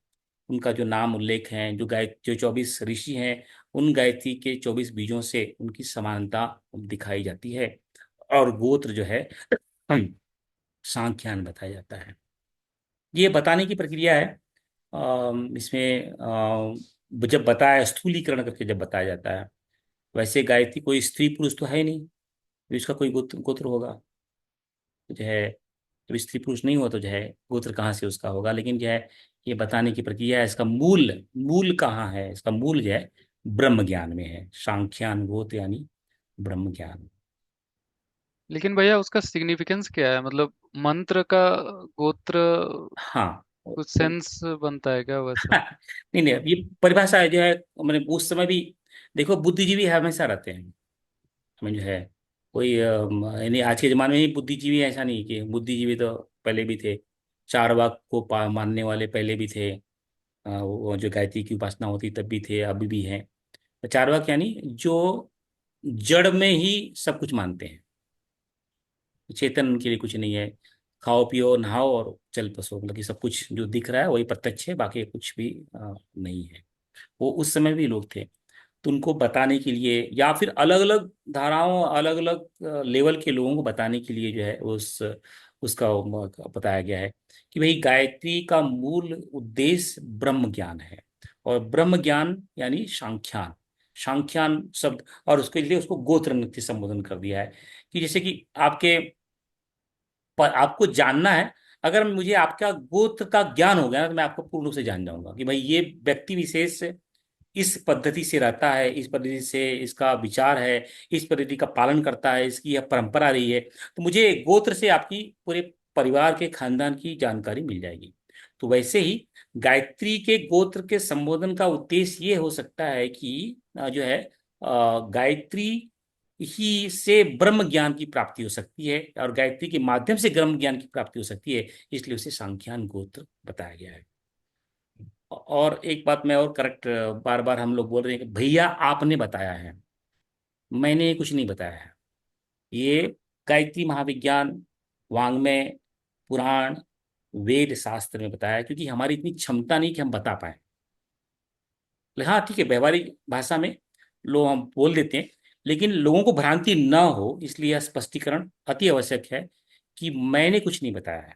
उनका जो नाम उल्लेख है, जो 24 ऋषि हैं, उन गायत्री के 24 बीजों से उनकी समानता दिखाई जाती है। और गोत्र जो है सांख्यान बताया जाता है। ये बताने की प्रक्रिया है। इसमें जब बताया, स्थूलीकरण करके जब बताया जाता है, वैसे गायत्री कोई स्त्री पुरुष तो है नहीं, तो इसका कोई गोत्र होगा। तो जो है, जब स्त्री पुरुष नहीं हो तो जो है गोत्र कहाँ से उसका होगा। लेकिन जो है ये बताने की प्रक्रिया है। इसका मूल मूल कहाँ है? इसका मूल जो है ब्रह्म ज्ञान में है। सांख्यान गोत्र यानी ब्रह्म ज्ञान। लेकिन भैया उसका सिग्निफिकेंस क्या है? मतलब मंत्र का गोत्र हाँ। कुछ सेंस बनता है क्या वैसा? नहीं नहीं, ये परिभाषा है जो है, मैंने उस समय भी, देखो बुद्धिजीवी हमेशा रहते हैं। हमें जो है कोई यानी आज के जमाने में ही बुद्धिजीवी, ऐसा नहीं कि बुद्धिजीवी तो पहले भी थे। चारवाक को मानने वाले पहले भी थे। वो जो गायत्री की उपासना होती तब भी थे, अभी भी हैं। तो चारवाक यानी जो जड़ में ही सब कुछ मानते हैं, चेतन उनके लिए कुछ नहीं है। खाओ पियो नहाओ और चल बसो, मतलब कि सब कुछ जो दिख रहा है वही प्रत्यक्ष है, बाकी कुछ भी नहीं है। वो उस समय भी लोग थे। तो उनको बताने के लिए, या फिर अलग अलग धाराओं, अलग अलग लेवल के लोगों को बताने के लिए जो है उसका बताया गया है कि भाई गायत्री का मूल उद्देश्य ब्रह्म ज्ञान है। और ब्रह्म ज्ञान यानी सांख्यान, सांख्यान शब्द, और उसके लिए उसको गोत्र नृत्य संबोधन कर दिया है। कि जैसे कि आपको जानना है, अगर मुझे आपका गोत्र का ज्ञान हो गया ना, तो मैं आपको पूर्ण रूप से जान जाऊंगा कि भाई ये व्यक्ति विशेष इस पद्धति से रहता है, इस पद्धति से इसका विचार है, इस पद्धति का पालन करता है, इसकी यह परंपरा रही है। तो मुझे गोत्र से आपकी पूरे परिवार के खानदान की जानकारी मिल जाएगी। तो वैसे ही गायत्री के गोत्र के संबोधन का उद्देश्य ये हो सकता है कि जो है गायत्री ही से ब्रह्म ज्ञान की प्राप्ति हो सकती है, और गायत्री के माध्यम से ब्रह्म ज्ञान की प्राप्ति हो सकती है, इसलिए उसे सांख्यान गोत्र बताया गया है। और एक बात मैं और करेक्ट, बार बार हम लोग बोल रहे हैं कि भैया आपने बताया है, मैंने कुछ नहीं बताया है। ये गायत्री महाविज्ञान, वाङ्मय, पुराण, वेद शास्त्र में बताया है, क्योंकि हमारी इतनी क्षमता नहीं कि हम बता पाए। हाँ ठीक है, व्यवहारिक भाषा में लोग हम बोल देते हैं, लेकिन लोगों को भ्रांति न हो इसलिए यह स्पष्टीकरण अति आवश्यक है कि मैंने कुछ नहीं बताया है,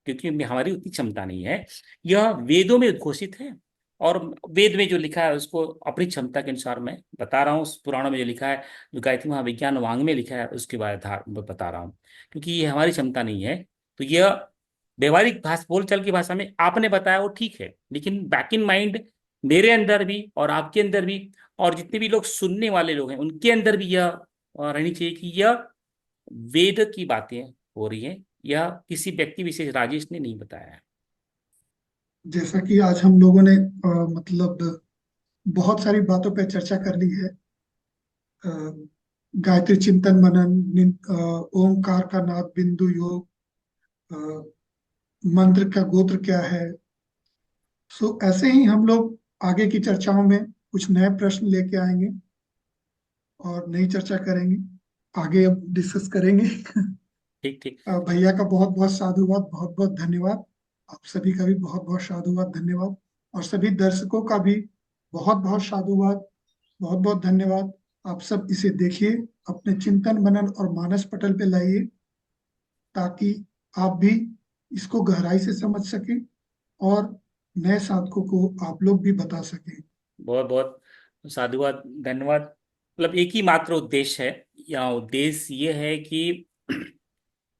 क्योंकि हमारी उतनी क्षमता नहीं है। यह वेदों में उद्घोषित है, और वेद में जो लिखा है उसको अपनी क्षमता के अनुसार मैं बता रहा हूँ। पुराणों में जो लिखा है, जो गायत्री महाविज्ञान वांग में लिखा है, उसके बाद बता रहा हूँ, क्योंकि ये हमारी क्षमता नहीं है। तो यह व्यवहारिक भाषा, बोलचाल की भाषा में आपने बताया वो ठीक है, लेकिन बैक इन माइंड मेरे अंदर भी और आपके अंदर भी, और जितने भी लोग सुनने वाले लोग हैं उनके अंदर भी यह रहनी चाहिए कि यह वेद की बातें हो रही हैं, यह किसी व्यक्ति विशेष राजेश ने नहीं बताया है। जैसा कि आज हम लोगों ने मतलब बहुत सारी बातों पे चर्चा कर ली है। गायत्री चिंतन मनन, ओमकार का नाद बिंदु योग, अ, मंत्र का गोत्र क्या है। सो ऐसे ही हम लोग आगे की चर्चाओं में कुछ नए प्रश्न लेके आएंगे और नई चर्चा करेंगे, आगे अब डिस्कस करेंगे। ठीक ठीक। भैया का बहुत बहुत साधुवाद, बहुत बहुत धन्यवाद। आप सभी का भी बहुत बहुत साधुवाद, धन्यवाद। और सभी दर्शकों का भी बहुत बहुत साधुवाद, बहुत बहुत धन्यवाद। आप सब इसे देखिए, अपने चिंतन मनन और मानस पटल पे लाइए, ताकि आप भी इसको गहराई से समझ सकें और नए साधकों को आप लोग भी बता सकें। बहुत बहुत साधुवाद, धन्यवाद। मतलब एक ही मात्र उद्देश्य है, या उद्देश्य ये है कि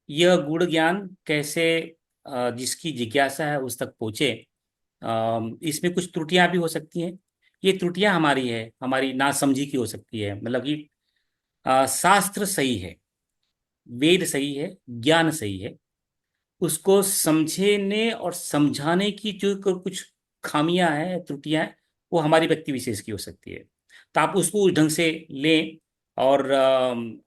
यह गुण ज्ञान कैसे जिसकी जिज्ञासा है उस तक पहुंचे। इसमें कुछ त्रुटियां भी हो सकती हैं। ये त्रुटियां हमारी है, हमारी नासमझी की हो सकती है। मतलब कि शास्त्र सही है, वेद सही है, ज्ञान सही है, उसको समझने और समझाने की जो कुछ खामियां हैं, त्रुटियां हैं, वो हमारी व्यक्ति विशेष की हो सकती है। तो आप उसको उस ढंग से लें। और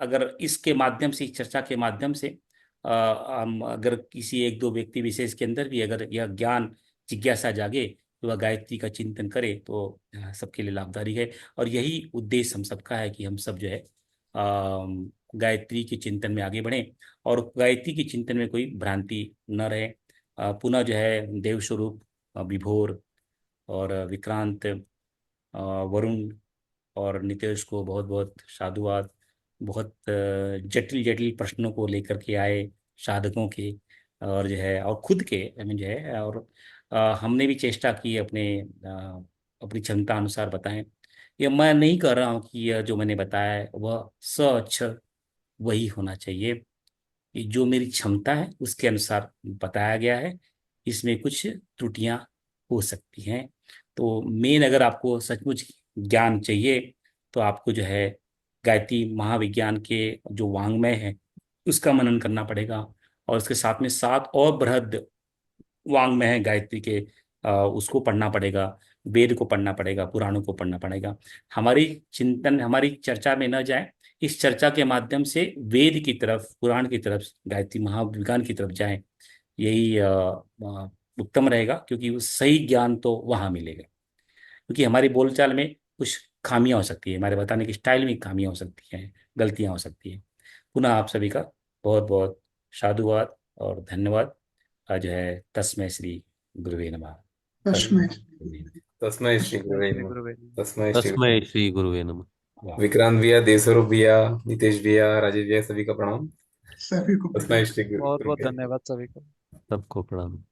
अगर इसके माध्यम से, इस चर्चा के माध्यम से हम अगर किसी एक दो व्यक्ति विशेष के अंदर भी अगर यह ज्ञान जिज्ञासा जागे, तो वह गायत्री का चिंतन करे, तो सबके लिए लाभकारी है। और यही उद्देश्य हम सबका है कि हम सब जो है गायत्री के चिंतन में आगे बढ़ें, और गायत्री के चिंतन में कोई भ्रांति न रहे। पुनः जो है देव स्वरूप विभोर और विक्रांत, वरुण और नितेश को बहुत बहुत साधुवाद। बहुत जटिल जटिल प्रश्नों को लेकर के आए साधकों के, और जो है और खुद के जो है, और हमने भी चेष्टा की अपनी क्षमता अनुसार बताएं। ये मैं नहीं कर रहा हूँ कि यह जो मैंने बताया है वह अक्षर वही होना चाहिए। कि जो मेरी क्षमता है उसके अनुसार बताया गया है। इसमें कुछ त्रुटियां हो सकती हैं। तो मेन अगर आपको सचमुच ज्ञान चाहिए, तो आपको जो है गायत्री महाविज्ञान के जो वांग्मय है उसका मनन करना पड़ेगा। और उसके साथ में 7 और बृहद वांग्मय है गायत्री के, उसको पढ़ना पड़ेगा। वेद को पढ़ना पड़ेगा, पुराणों को पढ़ना पड़ेगा। हमारी चिंतन, हमारी चर्चा में न जाए, इस चर्चा के माध्यम से वेद की तरफ, पुराण की तरफ, गायत्री महाविज्ञान की तरफ जाएं। यही उत्तम रहेगा, क्योंकि वो सही ज्ञान तो वहाँ मिलेगा। क्योंकि हमारी बोलचाल में कुछ खामियां हो सकती है, हमारे बताने की स्टाइल में खामियां हो सकती हैं, गलतियां हो सकती हैं। पुनः आप सभी का बहुत बहुत साधुवाद और धन्यवाद। जो है तस्मै श्री गुरुवे नमः। तस्मै तस्मै श्री तस्मै गुरुवे श्री नमः। गुरुवे नमः। तस्मै श्री तस्मै श्री गुरुवे नमः। वाह। विक्रांत भैया, देवस्वरूप भैया, नितेश भैया, राजेश भैया, सभी का प्रणाम। सभी को तस्मै प्रणाम। श्री बहुत बहुत गुरुवे नमः। धन्यवाद सभी को। सबको प्रणाम।